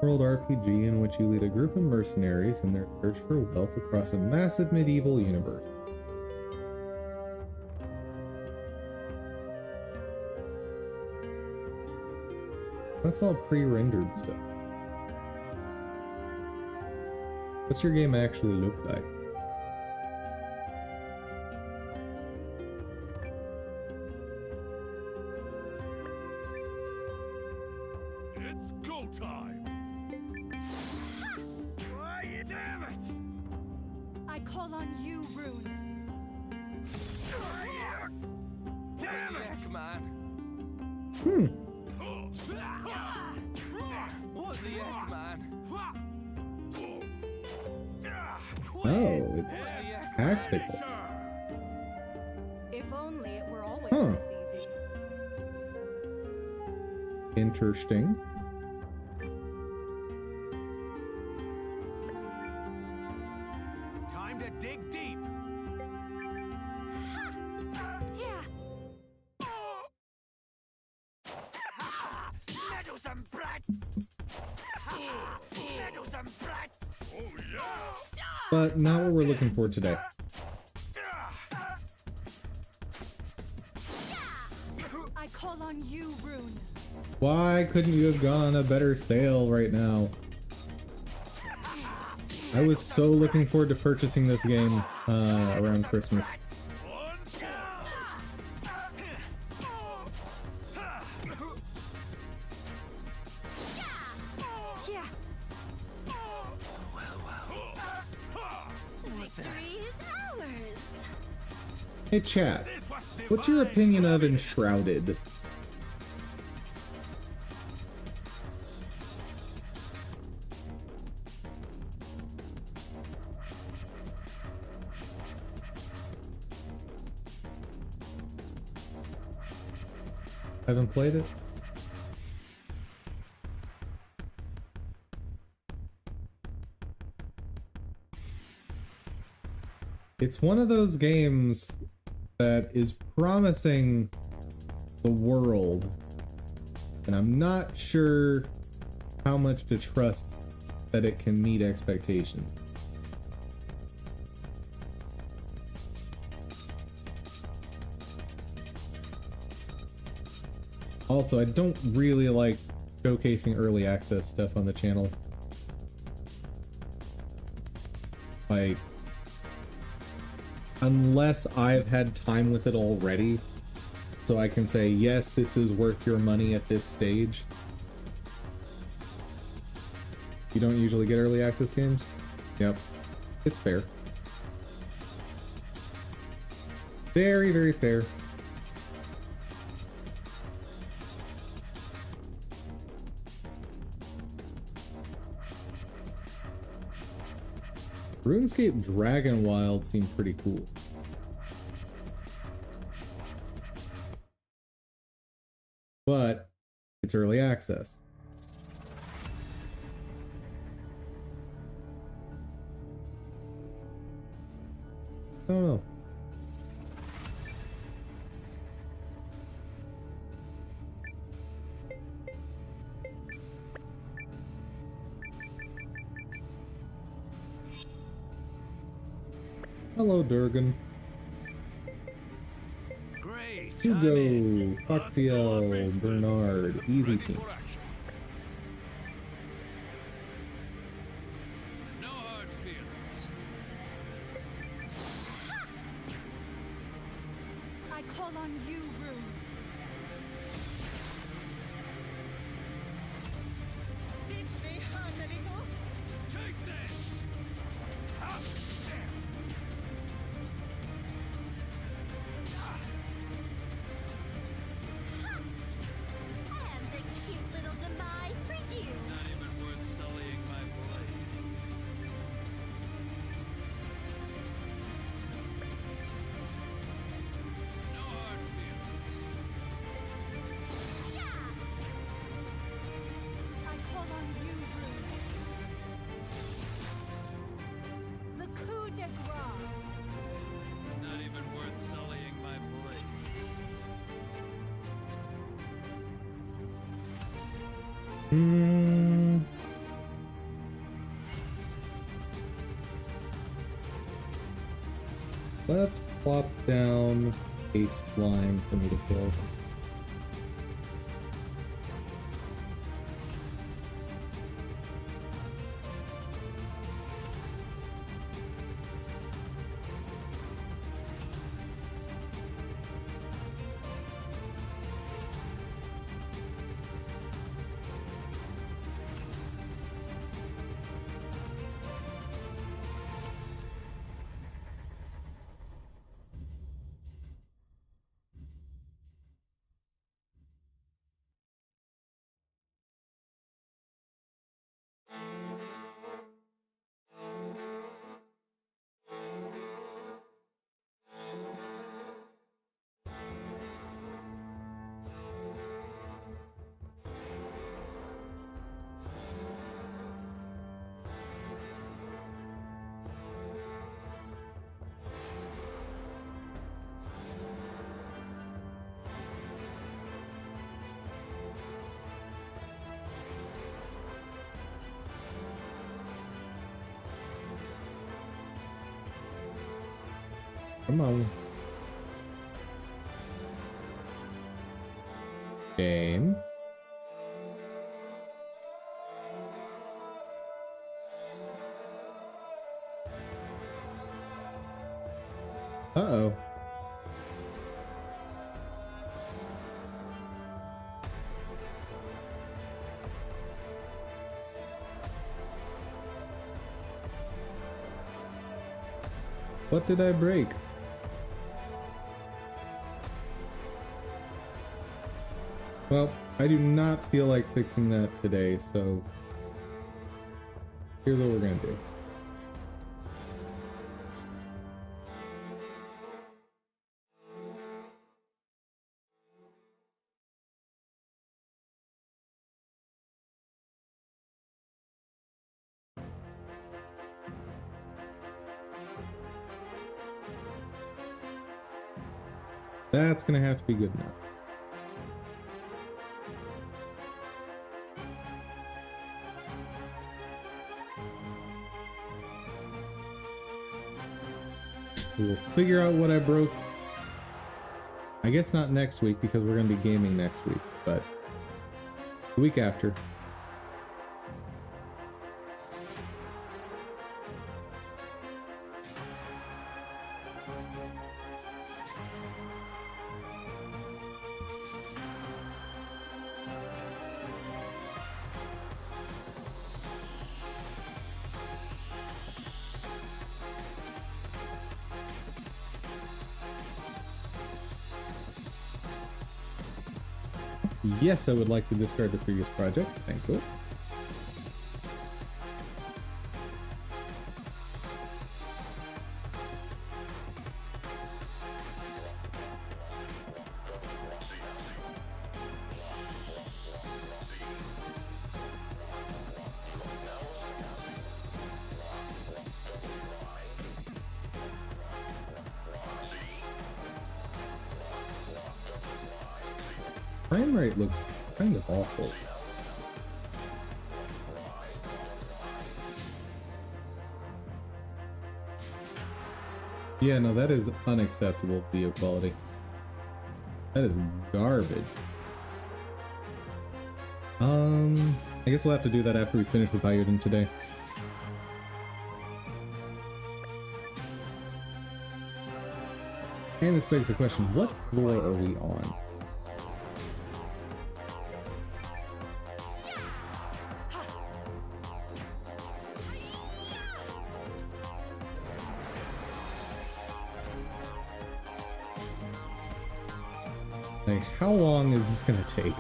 world RPG in which you lead a group of mercenaries in their search for wealth across a massive medieval universe. That's all pre-rendered stuff. What's your game actually look like? It's go time! Damn it! I call on you, Rune. Damn it! Come on. What the heck, man? Oh, it's tactical. If only it were always Huh. this easy. Interesting. Time to dig deep! Yeah. Meddlesome brats! Meddlesome brats! Oh yeah! But not what we're looking for today. I call on you, Rune. Why couldn't you have gone on a better sale right now? I was so looking forward to purchasing this game around Christmas. Yeah. Victory is ours. Hey chat, what's your opinion of Enshrouded? Haven't played it? It's one of those games that is promising the world, and I'm not sure how much to trust that it can meet expectations. Also, I don't really like showcasing early access stuff on the channel. Like, unless I've had time with it already, so I can say, yes, this is worth your money at this stage. You don't usually get early access games? Yep, it's fair. Very, very fair. RuneScape Dragon Wild seemed pretty cool. But it's early access. I don't know. Hello, Durgan. Great! Hugo, Foxiel, Bernard, easy team. No hard feelings. I call on you, Rune. Take this! Ha! And a cute little demise for you. Not even worth sullying my blade. No hard feelings. I call on you, Rune. The coup de grace. Not even worth sullying my blade. Let's plop down a slime for me to kill. Come on. Game. Uh-oh. What did I break? Well, I do not feel like fixing that today, so here's what we're gonna do. That's gonna have to be good enough. We'll figure out what I broke. I guess not next week because we're going to be gaming next week, but the week after. Yes, I would like to discard the previous project. Thank you. Frame rate looks kind of awful. Yeah, no, that is unacceptable video quality. That is garbage. I guess we'll have to do that after we finish with Ayuden today. And this begs the question, what floor are we on? Like, how long is this gonna take?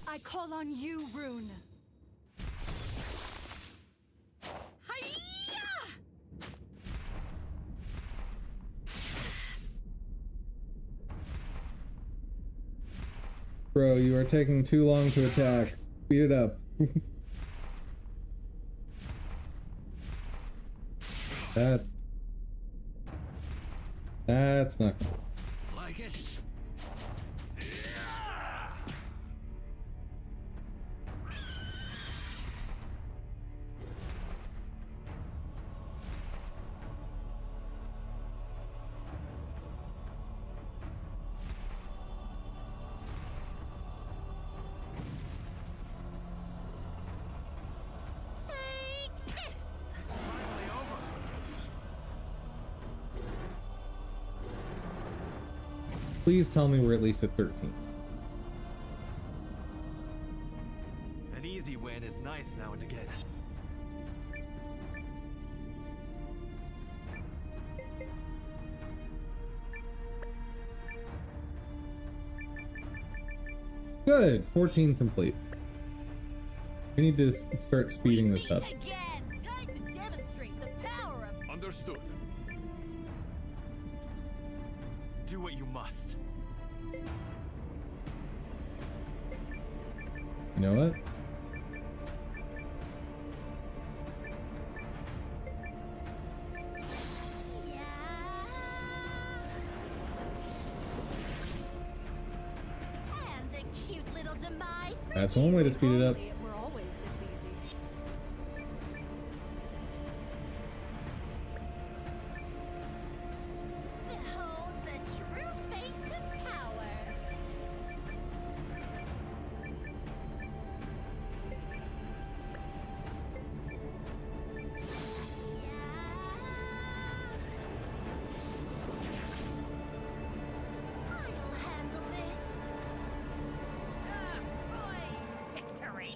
I call on you, Rune. Bro, you are taking too long to attack. Speed it up. That's not good. Like it? Take this! It's finally over. Please tell me we're at least at 13. An easy win is nice now and again. Good, 14 complete. We need to start speeding this up. Again, time to demonstrate the power of Understood. Do what you must. You know what? And a cute little demise for That's one way to speed it up. Only it were always this easy. behold the true face of power. I'll handle this. Boy, victory.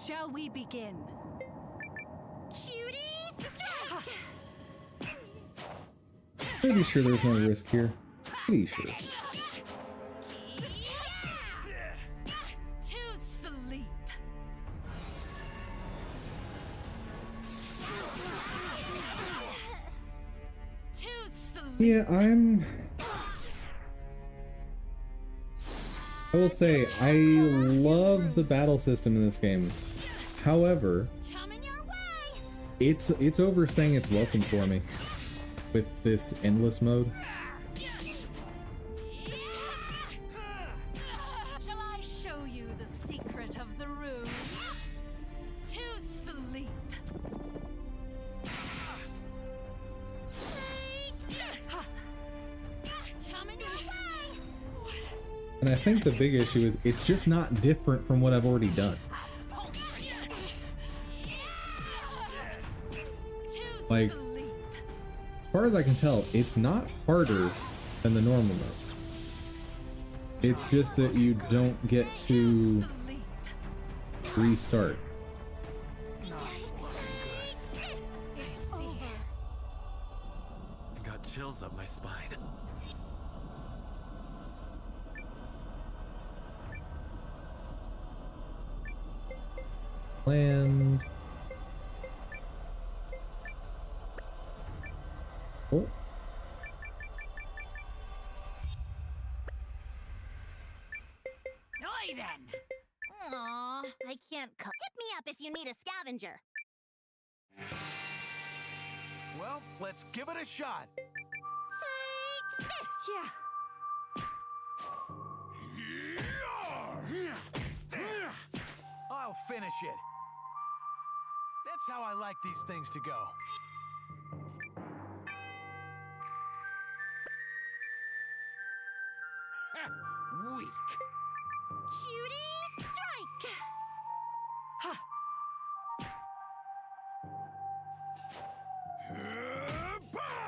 Shall we begin? Cutie strike! Pretty sure there's no risk here. Pretty sure. To sleep. To sleep. Yeah, I will say, I love the battle system in this game. However, Coming your way! it's overstaying its welcome for me with this endless mode. Shall I show you the secret of the room? To sleep. Take this! Coming your way! And I think the big issue is it's just not different from what I've already done. Like, as far as I can tell, it's not harder than the normal mode. It's just that you don't get to restart. It's over. Got chills up my spine. Land. Oh. Oi then. Aw, I can't Hit me up if you need a scavenger. Well, let's give it a shot. Take this! Yeah. There. I'll finish it. That's how I like these things to go. Weak. Cutie strike!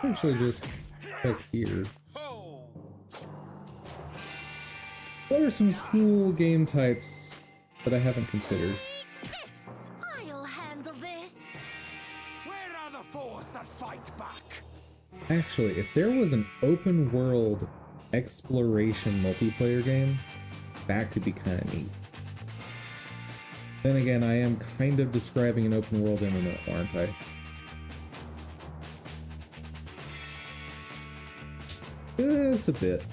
Actually, just check here. Ho! What are some cool game types that I haven't considered? Take this! I'll handle this. Where are the foes that fight back? Actually, if there was an open world exploration multiplayer game, that could be kind of neat. Then again, I am kind of describing an open world MMO, aren't I? Just a bit.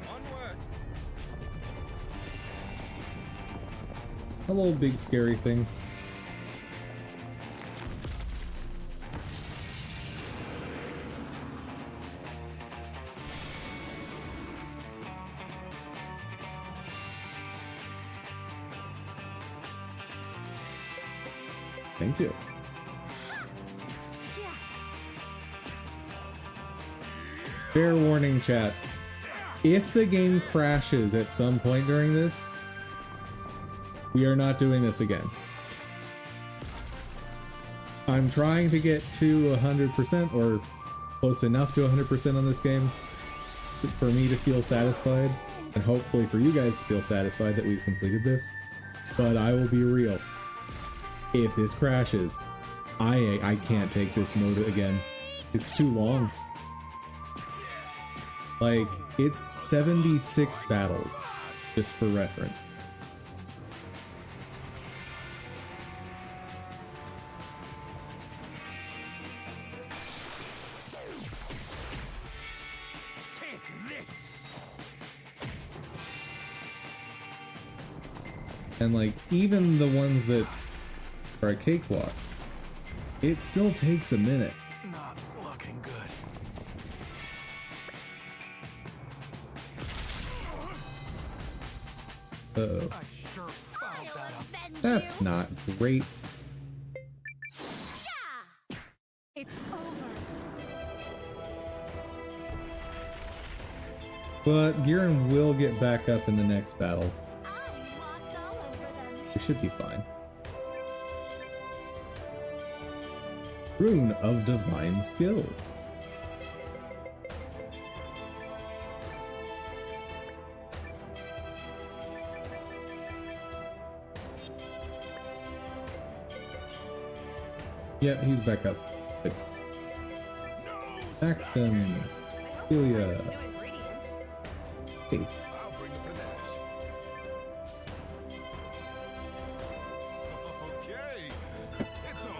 Onward! Hello, big scary thing. Thank you. Fair warning, chat. If the game crashes at some point during this, we are not doing this again. I'm trying to get to 100% or close enough to 100% on this game for me to feel satisfied, and hopefully for you guys to feel satisfied that we've completed this. But I will be real. If this crashes, I can't take this mode again. It's too long. Like, it's 76 battles, just for reference. Take this. And like, even the ones that are a cakewalk, it still takes a minute. Not looking good. Uh-oh. I sure fouled I'll that up. avenge That's you. not great. Yeah! It's over. But Giran will get back up in the next battle. I walked all over them. We should be fine. Rune of Divine Skill. Yeah, he's back up. Good. Axon. Celia. Hey. I'll bring the panache. Okay, it's on.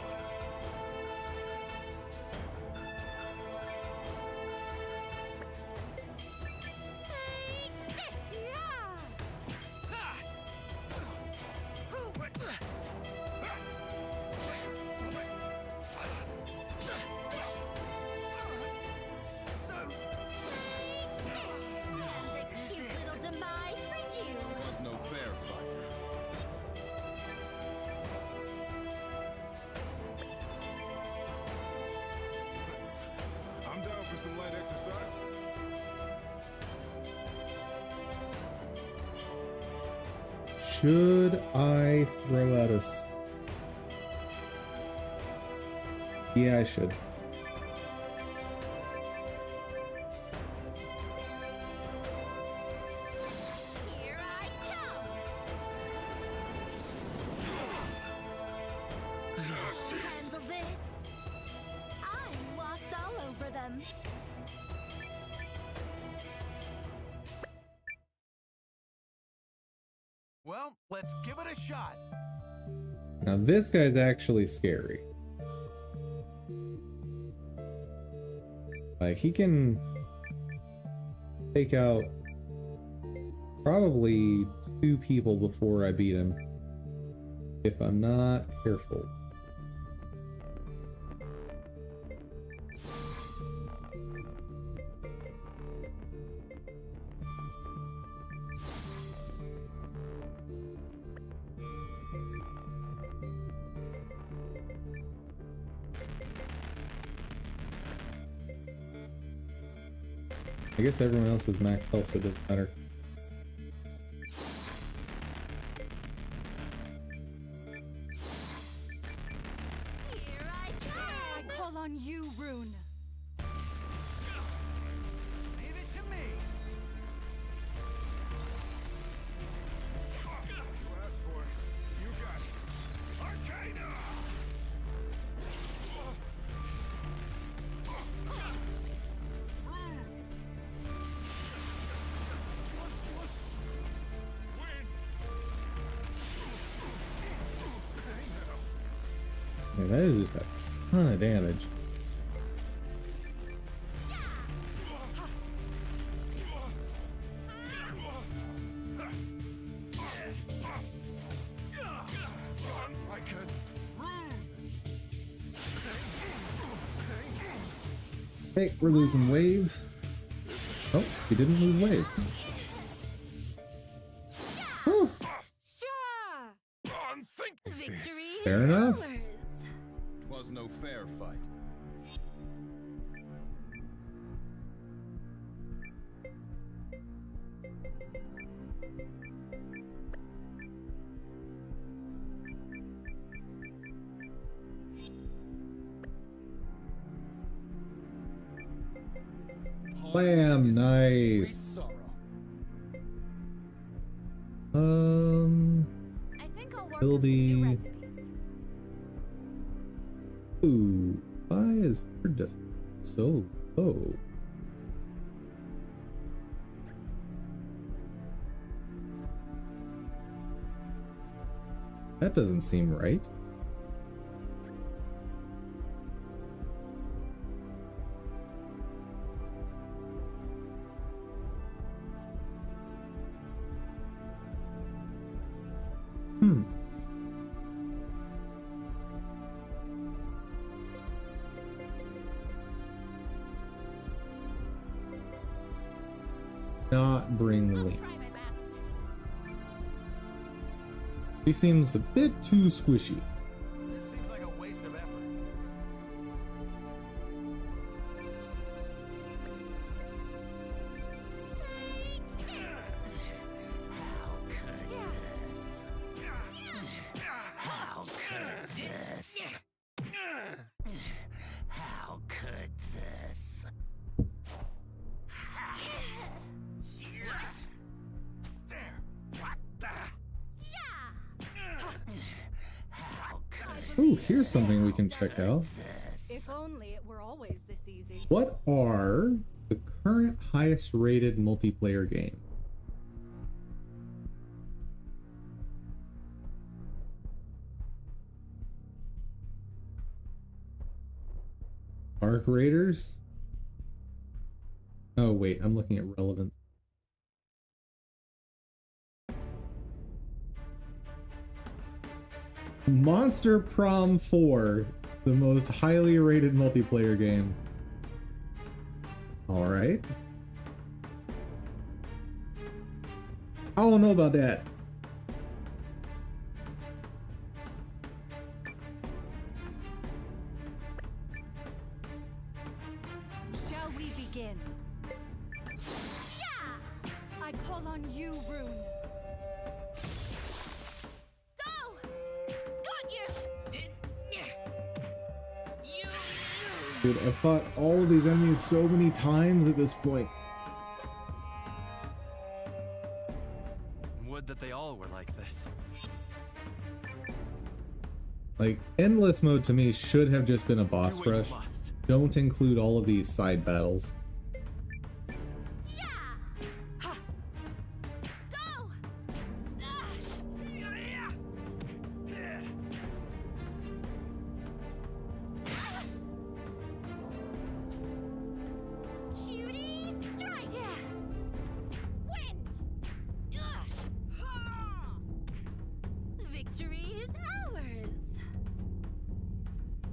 Take this! And a cute little demise for you! Was no fair fighter. I'm down for some light exercise. Should I throw out a... Yeah, I should. Here I come! Handle this! I walked all over them. Well, let's give it a shot. Now this guy's actually scary. Like, he can take out probably 2 people before I beat him, if I'm not careful. I guess everyone else is max health, so it doesn't matter. Here I come! I call on you, Rune. Leave it to me. You asked for it. You got it. Arcana! that is just a ton of damage. Okay, we're losing wave. Oh, we didn't lose wave. Oh, Victory fair is enough. ours. Was no fair fight. Blam, nice. Sorrow. I think I'll work on some Buildy. new recipes. Ooh, why is her def so low? That doesn't seem right. Hmm. Not bring I'll Link. try my best. He seems a bit too squishy. This seems like a waste of effort. How could this? How could this? There. What the? How could Ooh, here's something we can check out. If only it were always this easy. What are the current highest rated multiplayer games? Arc Raiders? Oh wait, I'm looking at relevance. Monster Prom 4, the most highly rated multiplayer game. Alright. I don't know about that. Shall we begin? I call on you, Rune. Go! Got you! Dude, I've fought all of these enemies so many times at this point. Would that they all were like this. Like, Endless Mode to me should have just been a boss Do what you rush. must. Don't include all of these side battles. Go! Cutie strike! Wind! Victory is ours!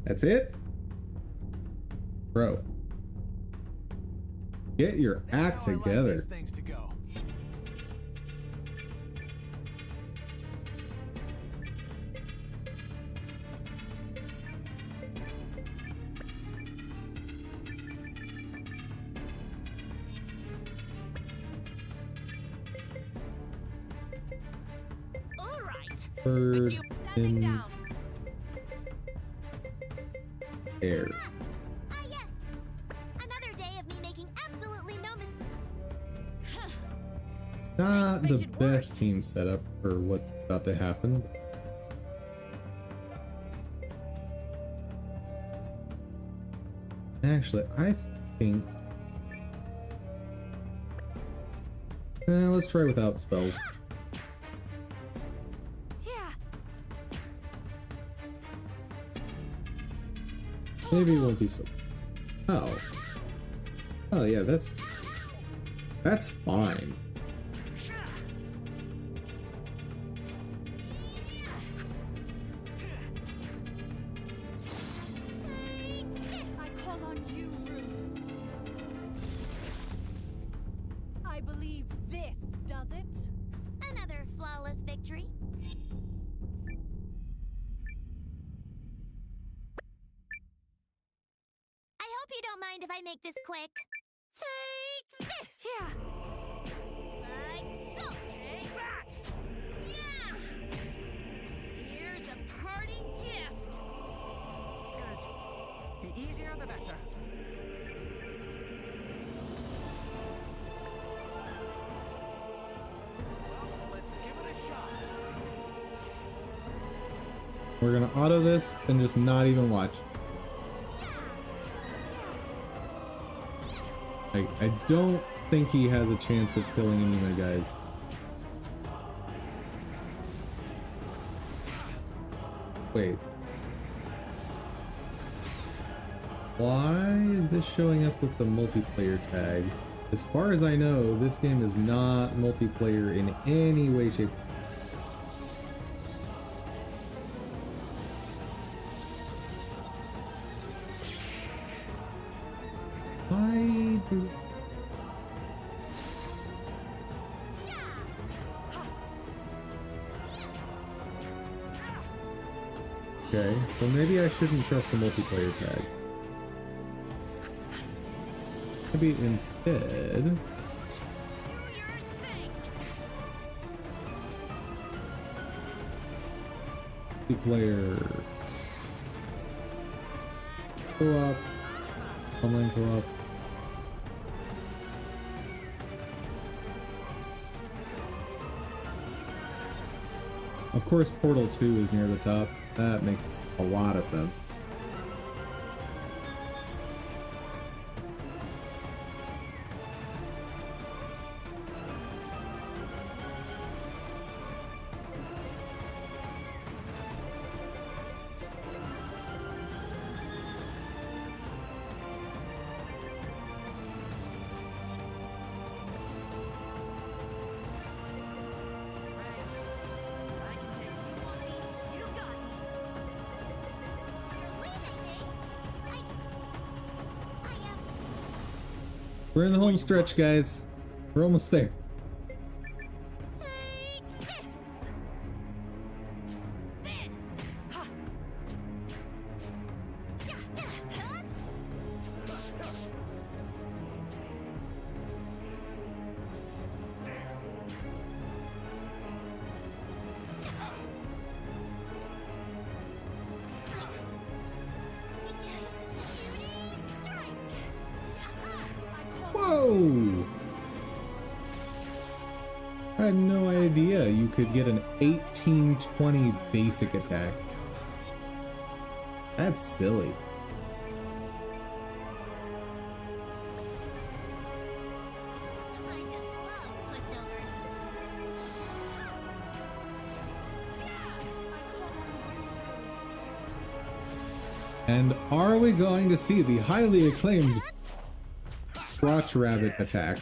That's it? Bro. Get your act How I like together. these things to go. All right. Bird You standing in down. air. Yes. Another day of me making absolutely no mistakes. Not the expected worse. best team setup for what's about to happen. Actually, I think... let's try without spells. Yeah. Maybe it won't be so. Oh. Oh yeah, that's fine. I call on you, Rue. I believe this does it. Another flawless victory. I hope you don't mind if I make this quick. Take this! Yeah. Like so! Take that! Yeah! Here's a parting gift! Good. The easier the better. Well, let's give it a shot. We're gonna auto this and just not even watch. I don't think he has a chance of killing any of my guys. Wait. Why is this showing up with the multiplayer tag? As far as I know, this game is not multiplayer in any way, shape, why do... Okay, so maybe I shouldn't trust the multiplayer tag. Maybe instead... multiplayer... co-op... online co-op... Of course, Portal 2 is near the top. That makes a lot of sense. I can take You want me? You got me. You're leaving me? I am. We're in the home stretch, guys. We're almost there. Take this. This. Ha. Yeah. Huh? Whoa! I had no idea you could get an 1820 basic attack. That's silly. I just love pushovers. And are we going to see the highly acclaimed Crotch Rabbit attack?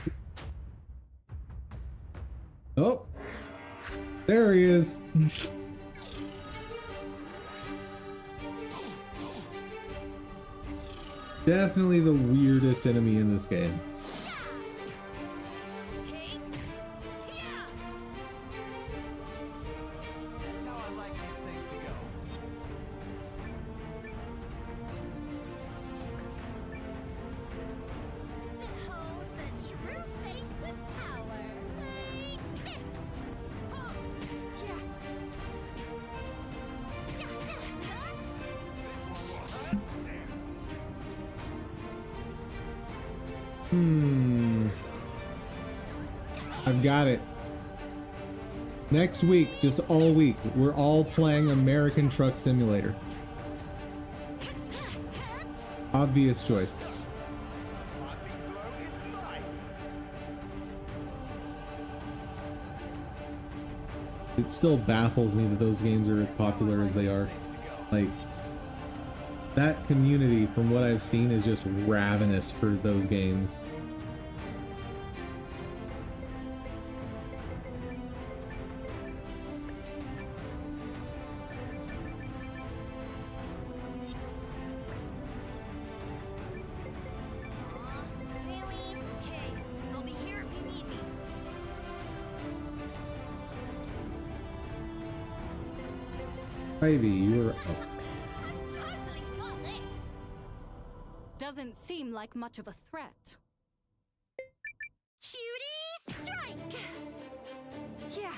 Oh, there he is. Definitely the weirdest enemy in this game. Take. Yeah. That's how I like these things to go. Behold the true face of power. Take this. Huh. Yeah. Yeah. This one will hurt. There. I've got it. Next week, just all week, we're all playing American Truck Simulator. Obvious choice. Parting blow is mine. It still baffles me that those games are as popular as they are. Things to go. Like, That community, from what I've seen, is just ravenous for those games. Really? Okay, I'll be here if you need me. Ivy, you were up. Totally got this. Doesn't seem like much of a threat. Cutie strike! Yeah,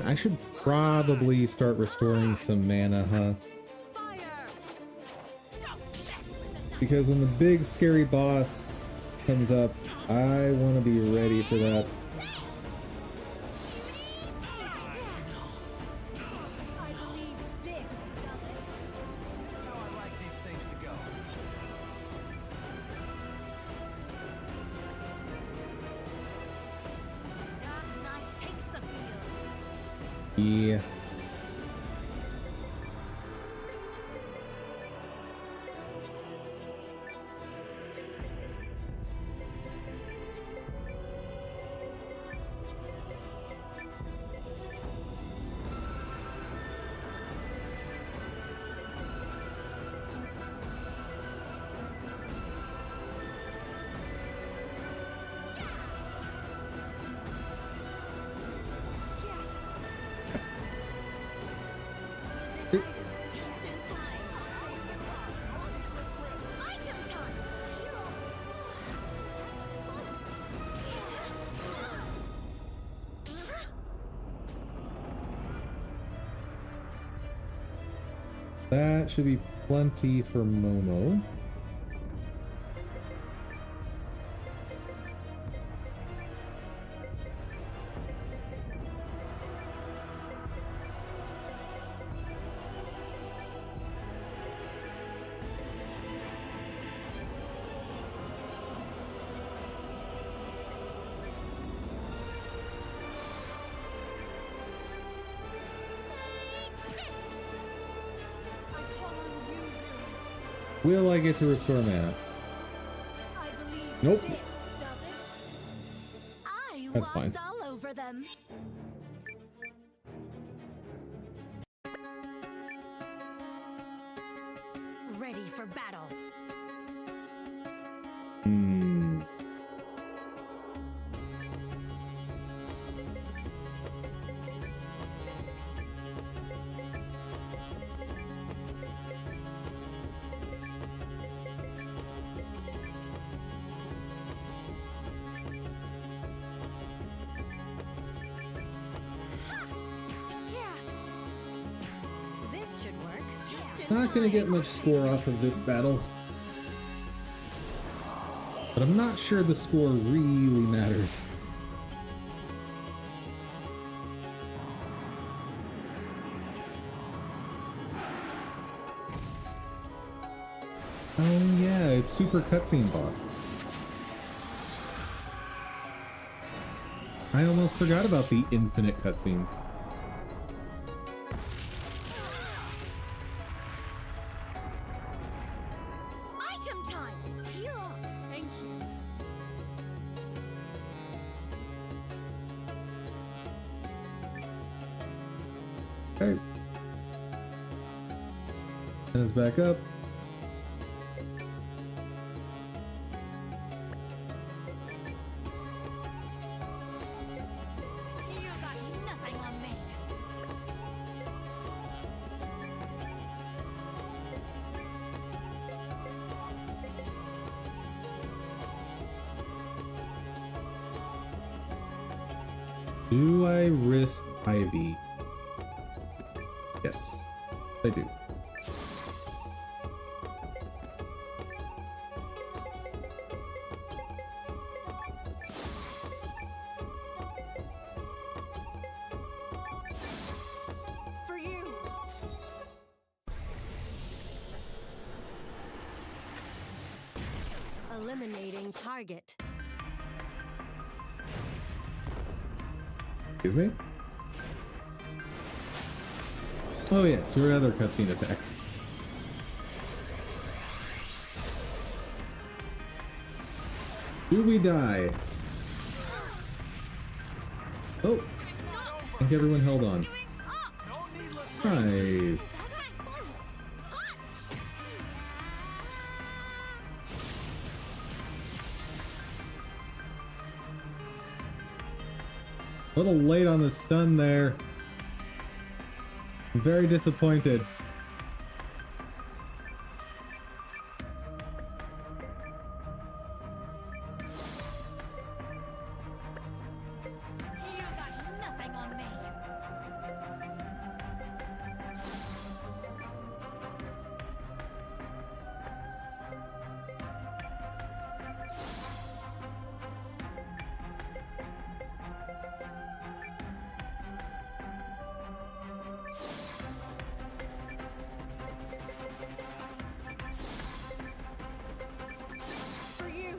I should probably start restoring some mana, huh? fire! Because when the big scary boss comes up, I want to be ready for that. I believe this does it. That's how I like these things to go. Dark Knight takes the field. Yeah. Just in time. Item time. That should be plenty for Momo. I call on you, Lou. Will I get to restore mana? I believe Nope. this does it. I That's walked fine. all over them. Ready for battle. Hmm. Yeah. This should work. Just in Not gonna get time. much score off of this battle. But I'm not sure the score really matters. Oh yeah, it's super cutscene boss. I almost forgot about the infinite cutscenes. Item time. Heal. Thank you. Okay. And it's back up. You got nothing on me. Do I risk Ivy? Yes, I do. For you. Eliminating target. Excuse me? Oh yes, your other cutscene attack. Do we die? Oh, I think everyone held on. Nice. A little late on the stun there. I'm very disappointed. You got nothing on me. For you.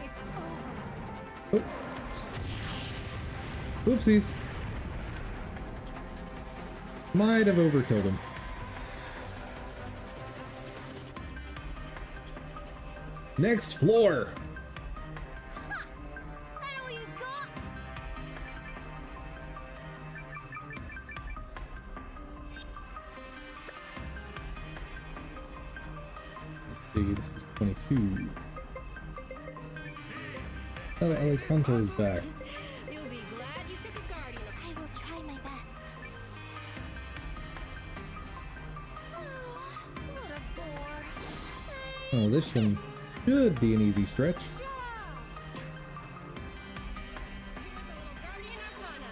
It's over. Oh. Oopsies. Might have overkilled him. Next floor. That all you got? Let's see, this is 22. Oh, Alicanto's back. You'll be glad you took a guardian. I will try my best. What a bore. Oh, this one should be an easy stretch. Here's a little guardian arcana.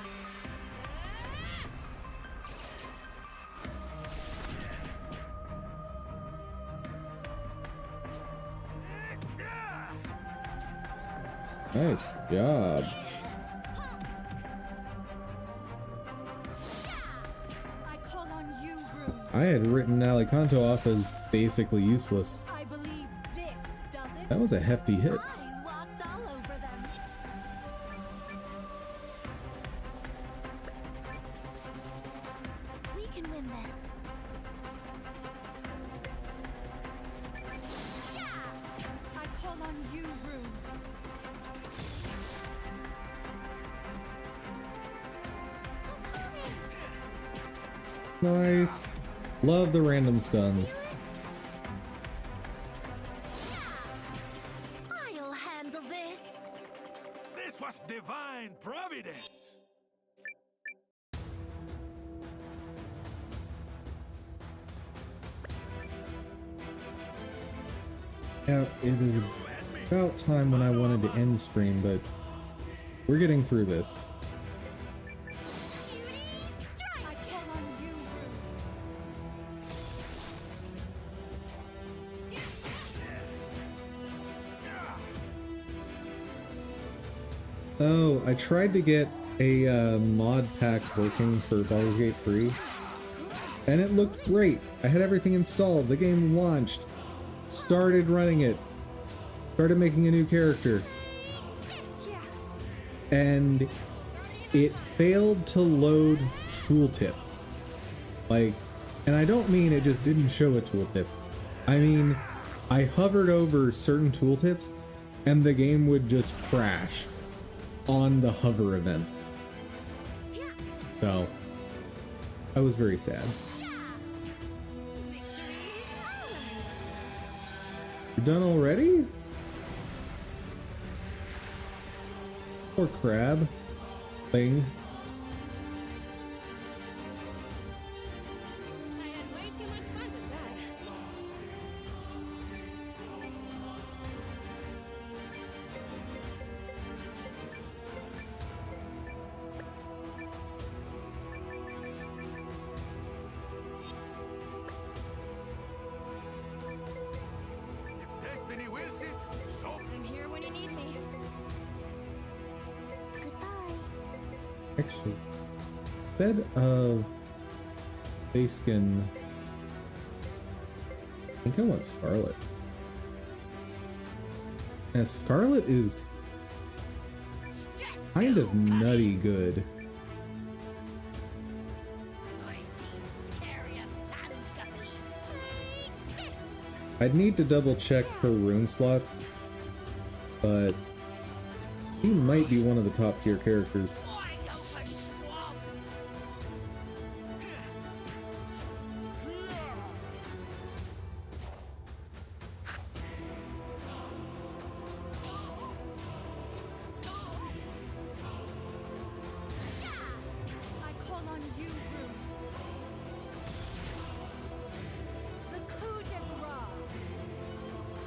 Nice job. I call on you, Rune. I had written Alicanto off as basically useless. I believe this does it. That was a hefty hit. I walked all over them. We can win this. I call on you, Rune. Nice. Love the random stuns. I'll handle this. This was divine providence. Yeah, it is about time when I wanted to end stream, but we're getting through this. Cutie strike. I call on you, Rune. Oh, I tried to get a mod pack working for Baldur's Gate 3, and it looked great. I had everything installed, the game launched, started running it, started making a new character, and it failed to load tooltips. Like, and I don't mean it just didn't show a tooltip. I mean, I hovered over certain tooltips, and the game would just crash on the hover event. So I was very sad. You're done already? Poor crab thing. I had way too much fun with that. If destiny wills it, so I'm here when you need me. Goodbye. Actually, instead of Baskin, I think I want Scarlet. And Scarlet is kind of nutty good. I see scarier sand guppies. Take this. I'd need to double check her rune slots, but he might be one of the top tier characters. Wide open swamp. I call on you, Rune. The coup de grace.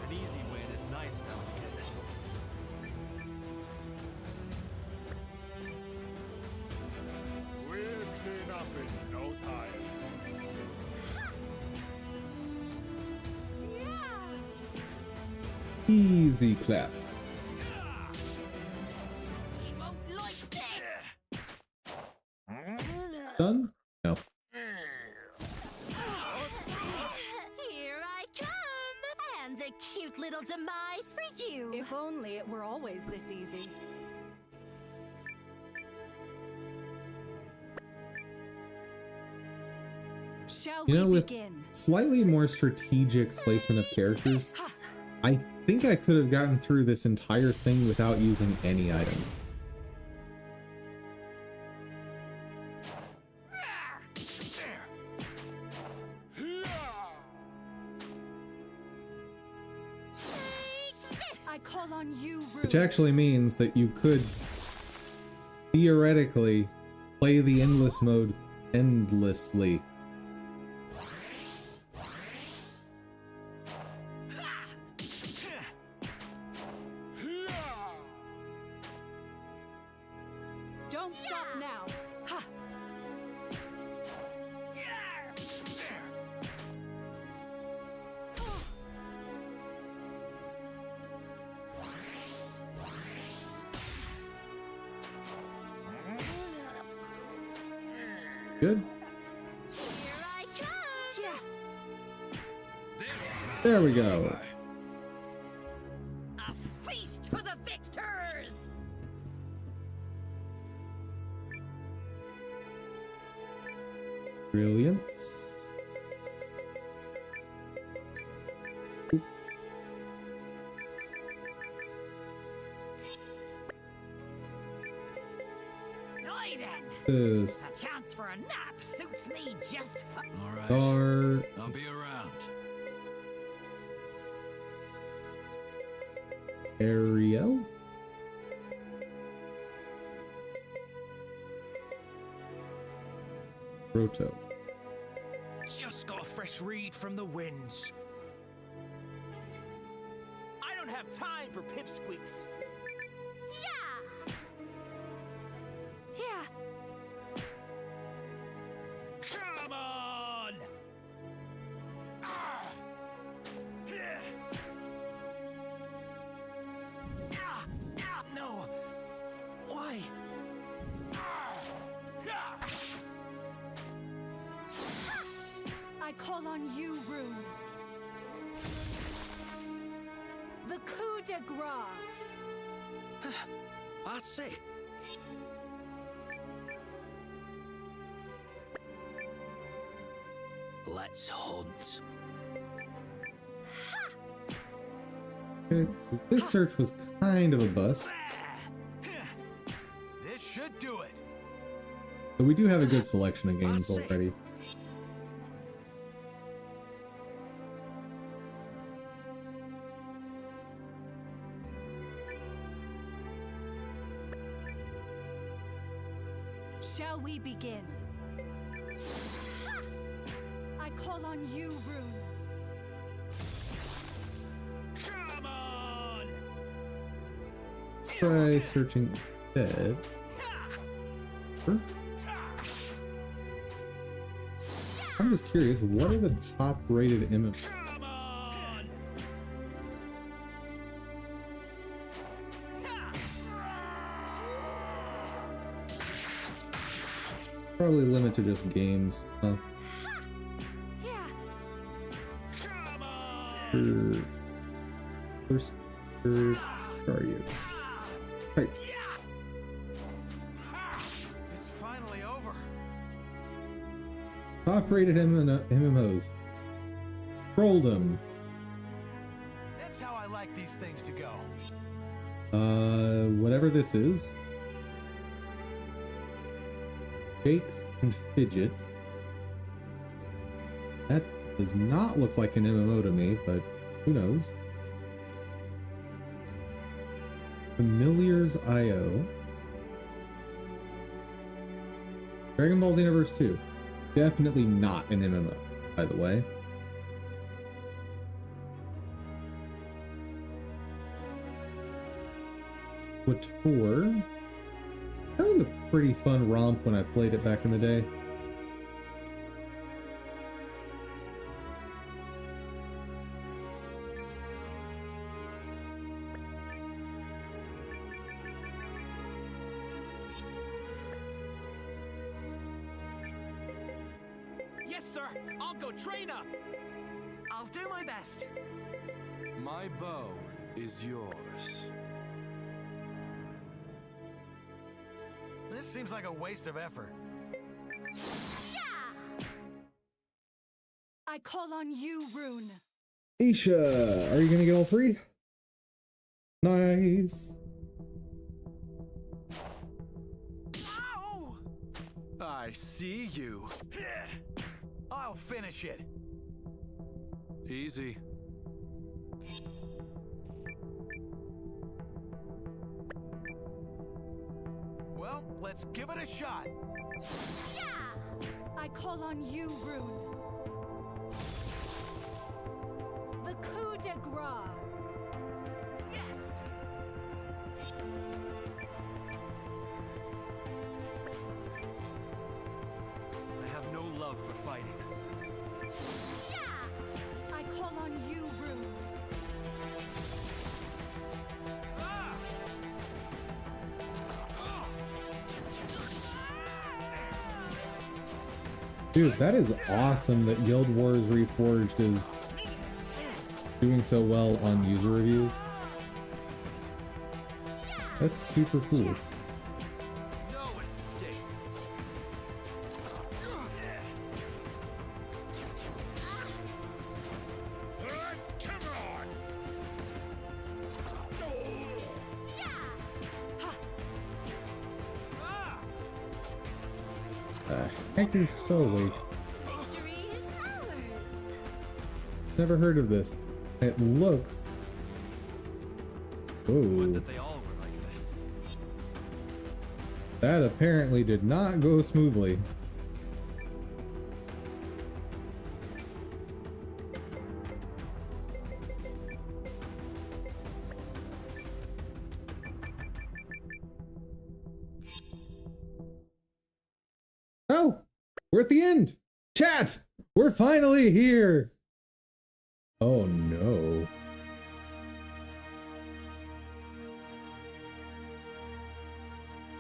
An easy win is nice now and again. We'll clean up in no time. Yeah. Easy clap. He won't like this. Done? No. Here I come, and a cute little demise for you. If only it were always this easy. Shall You know, we with begin? slightly more strategic placement of characters, I think I could have gotten through this entire thing without using any items. I call on you, Rune. Which actually means that you could theoretically play the endless mode endlessly. Don't stop now. Ha! Good? Here I come. Yeah. There we go. A feast for the victors. Brilliant. Now then, This a chance for a nap suits me just fine. All right. are I'll be around. Ariel. Roto. Just got a fresh read from the winds. I don't have time for pipsqueaks. Yeah. Yeah. Come on! Ah! Yeah. Ah! Ah! No! Why? Ah! Ah! I call on you, Rune. The coup de grace. That's it. Let's hunt. Okay, so this search was kind of a bust, This should do it. but we do have a good selection of games That's it. already. Shall we begin? Ha! I call on you, Rune. Come on! Try searching dead. Sure. I'm just curious, what are the top rated MMOs? Come on! Probably limit to just games. Huh? Yeah. Come on! First, where are you? Right. Top-rated MMOs. Trolled him. That's how I like these things to go. Whatever this is. Shakes and Fidget. That does not look like an MMO to me, but who knows? Familiars IO. Dragon Ball Xenoverse 2. Definitely not an MMO, by the way. KOTOR. That was a pretty fun romp when I played it back in the day. Yes, sir. I'll go train up. I'll do my best. My bow is yours. This seems like a waste of effort. I call on you, Rune. Aisha, are you gonna get all three? Nice. Ow! I see you. I'll finish it. Easy. Well, let's give it a shot. I call on you, Rune. The coup de grace. Yes! I have no love for fighting. I call on you, Rune. Dude, that is awesome that Guild Wars Reforged is doing so well on user reviews. That's super cool. No escape. Come on! Heck is Spellwake. Victory is ours. Never heard of this. It looks. Oh, That they all were like this. that apparently did not go smoothly. Oh, we're at the end. Chat, we're finally here. Oh no.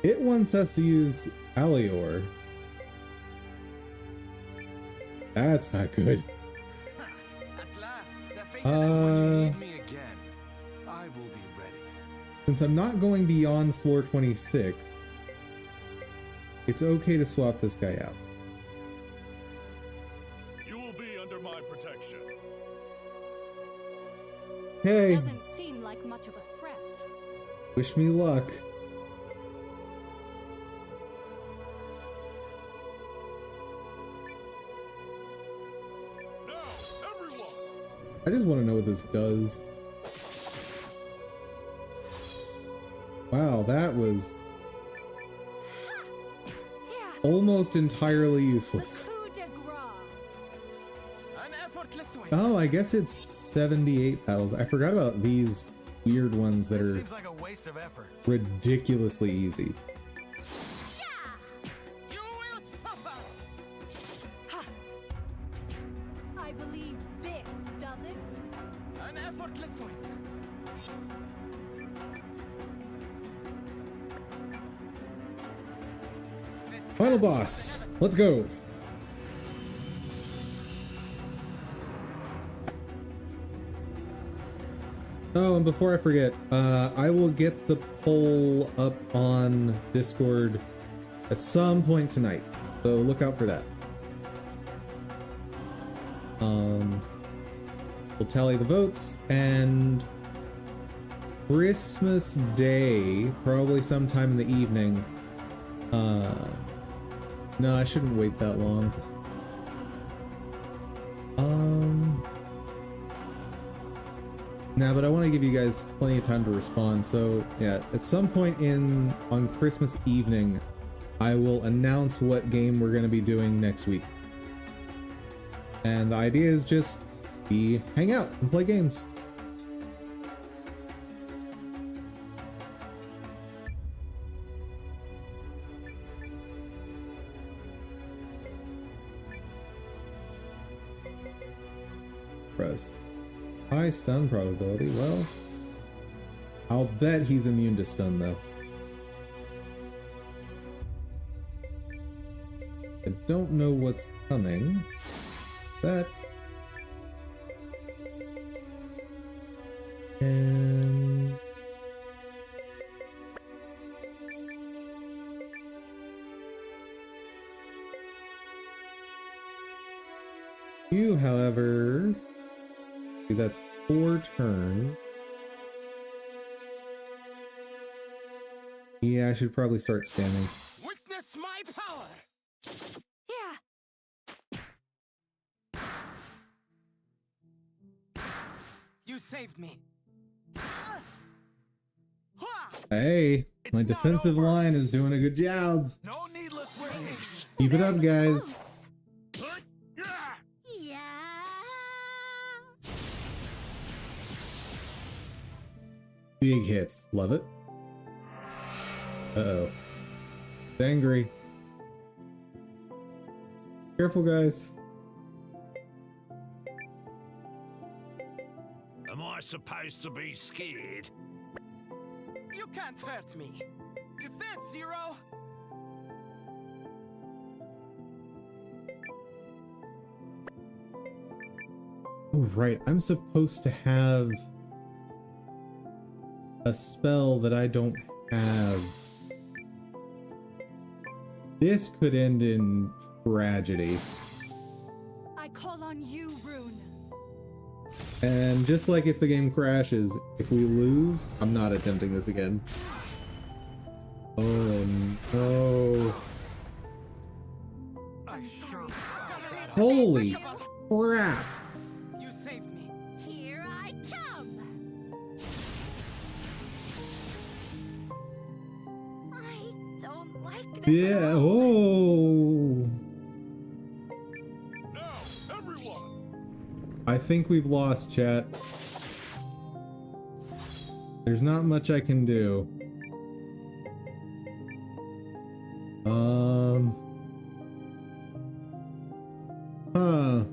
It wants us to use Alior. That's not good. At last, the fated when you need me again. I will be ready. Since I'm not going beyond floor 26, it's okay to swap this guy out. You will be under my protection. Hey, Doesn't seem like much of a threat. wish me luck. Now, everyone! I just want to know what this does. Wow, that was almost entirely The useless. coup de grace. An effortless way. Oh, I guess it's 78 battles. I forgot about these weird ones that This are seems like a waste of effort. ridiculously easy. You will suffer! I believe this does it. An effortless way. Final boss. Let's go. Oh, and before I forget, I will get the poll up on Discord at some point tonight. So look out for that. We'll tally the votes, and Christmas Day, probably sometime in the evening. No, I shouldn't wait that long. Nah, but I want to give you guys plenty of time to respond. So yeah, at some point on Christmas evening, I will announce what game we're going to be doing next week. And the idea is just hang out and play games. Press. High stun probability. Well, I'll bet he's immune to stun though. I don't know what's coming. That. And you, however, see, that's 4 turns. Yeah, I should probably start spamming. Witness my power! Yeah! You saved me. Hey, my defensive line is doing a good job. No needless waste. Keep it up, guys. Yeah. Big hits. Love it. Uh-oh. It's angry. Careful, guys. Am I supposed to be scared? You can't hurt me. Defense zero. Oh, right. I'm supposed to have a spell that I don't have. This could end in tragedy. I call on you, Rune. And just like if the game crashes, if we lose, I'm not attempting this again. Oh no. Holy crap. You saved me. Here I come. I don't like this. Yeah, oh. Now, everyone. I think we've lost, chat. There's not much I can do. Huh.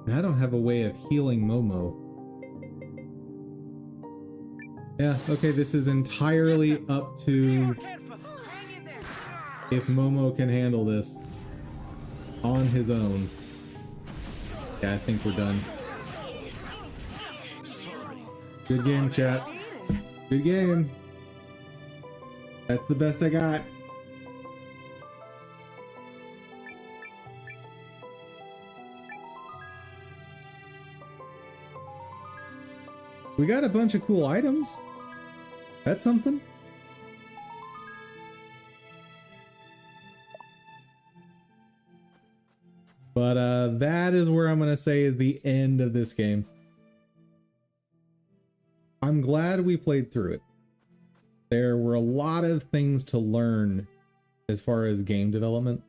And I don't have a way of healing Momo. Yeah, okay, this is entirely up to if Momo can handle this on his own. Yeah, I think we're done. Good game, chat. Good game. That's the best I got. We got a bunch of cool items. That's something. But that is where I'm going to say is the end of this game. I'm glad we played through it. There were a lot of things to learn as far as game development.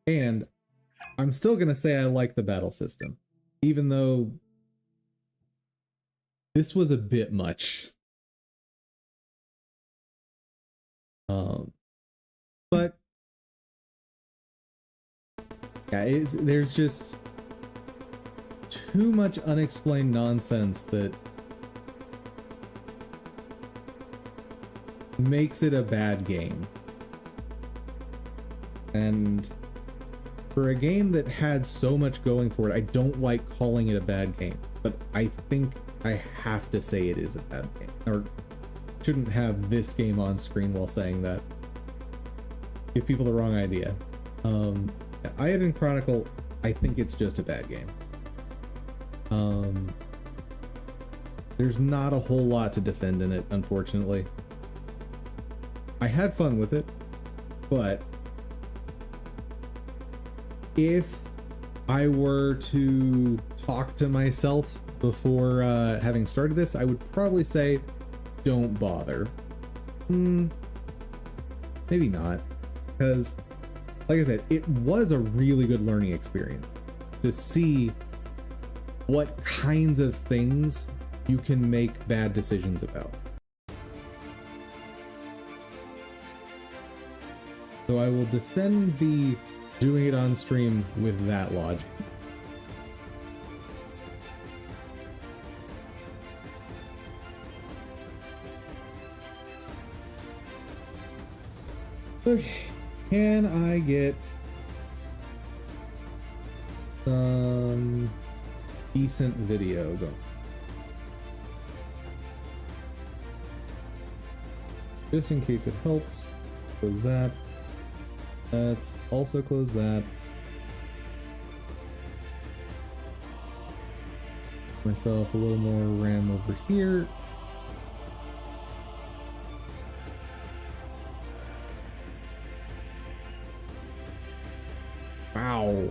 And I'm still going to say I like the battle system, even though this was a bit much. But yeah, there's just too much unexplained nonsense that makes it a bad game. And for a game that had so much going for it, I don't like calling it a bad game, but I think I have to say it is a bad game, or shouldn't have this game on screen while saying that. Give people the wrong idea. Eiyuden Chronicle, I think it's just a bad game. There's not a whole lot to defend in it, unfortunately. I had fun with it, but if I were to talk to myself before having started this, I would probably say, don't bother. Maybe not, because, like I said, it was a really good learning experience to see what kinds of things you can make bad decisions about. So I will defend the doing it on stream with that logic. Okay, can I get some decent video going? Just in case it helps, close that. Let's also close that. Myself a little more RAM over here. Wow.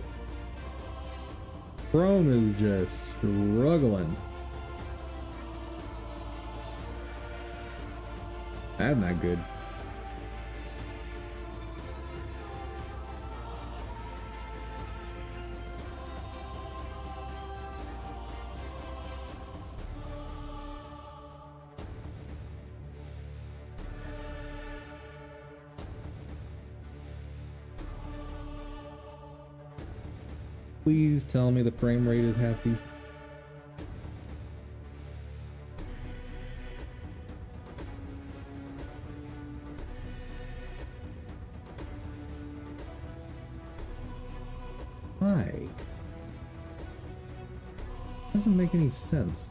Chrome is just struggling. That's not good. Please tell me the frame rate is half decent. Why? Doesn't make any sense.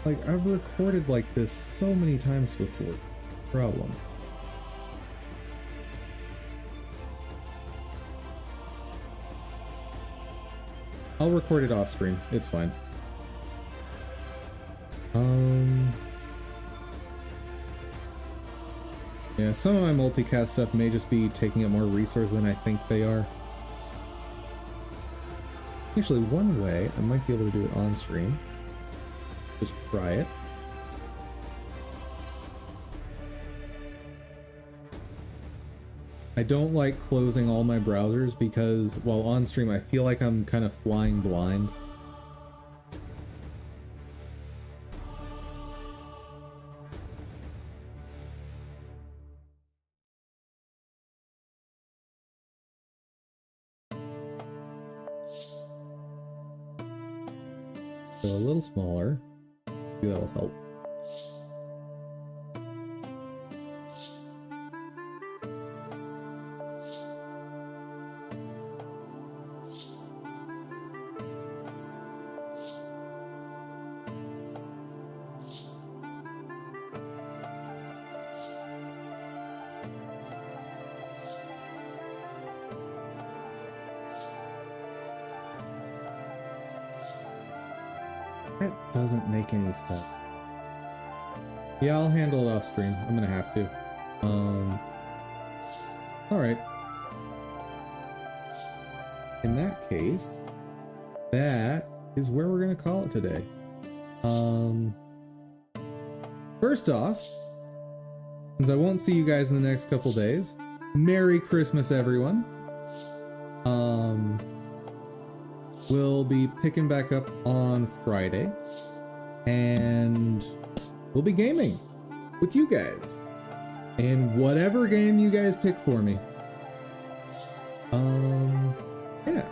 Like, I've recorded like this so many times before. Problem. I'll record it off screen. It's fine. Yeah, some of my multicast stuff may just be taking up more resources than I think they are. Actually, one way I might be able to do it on stream. Just try it. I don't like closing all my browsers because while on stream I feel like I'm kind of flying blind. So a little smaller. Maybe that'll help. That doesn't make any sense. Yeah, I'll handle it off screen. I'm gonna have to. Alright. In that case, that is where we're gonna call it today. First off, since I won't see you guys in the next couple days, Merry Christmas, everyone. We'll be picking back up on Friday, and we'll be gaming with you guys in whatever game you guys pick for me. Yeah.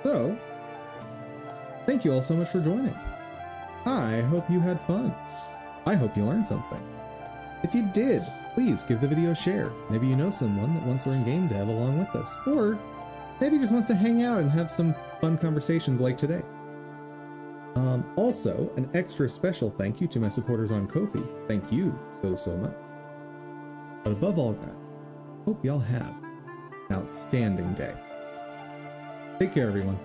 So, thank you all so much for joining. I hope you had fun. I hope you learned something. If you did, please give the video a share. Maybe you know someone that wants to learn game dev along with us, or maybe just wants to hang out and have some fun conversations like today. Also, an extra special thank you to my supporters on Ko-fi. Thank you so much. But above all that, hope y'all have an outstanding day. Take care, everyone.